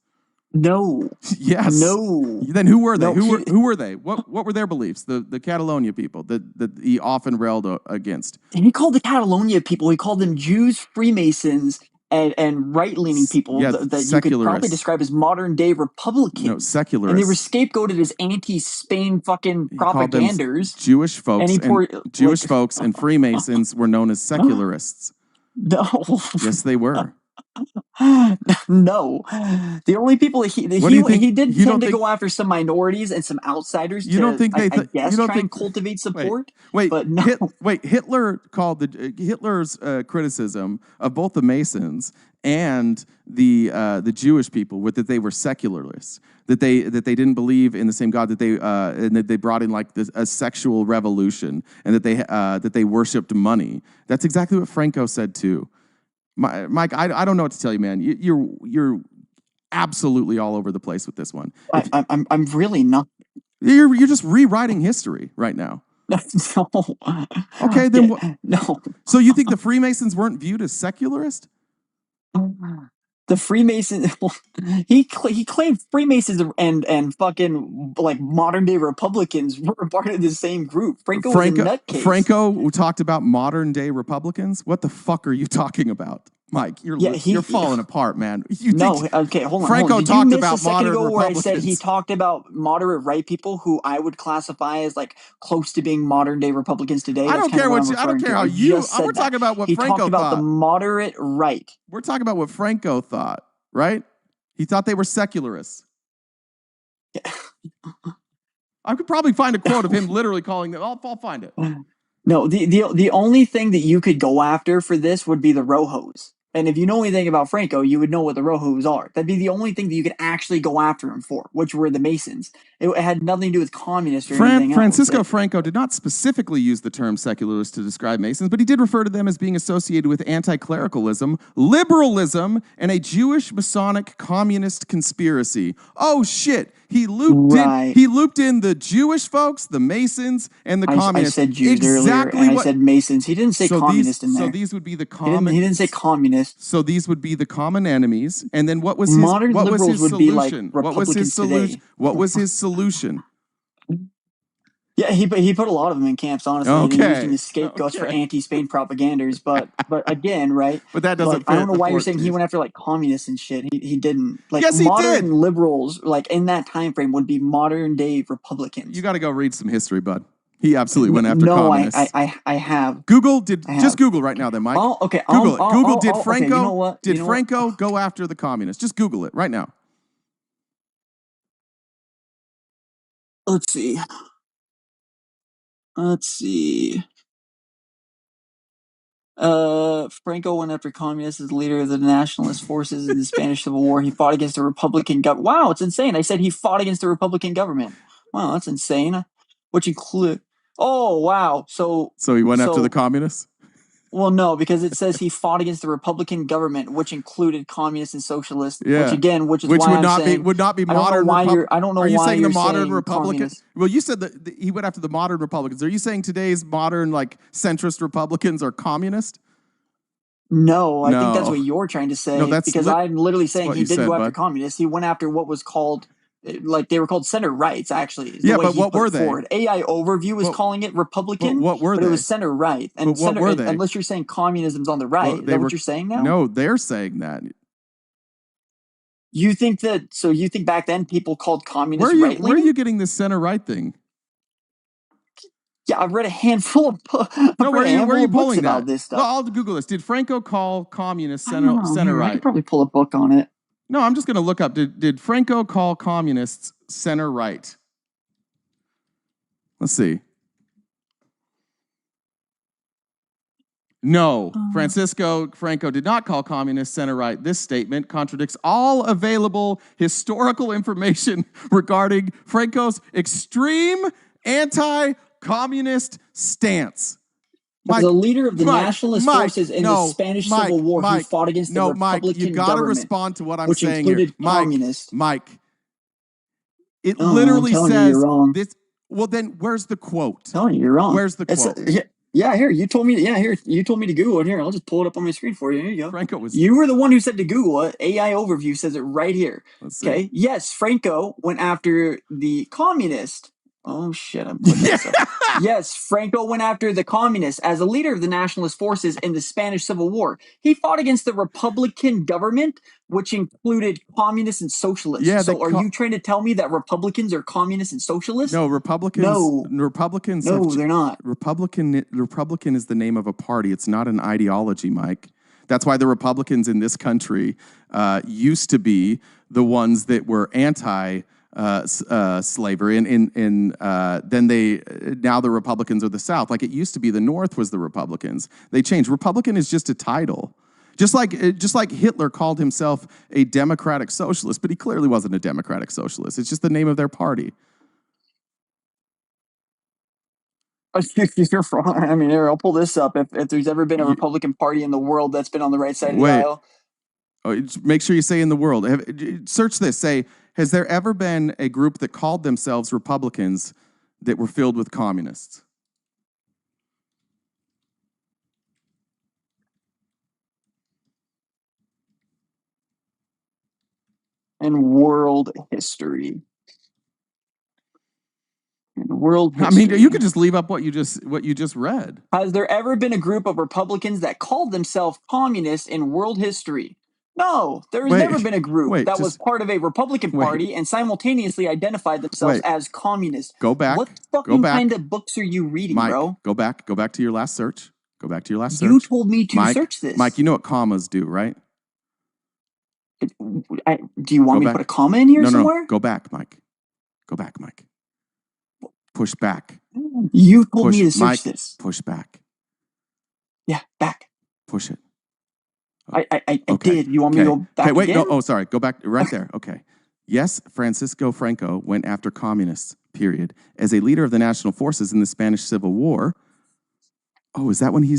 No. Yes. No. Then who were they? No, Who were they? What were their beliefs? The Catalonia people that he often railed against. And he called the Catalonia people. He called them Jews, Freemasons, and right-leaning people that you could probably describe as modern-day Republicans. No, secularists. And they were scapegoated as anti-Spain fucking propaganders. Jewish folks. And folks and Freemasons were known as secularists. No. Yes, they were. No, the only people he did tend to go after some minorities and some outsiders. You don't think try and cultivate support? But no. Hitler called Hitler's criticism of both the Masons and the Jewish people that they were secularists, that they didn't believe in the same God, and that they brought in like a sexual revolution, and that they worshipped money. That's exactly what Franco said too. Mike, I don't know what to tell you, man. You're absolutely all over the place with this one. I'm really not. You're just rewriting history right now. No. Okay, then no. So you think the Freemasons weren't viewed as secularist? The Freemasons, he claimed Freemasons and fucking like modern day Republicans were part of the same group. Franco was a nutcase. Franco talked about modern day Republicans. What the fuck are you talking about, Mike? You're falling apart, man. Okay, hold on. Franco Did talked you miss about a second modern ago where I Republicans. said he talked about moderate right people who I would classify as like close to being modern day Republicans today? I don't care how you. We're talking about what Franco talked about thought. the moderate right. We're talking about what Franco thought, right? He thought they were secularists. Yeah. I could probably find a quote of him literally calling them. I'll find it. No, the only thing that you could go after for this would be the Rojos. And if you know anything about Franco, you would know what the Rojos are. That'd be the only thing that you could actually go after him for, which were the Masons. It had nothing to do with communists or anything else. Francisco Franco did not specifically use the term secularist to describe Masons, but he did refer to them as being associated with anti-clericalism, liberalism, and a Jewish Masonic communist conspiracy. Oh shit! He looped in the Jewish folks, the Masons, and the communists. I said Jews earlier, and I said Masons. He didn't say communist in there. So these would be the common. He didn't say communist. So these would be the common enemies. And then what was his modern what liberals was his would solution? be like Republicans today. What was his solution? Yeah, he put a lot of them in camps, honestly. Okay. And he used them as scapegoats for anti-Spain propaganders. But again, right? But that doesn't. I don't know why you're saying he went after like communists and shit. He didn't. Like yes, he modern did. liberals, like in that time frame, would be modern day Republicans. You got to go read some history, bud. He absolutely went after communists. I have. Just Google right now, then, Mike. Oh, okay. Google it. Google did Franco. Okay, you know what? Did Franco go after the communists? Just Google it right now. Let's see. Franco went after communists as leader of the nationalist forces in the Spanish Civil War. He fought against the Republican government. Wow, it's insane. I said he fought against the Republican government. Wow, that's insane. Which include. Oh, wow. So he went after the communists? Well, no, because it says he fought against the Republican government, which included communists and socialists. Yeah. Which is why I'm saying would not be modern. I don't know why you're saying the modern Republicans. Communist. Well, you said that he went after the modern Republicans. Are you saying today's modern like centrist Republicans are communist? No, I think that's what you're trying to say. No, because I'm literally saying he didn't go after communists. He went after what was called. Like they were called center rights, actually. Yeah, but what were they? AI Overview was calling it Republican. What were they? It was center right. And what were they? Unless you're saying communism's on the right, is that what you're saying now? No, they're saying that. You think that? So you think back then people called communists right? Where are you getting this center right thing? Yeah, I've read a handful of books. No, where are you pulling about this stuff? No, I'll Google this. Did Franco call communists center right? I could probably pull a book on it. No, I'm just going to look up. Did Franco call communists center right? Let's see. No, Franco did not call communists center right. This statement contradicts all available historical information regarding Franco's extreme anti-communist stance. As a leader of the nationalist forces in the Spanish Civil War, he fought against the Republican government. You got to respond to what I'm saying here. Mike, it literally says this. Well, then where's the quote? I'm telling you, you're wrong. Where's the quote? Yeah, here you told me. Yeah, here you told me to Google it. Here, I'll just pull it up on my screen for you. Here you go. Franco was. You were the one who said to Google it. AI overview says it right here. Let's see. Okay. Yes, Franco went after the communist. Oh shit! I'm looking this up. Yes, Franco went after the communists as a leader of the nationalist forces in the Spanish Civil War. He fought against the Republican government, which included communists and socialists. Yeah, so are you trying to tell me that Republicans are communists and socialists? No, Republicans. No. Republicans. No, they're not. Republican is the name of a party. It's not an ideology, Mike. That's why the Republicans in this country used to be the ones that were anti-slavery, and then now the Republicans are the South. Like it used to be, the North was the Republicans. They changed. Republican is just a title. Just like Hitler called himself a democratic socialist, but he clearly wasn't a democratic socialist. It's just the name of their party. You're wrong. I mean, here, I'll pull this up. If there's ever been a Republican Party in the world that's been on the right side of the aisle. Make sure you say in the world. Search this. Say, has there ever been a group that called themselves Republicans that were filled with communists? In world history. World history. I mean, you could just leave up what you just read. Has there ever been a group of Republicans that called themselves communists in world history? No, there has never been a group that was part of a Republican Party and simultaneously identified themselves as communists. Go back. What fucking kind of books are you reading, Mike, bro? Go back to your last search. Go back to your last search. You told me to Mike, search this. Mike, you know what commas do, right? Do you want me to put a comma in here somewhere? No, go back, Mike. Go back, Mike. Push back. You told me to search this. Push back. Yeah, back. Push it. I did. You want me to go back wait, again? no, sorry. Go back right there. Okay. Yes, Francisco Franco went after communists, period, as a leader of the national forces in the Spanish Civil War. Oh, is that when he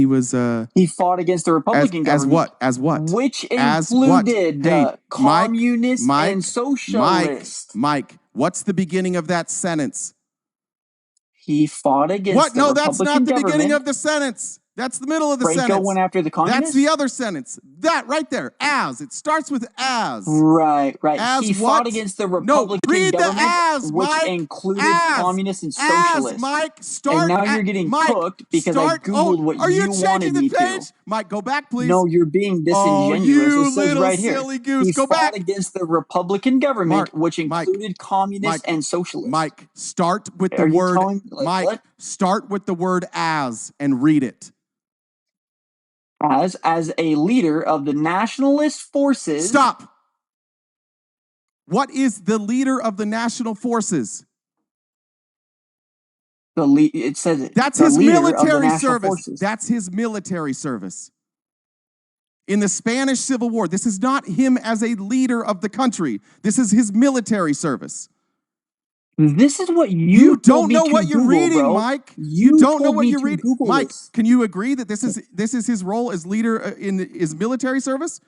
was he fought against the Republican government. As what? Which included communists and socialists. Mike, what's the beginning of that sentence? He fought against the Republican that's not the government. beginning of the sentence. That's the middle of the sentence. Franco went after the communists? That's the other sentence. That right there. As. It starts with as. Right. As he fought against the Republican read government, the as, which Mike. included As. communists and socialists. As, Mike. Start. And now you're getting cooked because I Googled what you wanted me to. Mike, go back, please. No, you're being disingenuous. You it says little right here. silly goose. He Go fought back. against the Republican government, which included communists and socialists. Mike, start with the word. Mike, what? Start with the word as and read it. As a leader of the nationalist forces. Stop. What is the leader of the national forces? It says it. That's his military service. Forces. That's his military service. In the Spanish Civil War, this is not him as a leader of the country. This is his military service. This is what you don't know what you're reading, bro. Mike. You don't know what you're reading, Google Mike. This. Can you agree that this is his role as leader in his military service?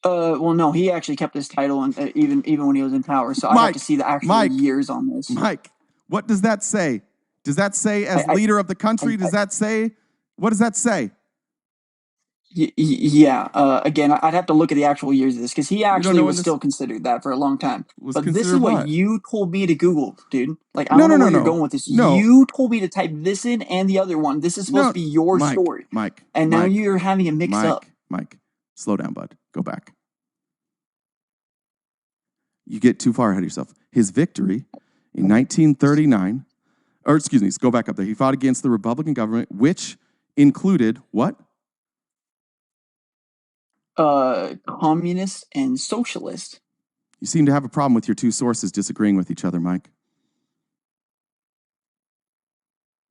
Well, no, he actually kept his title, and even when he was in power. So I have to see the actual years on this. Mike, what does that say? Does that say as leader of the country? Does that say? What does that say? Yeah. Again, I'd have to look at the actual years of this because he actually was still considered that for a long time. But this is what you told me to Google, dude. Like I don't know where you're going with this. No. You told me to type this in and the other one. This is supposed to be your story. Mike. And now you're having a mix up. Mike, slow down, bud. Go back. You get too far ahead of yourself. His victory in 1939, or excuse me, let's go back up there. He fought against the Republican government, which included what? Communist and socialist. You seem to have a problem with your two sources disagreeing with each other, Mike.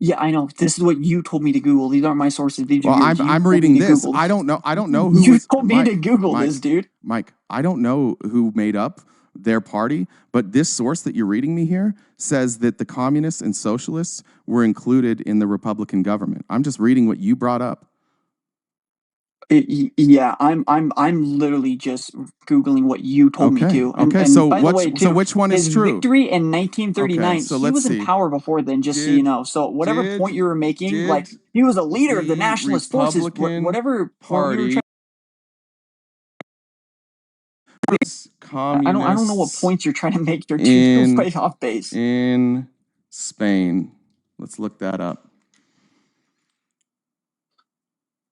Yeah, I know. This is what you told me to Google. These aren't my sources. These well, are yours. I'm reading this. I don't know who. You told me to Google this, dude. Mike, I don't know who made up their party, but this source that you're reading me here says that the communists and socialists were included in the Republican government. I'm just reading what you brought up. Yeah, I'm literally just googling what you told me to. Okay. And So by the way, too, which one is his true? victory in 1939, Okay, so he let's was in see. power before then, just so you know. So whatever point you were making, like he was a leader of the nationalist forces. Whatever point you were trying. I don't know what points you're trying to make. You're way off base. In Spain. Let's look that up.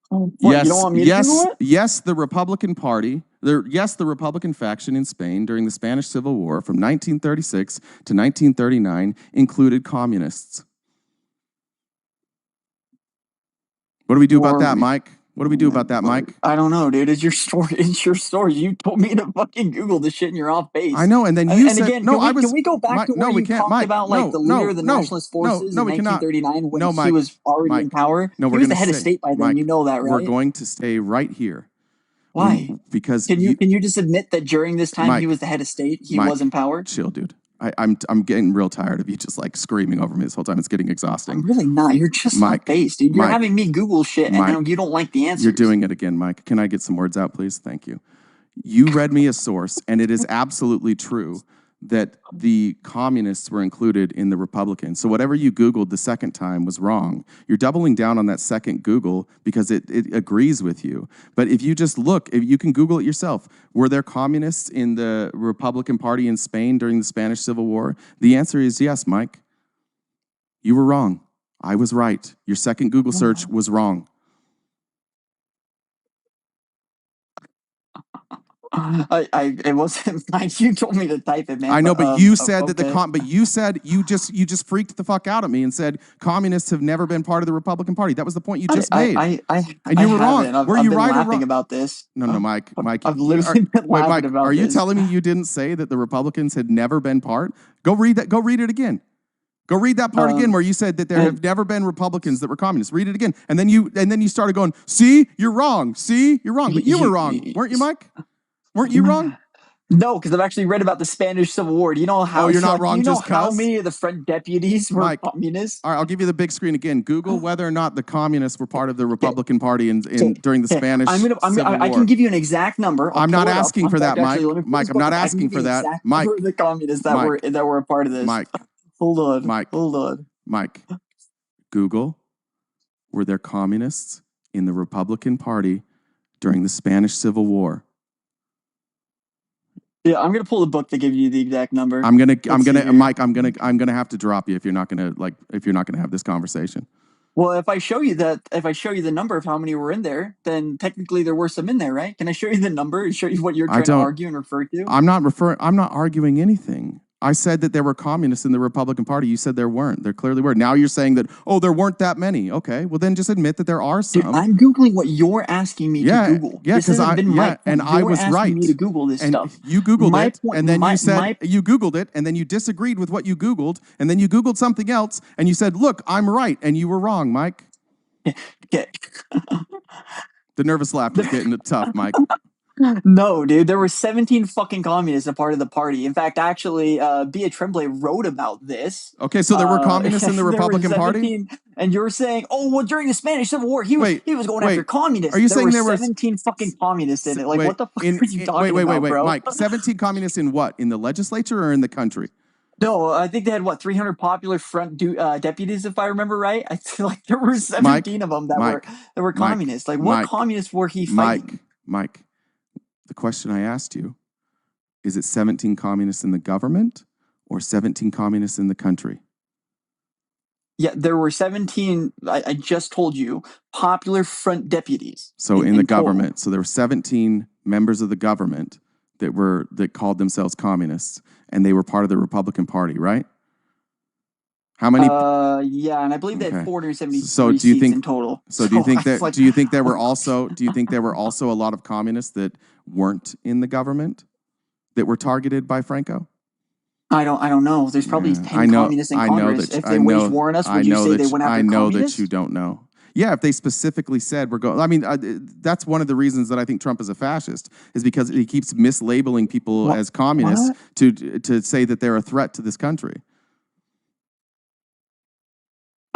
What, you don't want me to Google it? Yes, the Republican Party, the Republican faction in Spain during the Spanish Civil War from 1936 to 1939 included communists. What do we do about that, Mike? What do we do about that, Mike? I don't know, dude. It's your story. It's your story. You told me to fucking Google this shit and you're off base. I know, and then you said, again, no, can we go back to where you talked about like the leader of the nationalist forces in 1939 when he was already in power? No, he was the head of state by then. Mike, you know that, right? We're going to stay right here. Why? Because can you just admit that during this time he was the head of state? He was in power. Chill, dude. I'm getting real tired of you just like screaming over me this whole time. It's getting exhausting. I'm really not. You're just not based, dude. You're having me Google shit and then you don't like the answers. You're doing it again, Mike. Can I get some words out, please? Thank you. You read me a source, and it is absolutely true that the communists were included in the Republicans. So whatever you Googled the second time was wrong. You're doubling down on that second Google because it agrees with you. But if you just look, if you can Google it yourself, were there communists in the Republican Party in Spain during the Spanish Civil War? The answer is yes, Mike. You were wrong. I was right. Your second Google search was wrong. It wasn't like you told me to type it, man. I know, but you said that you just freaked the fuck out at me and said communists have never been part of the Republican Party. That was the point you just made. And you were wrong. Were you right or wrong about this? No, Mike. I've literally been laughing about this. Are you this. telling me you didn't say that the Republicans had never been part? Go read that. Go read it again. Go read that part again where you said that there have never been Republicans that were communists. Read it again. And then you started going, see, you're wrong. See, you're wrong. But you were wrong. Weren't you, Mike? Weren't you wrong? No, because I've actually read about the Spanish Civil War. Do you know how? Oh, you're not wrong. Do you know just how many of the French deputies were communists? All right, I'll give you the big screen again. Google whether or not the communists were part of the Republican Party during the Spanish Civil War. I can give you an exact number. I'm not asking for that, Mike. Mike, I'm not asking for that. Mike, the communists that were a part of this. Mike, hold on. Mike, hold on. Mike, Google, were there communists in the Republican Party during the Spanish Civil War? Yeah, I'm gonna pull the book to give you the exact number. Mike, I'm gonna have to drop you if you're not gonna have this conversation. Well, if I show you the number of how many were in there, then technically there were some in there, right? Can I show you the number and show you what you're trying to argue and refer to? I'm not arguing anything. I said that there were communists in the Republican Party. You said there weren't. There clearly were. Now you're saying that, oh, there weren't that many. Okay, well then just admit that there are some. Dude, I'm Googling what you're asking me to Google. Yeah, because I was right. Me to Google this stuff. You Googled it, and then you said you Googled it, and then you disagreed with what you Googled, and then you Googled something else, and you said, look, I'm right, and you were wrong, Mike. Okay. The nervous laugh is getting tough, Mike. No, dude, there were 17 fucking communists a part of the party. In fact, actually, Bia Tremblay wrote about this. Okay, so there were communists in the Republican Party? And you're saying, oh, well, during the Spanish Civil War, he was going after communists. Are you saying there were 17 fucking communists in it? Like, what the fuck are you talking about, bro? Mike, 17 communists in what? In the legislature or in the country? No, I think they had 300 popular front deputies, if I remember right. I feel like there were 17 of them that were communists. Like, what communists were he fighting? Mike. The question I asked you, is it 17 communists in the government or 17 communists in the country? Yeah, there were 17, I just told you, popular front deputies. So in the government. So there were 17 members of the government that called themselves communists, and they were part of the Republican Party, right? How many? Yeah, and I believe they had 473 seats in total. So do you think that? Do you think there were also? Do you think there were also a lot of communists that weren't in the government that were targeted by Franco? I don't know. There's probably 10 communists in Congress. If they waged war on us, would you say they went after communists? I know that you don't know. Yeah, if they specifically said we're going, I mean, that's one of the reasons that I think Trump is a fascist, is because he keeps mislabeling people as communists to say that they're a threat to this country.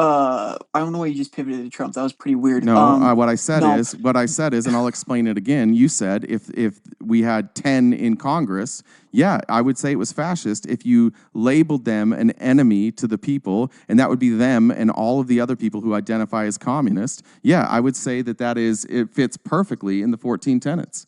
I don't know why you just pivoted to Trump. That was pretty weird. No, what I said no. is, and I'll explain it again. You said if we had 10 in Congress, yeah, I would say it was fascist if you labeled them an enemy to the people, and that would be them and all of the other people who identify as communist. Yeah, I would say it fits perfectly in the 14 tenets.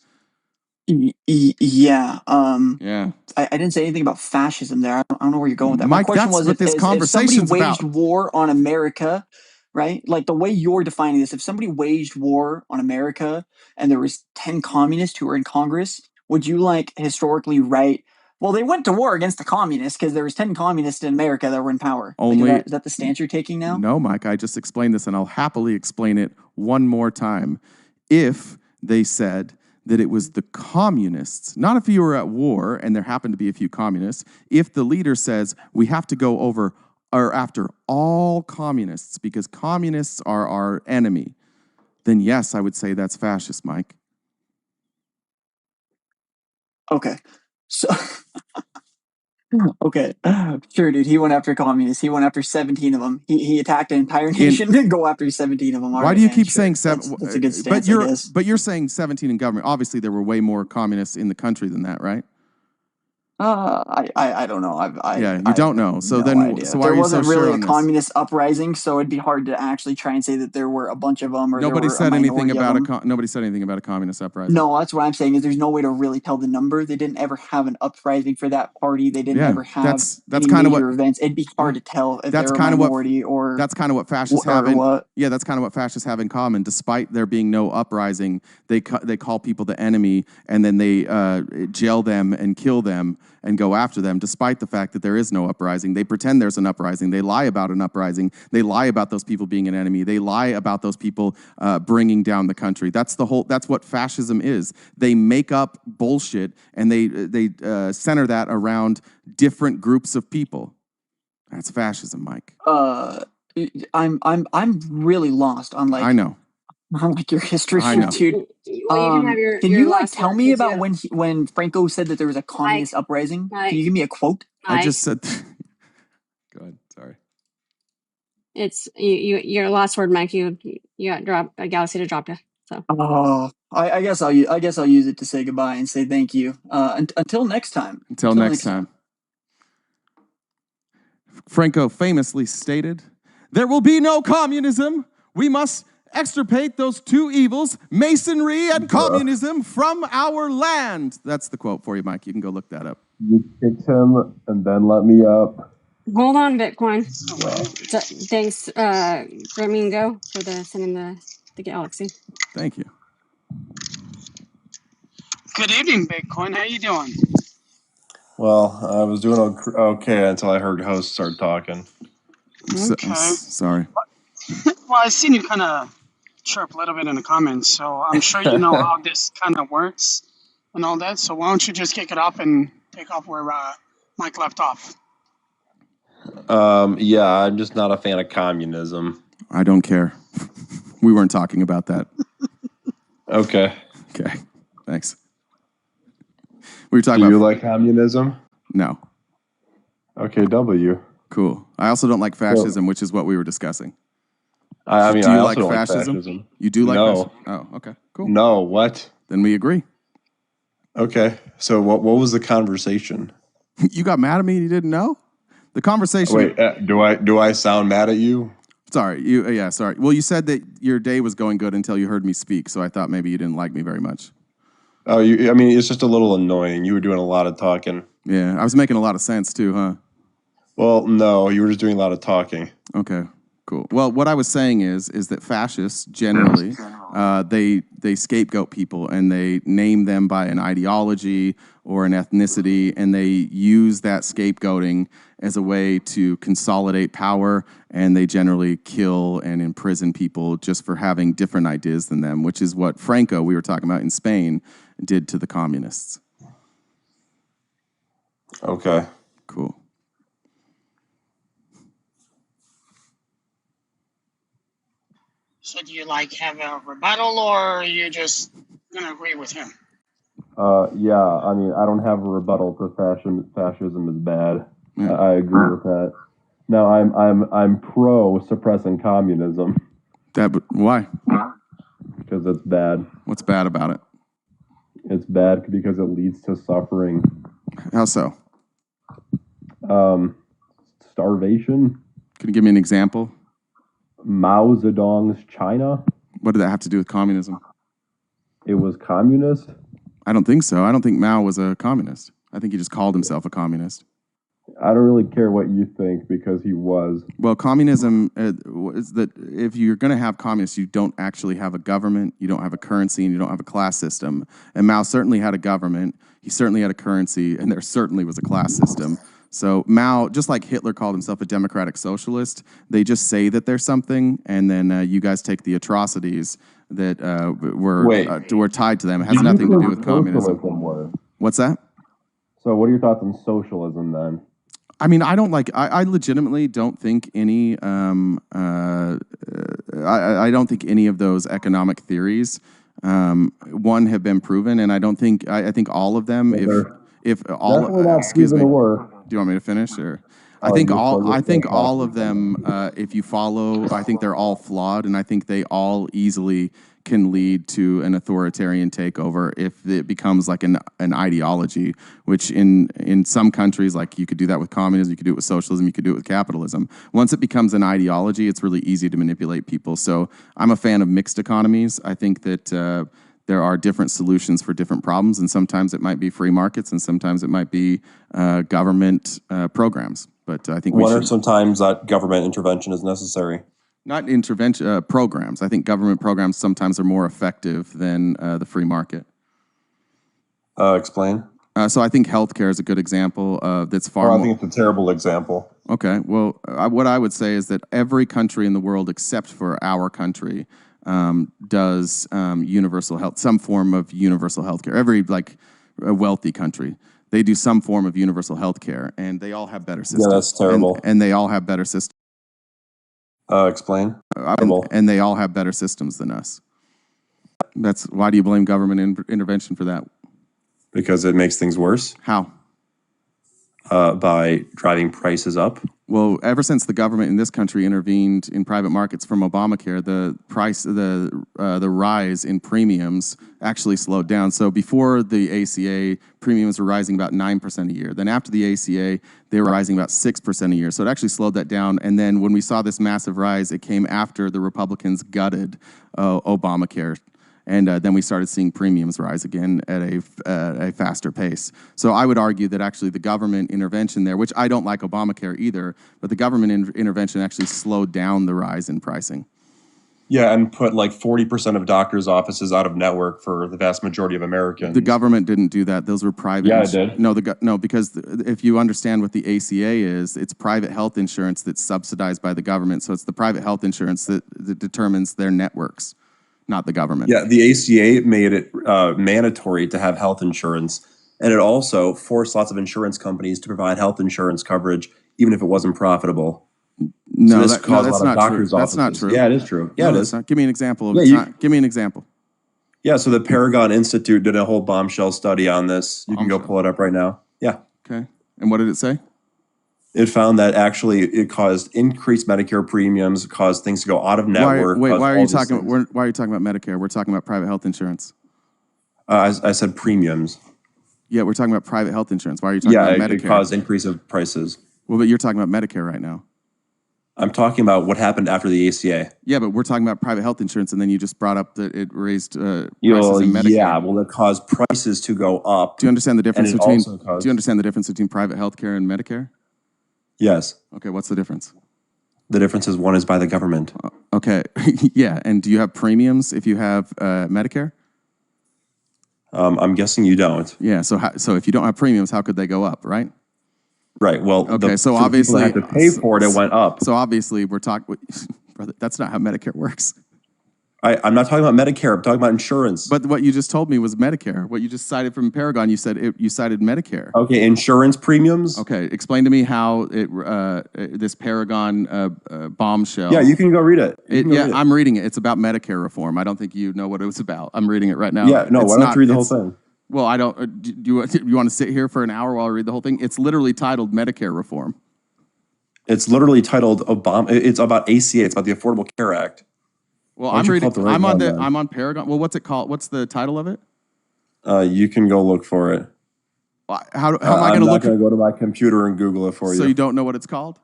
Yeah. Yeah. I didn't say anything about fascism there. I don't know where you're going with that. Mike, My question that's was what this if conversation's somebody waged about. war on America, right? Like the way you're defining this, if somebody waged war on America and there was 10 communists who were in Congress, would you like historically write, well, they went to war against the communists because there was 10 communists in America that were in power? Is that the stance you're taking now? No, Mike, I just explained this and I'll happily explain it one more time. If they said that it was the communists, not if you were at war and there happened to be a few communists, if the leader says we have to go over or after all communists because communists are our enemy, then yes, I would say that's fascist, Mike. Okay. So okay, sure, dude. He went after communists. He went after 17 of them. He attacked an entire nation and go after 17 of them. Why do you keep saying seven? That's a good stance, I guess. But you're saying 17 in government. Obviously, there were way more communists in the country than that, right? I don't know. You don't know. So no then, idea. so why there are you wasn't so really sure a on this? communist uprising, so it'd be hard to actually try and say that there were a bunch of them or Nobody there were said a anything minority of about them. nobody said anything about a communist uprising. No, that's what I'm saying is there's no way to really tell the number. They didn't ever have an uprising for that party. They didn't ever have that's any kind of major what events. It'd be hard to tell if that's they're a kind of what minority or that's kind of what fascists have in that's kind of what fascists have in common. Despite there being no uprising, they call people the enemy and then they jail them and kill them and go after them. Despite the fact that there is no uprising, they pretend there's an uprising. They lie about an uprising. They lie about those people being an enemy. They lie about those people bringing down the country. That's what fascism is. They make up bullshit and they center that around different groups of people. That's fascism, Mike. I'm really lost on I know. on like your history I here, know. dude. Well, you can have your Can you like last tell word, me 'cause about you- when Franco said that there was a communist uprising? Can you give me a quote? I just said. Go ahead. Sorry. It's your last word, Mike. You got dropped a galaxy to drop you. So. Oh, I guess I'll use it to say goodbye and say thank you. Until next time. Until next time. Franco famously stated, "There will be no communism. We must extirpate those two evils, masonry and communism, from our land." That's the quote for you, Mike. You can go look that up. You kicked him and then let me up. Hold on, Bitcoin. So, thanks, Flamingo, for sending the galaxy. Thank you. Good evening, Bitcoin. How you doing? Well, I was doing okay until I heard host start talking. Okay. Sorry. Well, I seen you kind of chirp a little bit in the comments, so I'm sure you know how this kind of works and all that. So why don't you just kick it off and take off where Mike left off? Yeah, I'm just not a fan of communism. I don't care. We weren't talking about that. Okay. Okay. Thanks. We were talking Do about. you like communism? No. Okay, W. Cool. I also don't like fascism, which is what we were discussing. I mean, do you I also like don't fascism? like fascism. You do like no. fascism? Oh, okay. Cool. No, what? Then we agree. Okay. So what was the conversation? You got mad at me and you didn't know? The conversation. Wait, do I sound mad at you? Sorry. Yeah, sorry. Well, you said that your day was going good until you heard me speak, so I thought maybe you didn't like me very much. Oh, I mean, it's just a little annoying. You were doing a lot of talking. Yeah, I was making a lot of sense too, huh? Well, no, you were just doing a lot of talking. Okay, cool. Well, what I was saying is that fascists generally, they scapegoat people and they name them by an ideology or an ethnicity, and they use that scapegoating as a way to consolidate power, and they generally kill and imprison people just for having different ideas than them, which is what Franco, we were talking about in Spain, did to the communists. Okay. Cool. So do you have a rebuttal, or are you just gonna agree with him? Yeah, I mean, I don't have a rebuttal to fascism is bad. Yeah. I agree with that. No, I'm pro suppressing communism Why? because it's bad. What's bad about it? It's bad because it leads to suffering. How so? Starvation. Can you give me an example? Mao Zedong's China. What did that have to do with communism? It was communist. I don't think so. I don't think Mao was a communist. I think he just called himself a communist. I don't really care what you think because he was. Well, communism is that if you're going to have communists, you don't actually have a government, you don't have a currency, and you don't have a class system. And Mao certainly had a government, he certainly had a currency, and there certainly was a class system. So Mao, just like Hitler called himself a democratic socialist, they just say that there's something, and then you guys take the atrocities that were tied to them. It has nothing to do with communism. What's that? So what are your thoughts on socialism then? I mean, I legitimately don't think any, I don't think any of those economic theories, have been proven, and I think all of them, excuse me, do you want me to finish, or? I think all of them, if you follow, I think they're all flawed, and I think they all easily can lead to an authoritarian takeover if it becomes like an ideology, which in some countries, like you could do that with communism, you could do it with socialism, you could do it with capitalism. Once it becomes an ideology, it's really easy to manipulate people. So I'm a fan of mixed economies. I think that there are different solutions for different problems, and sometimes it might be free markets, and sometimes it might be government programs. But I think sometimes that government intervention is necessary. Not intervention, programs. I think government programs sometimes are more effective than the free market. Explain. So I think healthcare is a good example that's far more... I think it's a terrible example. Okay, well, what I would say is that every country in the world except for our country does universal health, some form of universal healthcare. Every, a wealthy country, they do some form of universal healthcare, and they all have better systems. Yeah, that's terrible. And they all have better systems. Explain. And they all have better systems than us. Why do you blame government intervention for that? Because it makes things worse. How? By driving prices up. Well, ever since the government in this country intervened in private markets from Obamacare, the rise in premiums actually slowed down. So before the ACA, premiums were rising about 9% a year. Then after the ACA, they were rising about 6% a year. So it actually slowed that down. And then when we saw this massive rise, it came after the Republicans gutted Obamacare. And then we started seeing premiums rise again at a faster pace. So I would argue that actually the government intervention there, which I don't like Obamacare either, but the government intervention actually slowed down the rise in pricing. Yeah, and put like 40% of doctors' offices out of network for the vast majority of Americans. The government didn't do that. Those were private. Yeah, it did. No, because if you understand what the ACA is, it's private health insurance that's subsidized by the government. So it's the private health insurance that determines their networks, not the government. Yeah, the ACA made it mandatory to have health insurance, and it also forced lots of insurance companies to provide health insurance coverage, even if it wasn't profitable. No, so that's not true. That's not true. Yeah, it is true. Yeah, no, it is. Give me an example. Give me an example. Yeah, so the Paragon Institute did a whole bombshell study on this. You can go pull it up right now. Yeah. Okay. And what did it say? It found that actually it caused increased Medicare premiums, caused things to go out of network. Why are you talking about Medicare? We're talking about private health insurance. I said premiums. Yeah, we're talking about private health insurance. Why are you talking about Medicare? Yeah, it caused increase of prices. Well, but you're talking about Medicare right now. I'm talking about what happened after the ACA. Yeah, but we're talking about private health insurance, and then you just brought up that it raised prices in Medicare. Yeah, well, it caused prices to go up. Do you understand the difference between private health care and Medicare? Yes. Okay, what's the difference? The difference is one is by the government. Okay, yeah, and do you have premiums if you have Medicare? I'm guessing you don't. Yeah, so if you don't have premiums, how could they go up, right? Right. Well, okay. So obviously, have to pay for it. It went up. So obviously, we're talking. Brother, that's not how Medicare works. I'm not talking about Medicare. I'm talking about insurance. But what you just told me was Medicare. What you just cited from Paragon, you cited Medicare. Okay, insurance premiums. Okay, explain to me how this Paragon bombshell. Yeah, you can go read it. I'm reading it. It's about Medicare reform. I don't think you know what it was about. I'm reading it right now. Yeah, no. Why don't you read the whole thing? Well, I don't. Do you want to sit here for an hour while I read the whole thing? It's literally titled Medicare reform. It's literally titled Obama. It's about ACA. It's about the Affordable Care Act. Well, Why don't I'm you reading. pull up the right I'm on one, the. then? I'm on Paragon. Well, what's it called? What's the title of it? You can go look for it. How am I going I'm to not look? going to go to my computer and Google it for So you. you don't know what it's called?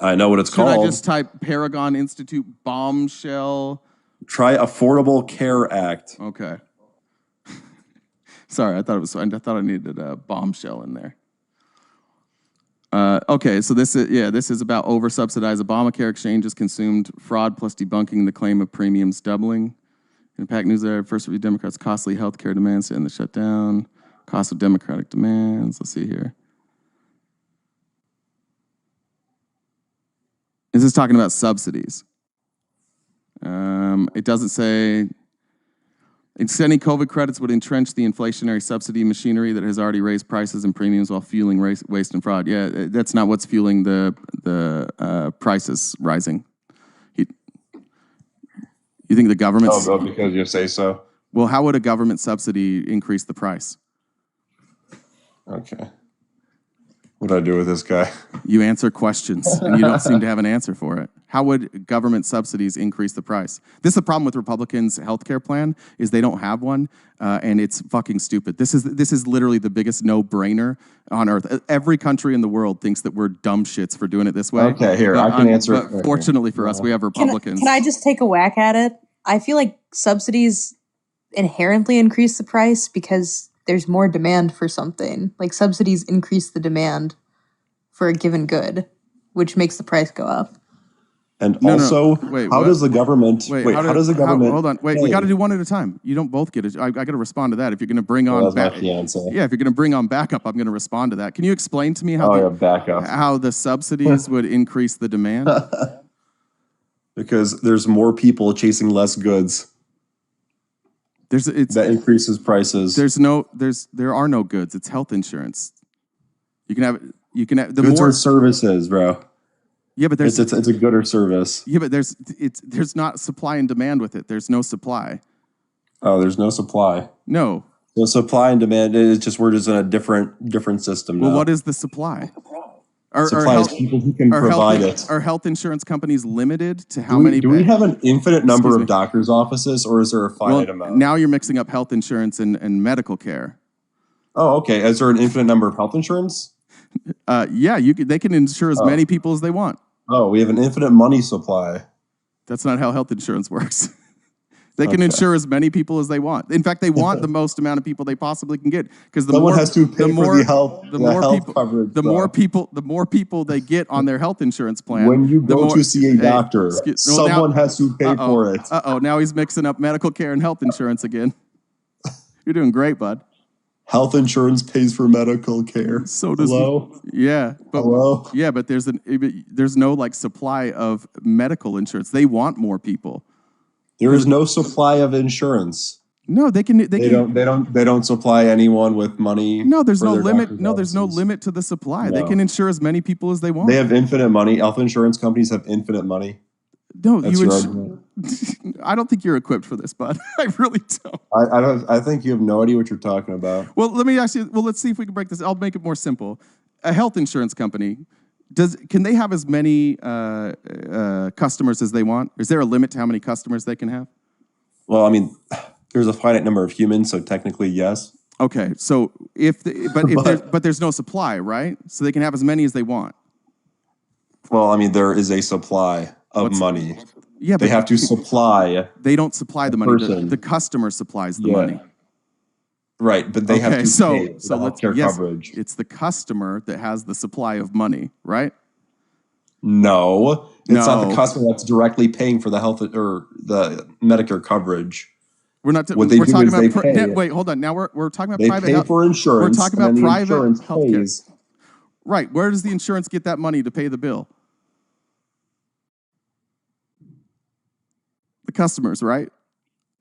I know what it's Should called. I just type Paragon Institute bombshell? Try Affordable Care Act. Okay. Sorry, I thought I needed a bombshell in there. Okay, so this is about over-subsidized Obamacare exchanges, consumed fraud, plus debunking the claim of premiums doubling. Impact News there, first review Democrats' costly health care demands to end the shutdown. Cost of Democratic demands. Let's see here. This is talking about subsidies. It doesn't say extending COVID credits would entrench the inflationary subsidy machinery that has already raised prices and premiums while fueling waste and fraud. Yeah, that's not what's fueling the prices rising. You think the government's... Oh, because you say so? Well, how would a government subsidy increase the price? Okay. What do I do with this guy? You answer questions, and you don't seem to have an answer for it. How would government subsidies increase the price? This is the problem with Republicans' healthcare plan, is they don't have one, and it's fucking stupid. This is literally the biggest no-brainer on earth. Every country in the world thinks that we're dumb shits for doing it this way. Okay, here, I can answer it. But fortunately for us, we have Republicans. Can I just take a whack at it? I feel like subsidies inherently increase the price because there's more demand for something. Like subsidies increase the demand for a given good, which makes the price go up. And No. also, Wait, how what? does the government... how does the government... hold on. Wait, we got to do one at a time. You don't both get it. I got to respond to that. If you're going to bring on... that's my fiance. Yeah, if you're going to bring on backup, I'm going to respond to that. Can you explain to me how the subsidies would increase the demand? Because there's more people chasing less goods. That increases prices. There are no goods. It's health insurance. You can have the goods more or services, bro. Yeah, but it's a good or service. Yeah, but there's not supply and demand with it. There's no supply. Oh, there's no supply. No. So supply and demand is just we're just in a different system now. Well, what is the supply? Supply is people who can provide it. Are health insurance companies limited to how many? Do we have an infinite number of doctors' offices, or is there a finite amount? Now you're mixing up health insurance and medical care. Oh, okay. Is there an infinite number of health insurance? Yeah, they can insure as many people as they want. Oh, we have an infinite money supply. That's not how health insurance works. They can insure as many people as they want. In fact, they want the most amount of people they possibly can get because someone has to pay for the health coverage. The more people they get on their health insurance plan. When you go to see a doctor, someone has to pay for it. Now he's mixing up medical care and health insurance again. You're doing great, bud. Health insurance pays for medical care. So does Hello? Yeah, but Hello? Yeah, but there's no like supply of medical insurance. They want more people. There is no supply of insurance. No, they don't supply anyone with money. No, there's no limit. No, there's no limit to the supply. No. They can insure as many people as they want. They have infinite money. Health insurance companies have infinite money. No, That's your argument. I don't think you're equipped for this, bud. I really don't. I think you have no idea what you're talking about. Well, let me ask you. Well, let's see if we can break this. I'll make it more simple. A health insurance company can they have as many customers as they want? Is there a limit to how many customers they can have? Well, I mean, there's a finite number of humans, so technically, yes. Okay, so but there's no supply, right? So they can have as many as they want. Well, I mean, there is a supply of money. Yeah, they have to supply. They don't supply the money. The customer supplies the money. Right, but they have to pay for healthcare coverage. It's the customer that has the supply of money, right? No, it's not the customer that's directly paying for the health or the Medicare coverage. We're not. What they we're do talking is about. they pay. Wait, hold on. Now we're talking about they private. They pay for insurance. We're talking about private healthcare. Right. Where does the insurance get that money to pay the bill? The customers, right?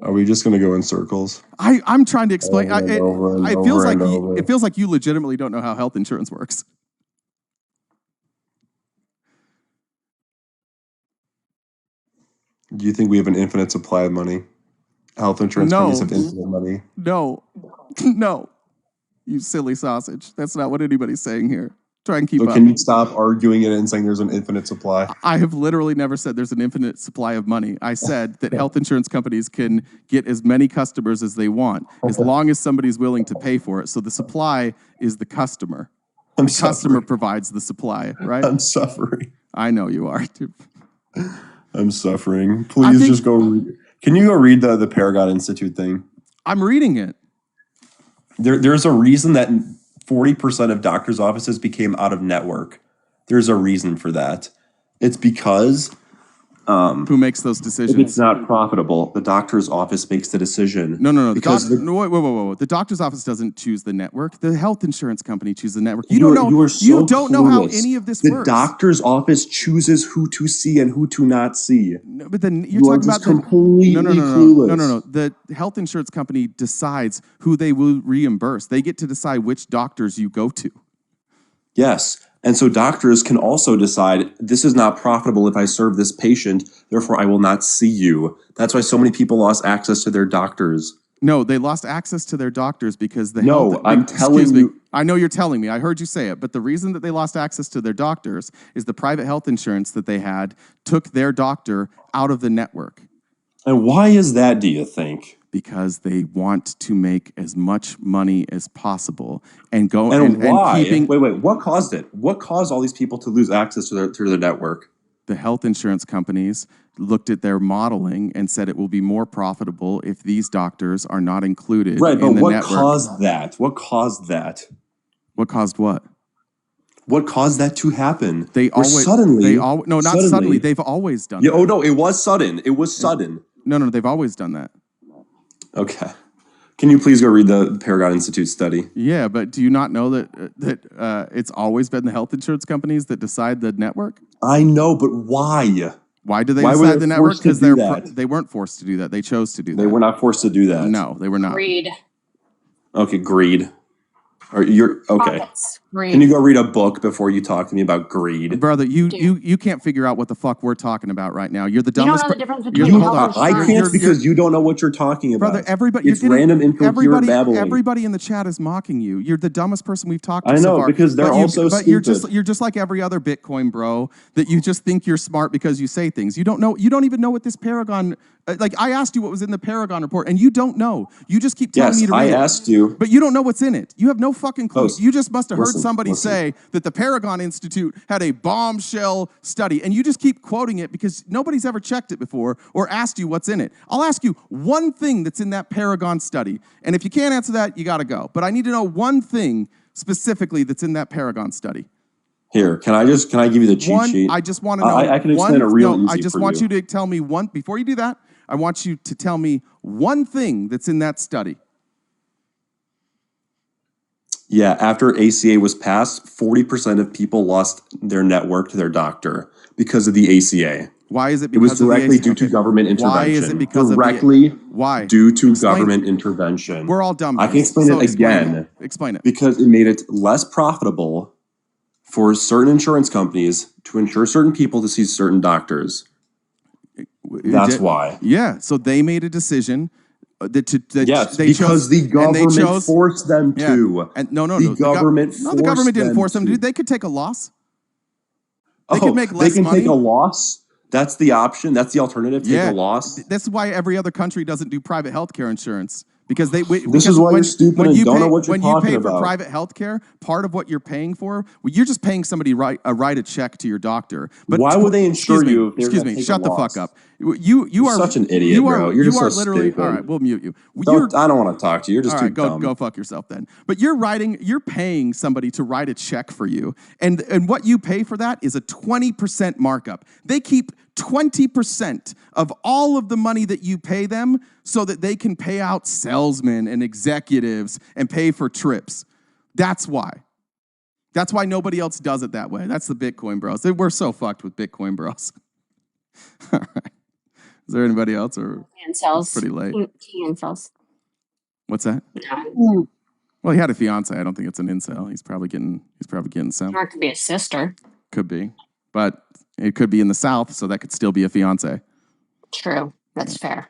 Are we just going to go in circles? I'm trying to explain. It feels like you legitimately don't know how health insurance works. Do you think we have an infinite supply of money? Health insurance companies have infinite money. No, no, you silly sausage. That's not what anybody's saying here. Try and keep So up. can you stop arguing it and saying there's an infinite supply? I have literally never said there's an infinite supply of money. I said that health insurance companies can get as many customers as they want, as long as somebody's willing to pay for it. So the supply is the customer. The customer provides the supply, right? I'm suffering. I know you are, too. I'm suffering. Please just go read. Can you go read the Paragon Institute thing? I'm reading it. There's a reason that 40% of doctors' offices became out of network. There's a reason for that. It's because who makes those decisions? If it's not profitable, the doctor's office makes the decision. No. Whoa. The doctor's office doesn't choose the network. The health insurance company chooses the network. You don't know how any of this works. The doctor's office chooses who to see and who to not see. No, but then you're You are talking just about completely clueless. No. The health insurance company decides who they will reimburse. They get to decide which doctors you go to. Yes. And so doctors can also decide, this is not profitable if I serve this patient, therefore I will not see you. That's why so many people lost access to their doctors. No, they lost access to their doctors because the I'm telling you. I know you're telling me. I heard you say it. But the reason that they lost access to their doctors is the private health insurance that they had took their doctor out of the network. And why is that, do you think? Because they want to make as much money as possible and go and why? And keeping, wait, what caused it? What caused all these people to lose access to their network? The health insurance companies looked at their modeling and said it will be more profitable if these doctors are not included in the network. Right, but what caused that? What caused that? What caused what? What caused that to happen? Not suddenly. They've always done that. Oh, no, it was sudden. It was sudden. No, they've always done that. Okay. Can you please go read the Paragon Institute study? Yeah, but do you not know that it's always been the health insurance companies that decide the network? I know, but why? Why do they decide the network? Because they weren't forced to do that. They chose to do that. They were not forced to do that. No, they were not. Greed. Okay, greed. You're okay. Greed. Can you go read a book before you talk to me about greed? Brother, you can't figure out what the fuck we're talking about right now. You're the dumbest. You don't know the difference between health I can't because you don't know what you're talking about. Brother, everybody, it's random incoherent babbling. Everybody in the chat is mocking you. You're the dumbest person we've talked to I know, so far. because they're also stupid. You're just like every other Bitcoin bro that you just think you're smart because you say things. You don't know. You don't even know what this Paragon. Like I asked you what was in the Paragon report, and you don't know. You just keep telling me to read it. I asked you, but you don't know what's in it. You have no fucking clue. You just must have heard somebody listen. say that the Paragon Institute had a bombshell study, and you just keep quoting it because nobody's ever checked it before or asked you what's in it. I'll ask you one thing that's in that Paragon study, and if you can't answer that, you got to go. But I need to know one thing specifically that's in that Paragon study. Here, can I give you the cheat sheet? I just want to know. I can explain it real easy. I just want you to tell me one. Before you do that, I want you to tell me one thing that's in that study. Yeah, after ACA was passed, 40% of people lost their network to their doctor because of the ACA. Why is it? It was directly due to government intervention. Why is it because why? Due to government intervention. We're all dumb. I can explain it again. Explain it. Because it made it less profitable for certain insurance companies to insure certain people to see certain doctors. That's why. Yeah, so they made a decision because the government forced them to. And no, the government didn't force them to. They could take a loss. They could make less money. They can take a loss. That's the option. That's the alternative. Take a loss. That's why every other country doesn't do private healthcare insurance. Because this is why you're stupid and don't know what you're talking about. When you pay for private health care, part of what you're paying for, you're just paying somebody write a check to your doctor. But why would they insure you? Excuse me. Shut the fuck up. You are such an idiot, bro. You're just so literally stupid. All right, we'll mute you. I don't want to talk to you. You're just too dumb. Go fuck yourself then. But you're paying somebody to write a check for you, and what you pay for that is a 20% markup. They keep 20% of all of the money that you pay them so that they can pay out salesmen and executives and pay for trips. That's why. That's why nobody else does it that way. That's the Bitcoin bros. We're so fucked with Bitcoin bros. All right. Is there anybody else or incels? Pretty late. Incels. What's that? Well, he had a fiance. I don't think it's an incel. He's probably getting some. Or it could be a sister. Could be. But it could be in the South, so that could still be a fiance. True. That's fair.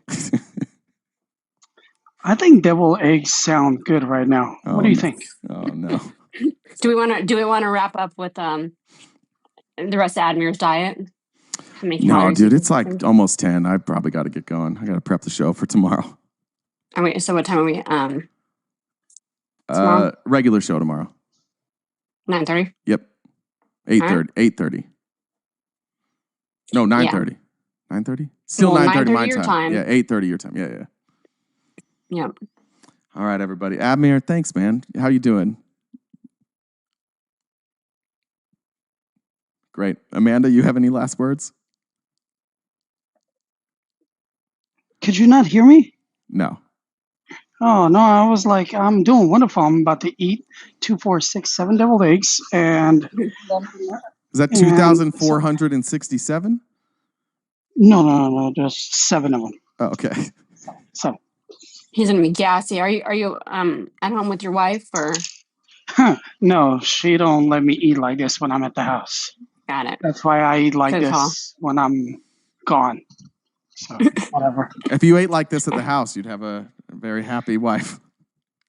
I think devil eggs sound good right now. What do you think? Oh, no. Do we want to wrap up with the rest of Admir's diet? How many No, calories dude, you it's like consume? almost 10. I probably got to get going. I got to prep the show for tomorrow. So what time are we? Tomorrow? Regular show tomorrow. 9:30. Yep. 8:30. 8:30. No, 9:30. 9:30. Still Well, 9:30 my 9:30 your time. Yeah, 8:30 your time. Yeah. Yep. All right, everybody. Admir, thanks, man. How you doing? Great. Amanda, you have any last words? Could you not hear me? No. Oh no, I was like, I'm doing wonderful. I'm about to eat 2, 4, 6, 7 deviled eggs, and Is that and 2,467? no, just 7 of them. Oh, okay. So He's gonna be gassy. Are you at home with your wife or? no, she don't let me eat like this when I'm at the house. Got it. That's why I eat like Good call. this when I'm gone. So whatever. If you ate like this at the house, you'd have a very happy wife.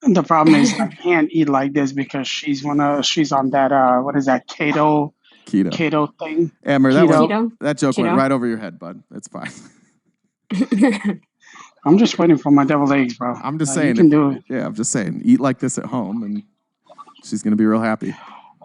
The problem is I can't eat like this because she's on that what is that keto thing. Admir, that joke went Keto? right over your head, bud. It's fine. I'm just waiting for my deviled eggs, bro. I'm just You saying. can do it. Yeah, I'm just saying. Eat like this at home, and she's gonna be real happy.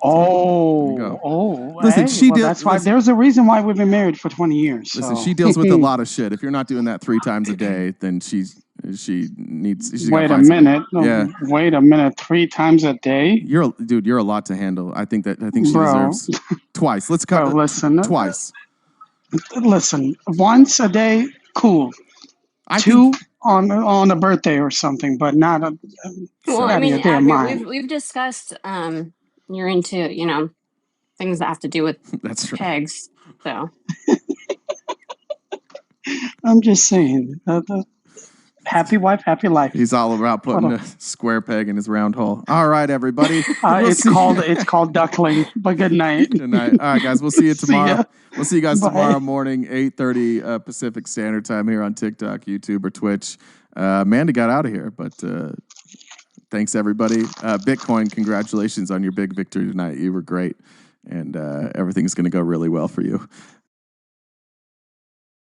Oh, Listen, hey, that's why there's a reason why we've been married for 20 years. Listen, so. she deals with a lot of shit. If you're not doing that 3 times a day, then she's Wait a minute. No, Yeah. Wait a minute. 3 times a day? You're a lot to handle. I think she Bro. deserves twice. Let's cut Bro, listen. twice. Listen, once a day, cool. 2 on a birthday or something, but not a. Well, I out of mean, your damn Admir, mind. we've discussed you're into things that have to do with That's true. pegs. So I'm just saying. Happy wife, happy life. He's all about putting a square peg in his round hole. All right, everybody. It's called duckling. But good night. Good night. All right, guys. We'll see you See tomorrow. ya. We'll see you guys Bye. tomorrow morning, 8:30 Pacific Standard Time here on TikTok, YouTube, or Twitch. Amanda got out of here, but thanks everybody. Bitcoin, congratulations on your big victory tonight. You were great, and everything's going to go really well for you.